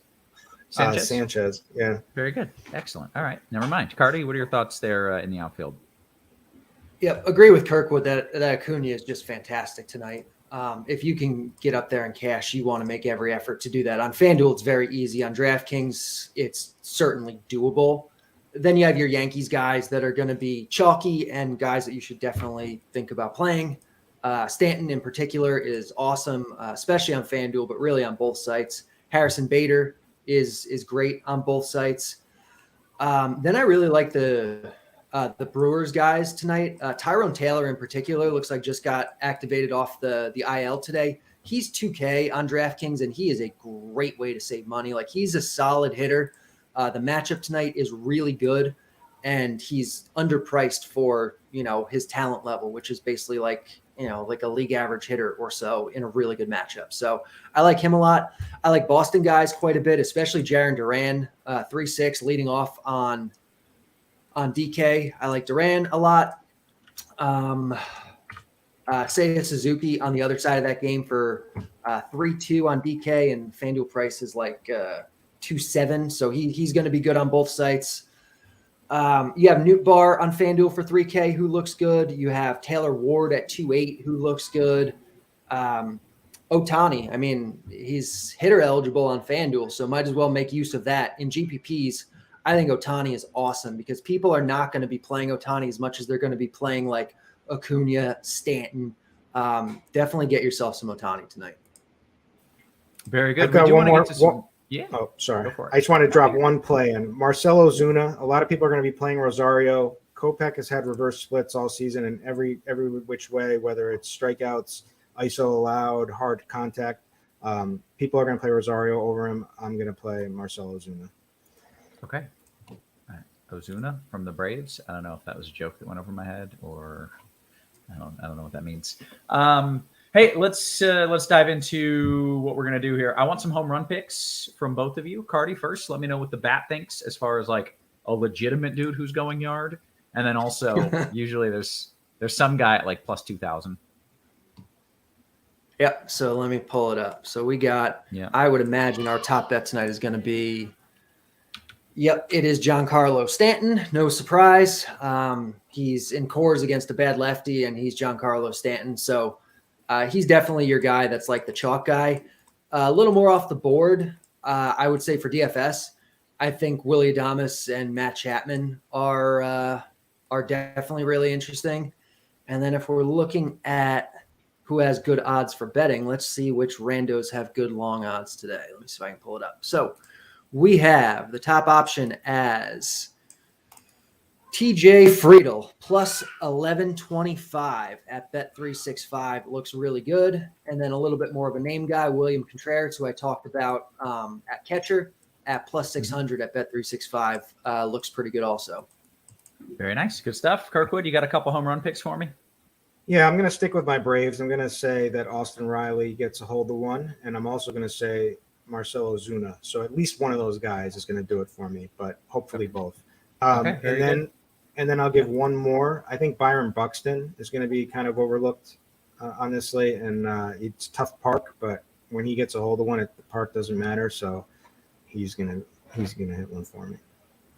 Sanchez, yeah. Very good. Excellent. All right. Never mind. Carty, what are your thoughts there in the outfield? Yeah, agree with Kirkwood that Acuna is just fantastic tonight. If you can get up there and cash, you want to make every effort to do that. On FanDuel, it's very easy. On DraftKings, it's certainly doable. Then you have your Yankees guys that are going to be chalky and guys that you should definitely think about playing. Stanton in particular is awesome, especially on FanDuel, but really on both sites. Harrison Bader is great on both sites. Then I really like the Brewers guys tonight. Tyrone Taylor in particular looks like just got activated off the IL today. He's 2K on DraftKings, and he is a great way to save money. Like, he's a solid hitter. The matchup tonight is really good, and he's underpriced for, his talent level, which is basically like a league average hitter or so in a really good matchup. So I like him a lot. I like Boston guys quite a bit, especially Jarren Duran, 3-6 leading off on DK. I like Duran a lot. Seiya Suzuki on the other side of that game for 3-2 on DK, and FanDuel price is like 2.7, so he's going to be good on both sites. You have Nootbaar on FanDuel for 3K, who looks good. You have Taylor Ward at 2.8, who looks good. Ohtani, I mean, he's hitter eligible on FanDuel, so might as well make use of that. In GPPs, I think Ohtani is awesome because people are not going to be playing Ohtani as much as they're going to be playing like Acuna, Stanton. Definitely get yourself some Ohtani tonight. Very good. I've got one more. Yeah. Oh, sorry. Go for it. I just want to drop one play in. Marcelo Zuna. A lot of people are going to be playing Rosario. Kopech has had reverse splits all season, and every which way, whether it's strikeouts, ISO allowed, hard contact. People are going to play Rosario over him. I'm going to play Marcelo Zuna. Okay. All right. Ozuna from the Braves. I don't know if that was a joke that went over my head, or I don't know what that means. Hey, let's dive into what we're gonna do here. I want some home run picks from both of you. Carty first. Let me know what the bat thinks as far as like a legitimate dude who's going yard, and then also usually there's some guy at like plus 2,000. Yep. So let me pull it up. So we got. Yeah. I would imagine our top bet tonight is going to be. Yep, it is Giancarlo Stanton. No surprise. He's in cores against a bad lefty, and he's Giancarlo Stanton. So. He's definitely your guy that's like the chalk guy. A little more off the board, I would say for DFS. I think Willie Adames and Matt Chapman are definitely really interesting. And then if we're looking at who has good odds for betting, let's see which randos have good long odds today. Let me see if I can pull it up. So we have the top option as TJ Friedel plus 1125 at Bet365 looks really good. And then a little bit more of a name guy, William Contreras, who I talked about at catcher at plus 600 at Bet365 looks pretty good also. Very nice. Good stuff. Kirkwood, you got a couple home run picks for me? Yeah, I'm going to stick with my Braves. I'm going to say that Austin Riley gets a hold of one, and I'm also going to say Marcelo Zuna. So at least one of those guys is going to do it for me, but hopefully both. And then I'll give one more. I think Byron Buxton is going to be kind of overlooked on this slate, and it's tough park, but when he gets a hold of one, the park doesn't matter. So he's gonna hit one for me.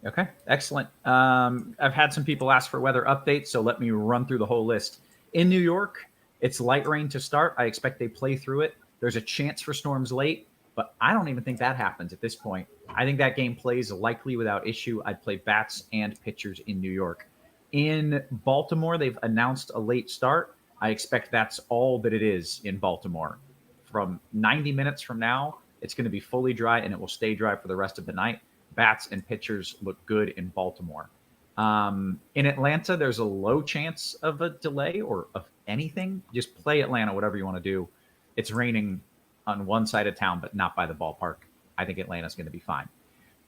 Okay, excellent. I've had some people ask for weather updates, so let me run through the whole list. In New York, it's light rain to start. I expect they play through it. There's a chance for storms late. but I don't even think that happens at this point. I think that game plays likely without issue. I'd play bats and pitchers in New York. In Baltimore, they've announced a late start. I expect that's all that it is in Baltimore. From 90 minutes from now, it's going to be fully dry, and it will stay dry for the rest of the night. Bats and pitchers look good in Baltimore. In Atlanta, there's a low chance of a delay or of anything. Just play Atlanta, whatever you want to do. It's raining on one side of town, but not by the ballpark. I think Atlanta's going to be fine.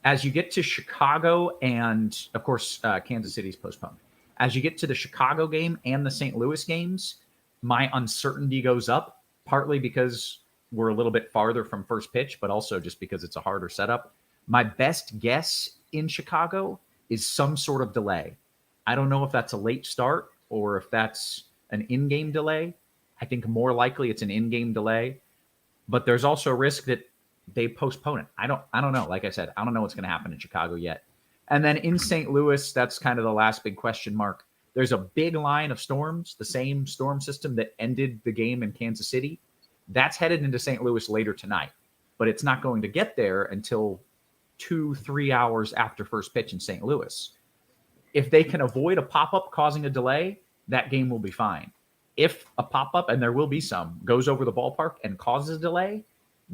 As you get to Chicago and, of course, Kansas City's postponed. As you get to the Chicago game and the St. Louis games, my uncertainty goes up, partly because we're a little bit farther from first pitch, but also just because it's a harder setup. My best guess in Chicago is some sort of delay. I don't know if that's a late start or if that's an in-game delay. I think more likely it's an in-game delay, but there's also a risk that they postpone it. I don't know. Like I said, I don't know what's going to happen in Chicago yet. And then in St. Louis, that's kind of the last big question mark. There's a big line of storms, the same storm system that ended the game in Kansas City. That's headed into St. Louis later tonight, but it's not going to get there until 2-3 hours after first pitch in St. Louis. If they can avoid a pop-up causing a delay, that game will be fine. If a pop-up, and there will be some, goes over the ballpark and causes a delay,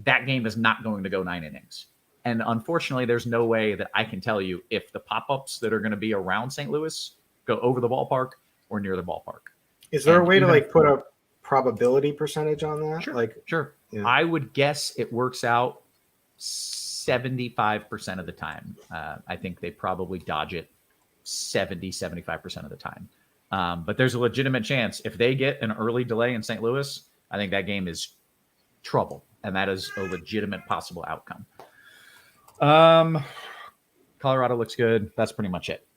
that game is not going to go 9 innings. And unfortunately, there's no way that I can tell you if the pop-ups that are going to be around St. Louis go over the ballpark or near the ballpark. Is there a way to like put a probability percentage on that? Sure. Like, sure. Yeah. I would guess it works out 75% of the time. I think they probably dodge it 75% of the time. But there's a legitimate chance if they get an early delay in St. Louis, I think that game is trouble. And that is a legitimate possible outcome. Colorado looks good. That's pretty much it.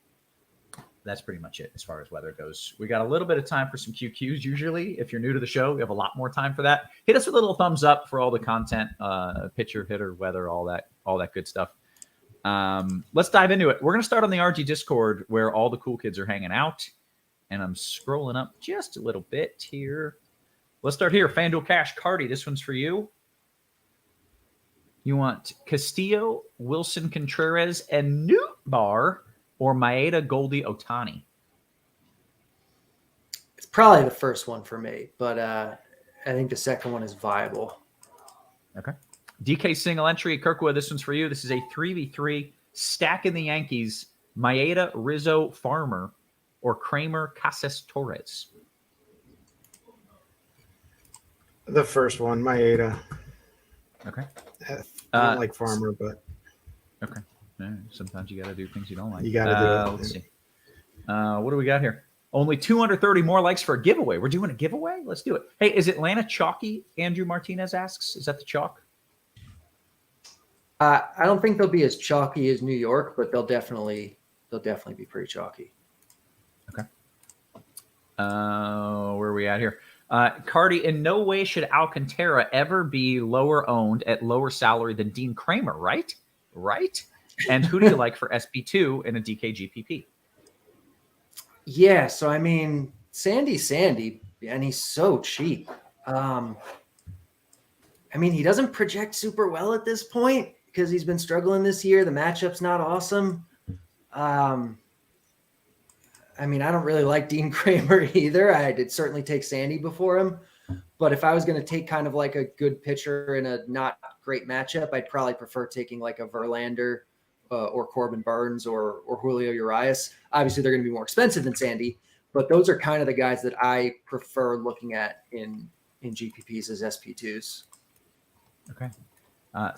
That's pretty much it as far as weather goes. We got a little bit of time for some QQs. Usually, if you're new to the show, we have a lot more time for that. Hit us with a little thumbs up for all the content, pitcher, hitter, weather, all that good stuff. Let's dive into it. We're going to start on the RG Discord where all the cool kids are hanging out. And I'm scrolling up just a little bit here. Let's start here. Fanduel Cash, Carty. This one's for you. You want Castillo, Wilson Contreras, and Nootbaar, or Maeda, Goldie, Ohtani? It's probably the first one for me, but I think the second one is viable. Okay. DK single entry, Kirkwood, this one's for you. This is a 3v3 stack in the Yankees. Maeda, Rizzo, Farmer, or Kramer, Casas, Torres? the first one, Maeda. Okay. I don't like Farmer, but okay. Sometimes you got to do things you don't like. You got to do it. Let's see. What do we got here? Only 230 more likes for a giveaway. We're doing a giveaway? Let's do it. Hey, is Atlanta chalky? Andrew Martinez asks. Is that the chalk? I don't think they'll be as chalky as New York, but they'll definitely be pretty chalky. Okay. Where are we at here? Carty, in no way should Alcantara ever be lower owned at lower salary than Dean Kramer, right? Right? And who do you like for SP2 in a DKGPP? Yeah, so I mean, Sandy, and he's so cheap. I mean, he doesn't project super well at this point because he's been struggling this year. The matchup's not awesome. I mean, I don't really like Dean Kramer either. I did certainly take Sandy before him. But if I was going to take kind of like a good pitcher in a not great matchup, I'd probably prefer taking like a Verlander or Corbin Burns or Julio Urias. Obviously, they're going to be more expensive than Sandy, but those are kind of the guys that I prefer looking at in GPPs as SP2s. Okay.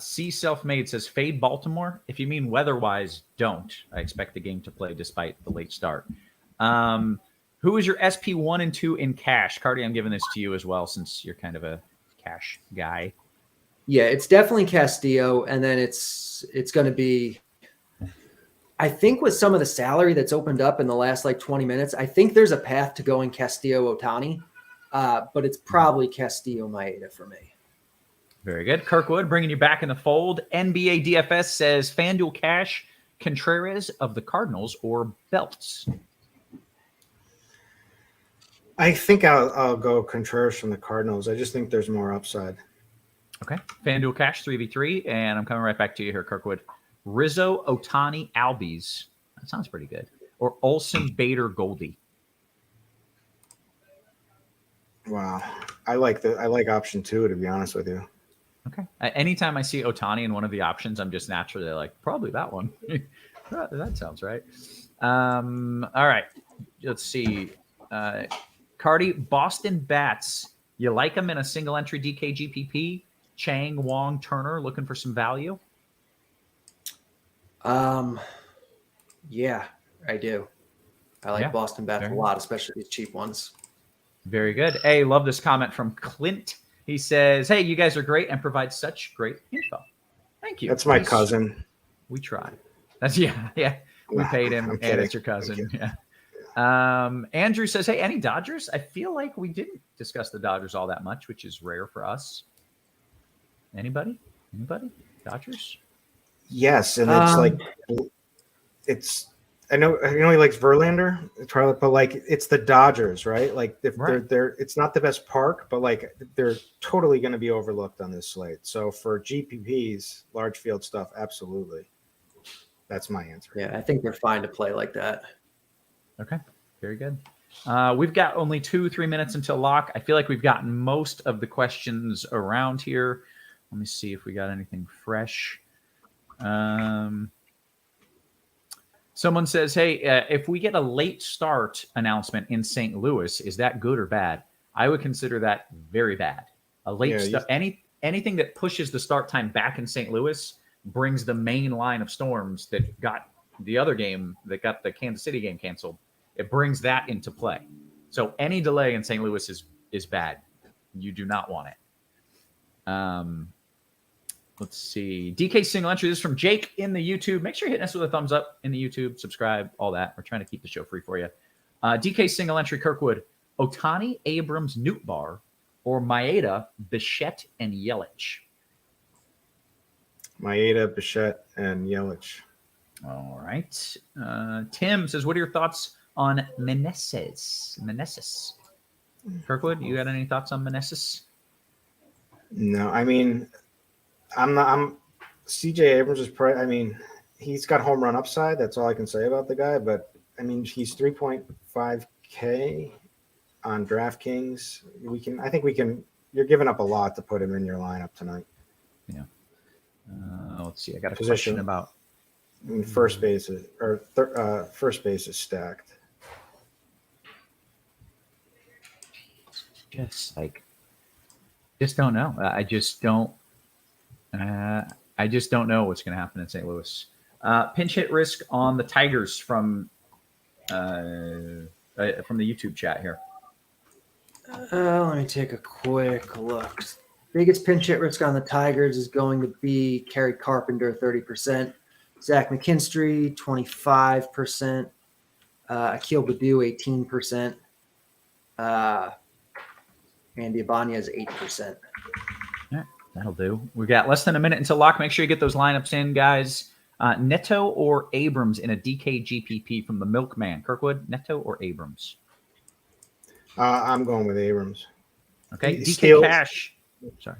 C Selfmade says, fade Baltimore. If you mean weather-wise, don't. I expect the game to play despite the late start. Who is your SP1 and 2 in cash? Carty, I'm giving this to you as well since you're kind of a cash guy. Yeah, it's definitely Castillo, and then it's going to be, I think with some of the salary that's opened up in the last like 20 minutes, I think there's a path to going Castillo Ohtani, but it's probably Castillo Maeda for me. Very good. Kirkwood, bringing you back in the fold. NBA DFS says FanDuel Cash, Contreras of the Cardinals, or Belts. I think I'll go Contreras from the Cardinals. I just think there's more upside. Okay. FanDuel Cash 3v3, and I'm coming right back to you here, Kirkwood. Rizzo, Otani, Albies. That sounds pretty good. Or Olsen, Bader, Goldie. Wow. I like option 2, to be honest with you. Okay. Anytime I see Otani in one of the options, I'm just naturally like, probably that one. That sounds right. All right. Let's see. Carty, Boston Bats. You like them in a single entry DK GPP? Chang, Wong, Turner, looking for some value? Yeah, I do. I like Boston Bats a lot, especially these cheap ones. Very good. Hey, love this comment from Clint. He says, hey, you guys are great and provide such great info. Thank you. That's my cousin. We tried. That's yeah. We paid him, and it's your cousin. Yeah. Andrew says, hey, any Dodgers? I feel like we didn't discuss the Dodgers all that much, which is rare for us. Anybody? Dodgers? Yes, and I know he likes Verlander, but like it's the Dodgers, right? Like if they're it's not the best park, but like they're totally going to be overlooked on this slate. So for GPPs, large field stuff, absolutely. That's my answer. Yeah, I think they're fine to play like that. Okay, very good. We've got only 2-3 minutes until lock. I feel like we've gotten most of the questions around here. Let me see if we got anything fresh. Someone says, hey, if we get a late start announcement in St. Louis, is that good or bad? I would consider that very bad. A late start, anything that pushes the start time back in St. Louis brings the main line of storms that got the other game, that got the Kansas City game canceled. It brings that into play. So any delay in St. Louis is bad. You do not want it. Let's see. DK single entry. This is from Jake in the YouTube. Make sure you're hitting us with a thumbs up in the YouTube. Subscribe, all that. We're trying to keep the show free for you. DK single entry. Kirkwood, Otani, Abrams, Nootbaar, or Maeda, Bichette, and Yelich. Maeda, Bichette, and Yelich. All right. Tim says, what are your thoughts on Meneses? Kirkwood, you got any thoughts on Meneses? No, I mean, I'm CJ Abrams is probably, I mean, he's got home run upside. That's all I can say about the guy. But I mean, he's 3.5K on DraftKings. You're giving up a lot to put him in your lineup tonight. Yeah. Let's see. I got a question about first base first base is stacked. Just don't know. I just don't know what's going to happen in St. Louis. Pinch hit risk on the Tigers from the YouTube chat here. Let me take a quick look. Biggest pinch hit risk on the Tigers is going to be Kerry Carpenter, 30%. Zach McKinstry, 25%. Akil Baddoo, 18%. Andy Ibanez, 8%. Yeah, that'll do. We've got less than a minute until lock. Make sure you get those lineups in, guys. Neto or Abrams in a DK GPP from the Milkman. Kirkwood, Neto or Abrams? I'm going with Abrams. Okay, DK Cash. Sorry.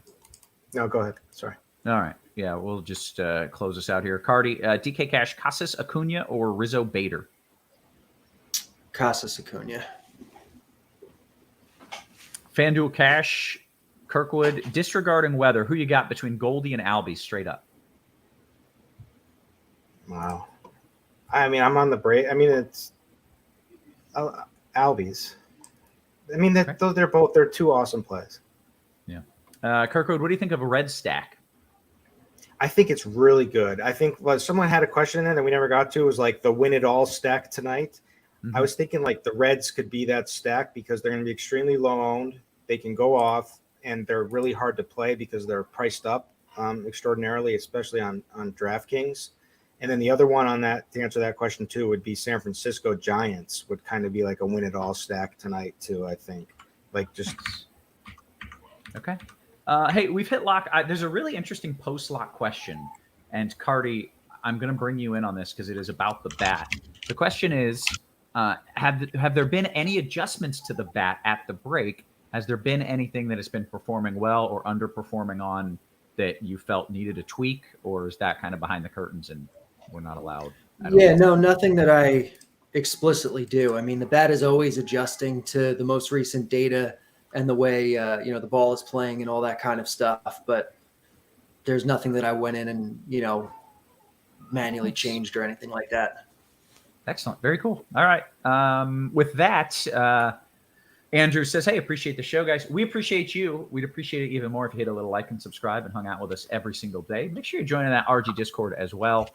No, go ahead. Sorry. All right. Yeah, we'll just close this out here. Carty, DK Cash, Casas Acuna or Rizzo Bader? Casas Acuna. FanDuel Cash, Kirkwood, disregarding weather, who you got between Goldie and Albie straight up? Wow. I mean, I'm on the break. I mean, it's Albies. I mean, they're two awesome plays. Yeah. Kirkwood, what do you think of a red stack? I think it's really good. I think someone had a question in there that we never got to. It was like the win it all stack tonight. Mm-hmm. I was thinking like the Reds could be that stack because they're going to be extremely low owned. They can go off, and they're really hard to play because they're priced up extraordinarily, especially on DraftKings. And then the other one on that, to answer that question too, would be San Francisco Giants would kind of be like a win it all stack tonight too. I think like just okay. Hey, we've hit lock. There's a really interesting post-lock question. And Carty, I'm going to bring you in on this because it is about the bat. The question is, have there been any adjustments to the bat at the break? Has there been anything that has been performing well or underperforming on that you felt needed a tweak, or is that kind of behind the curtains and we're not allowed? Yeah, no, nothing that I explicitly do. I mean, the bat is always adjusting to the most recent data and the way the ball is playing and all that kind of stuff. But there's nothing that I went in and manually changed or anything like that. Excellent, very cool. All right, with that, Andrew says, "Hey, appreciate the show, guys. We appreciate you. We'd appreciate it even more if you hit a little like and subscribe and hung out with us every single day. Make sure you're joining that RG Discord as well."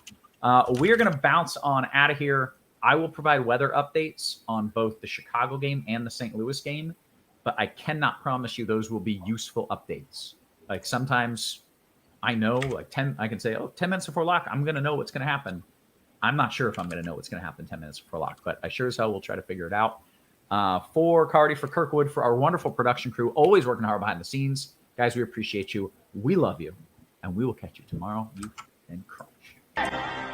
We're going to bounce on out of here. I will provide weather updates on both the Chicago game and the St. Louis game, but I cannot promise you those will be useful updates. Like sometimes I know, I can say, 10 minutes before lock, I'm going to know what's going to happen. I'm not sure if I'm going to know what's going to happen 10 minutes before lock, but I sure as hell will try to figure it out. For Carty, for Kirkwood, for our wonderful production crew, always working hard behind the scenes. Guys, we appreciate you. We love you, and we will catch you tomorrow. You and crunch.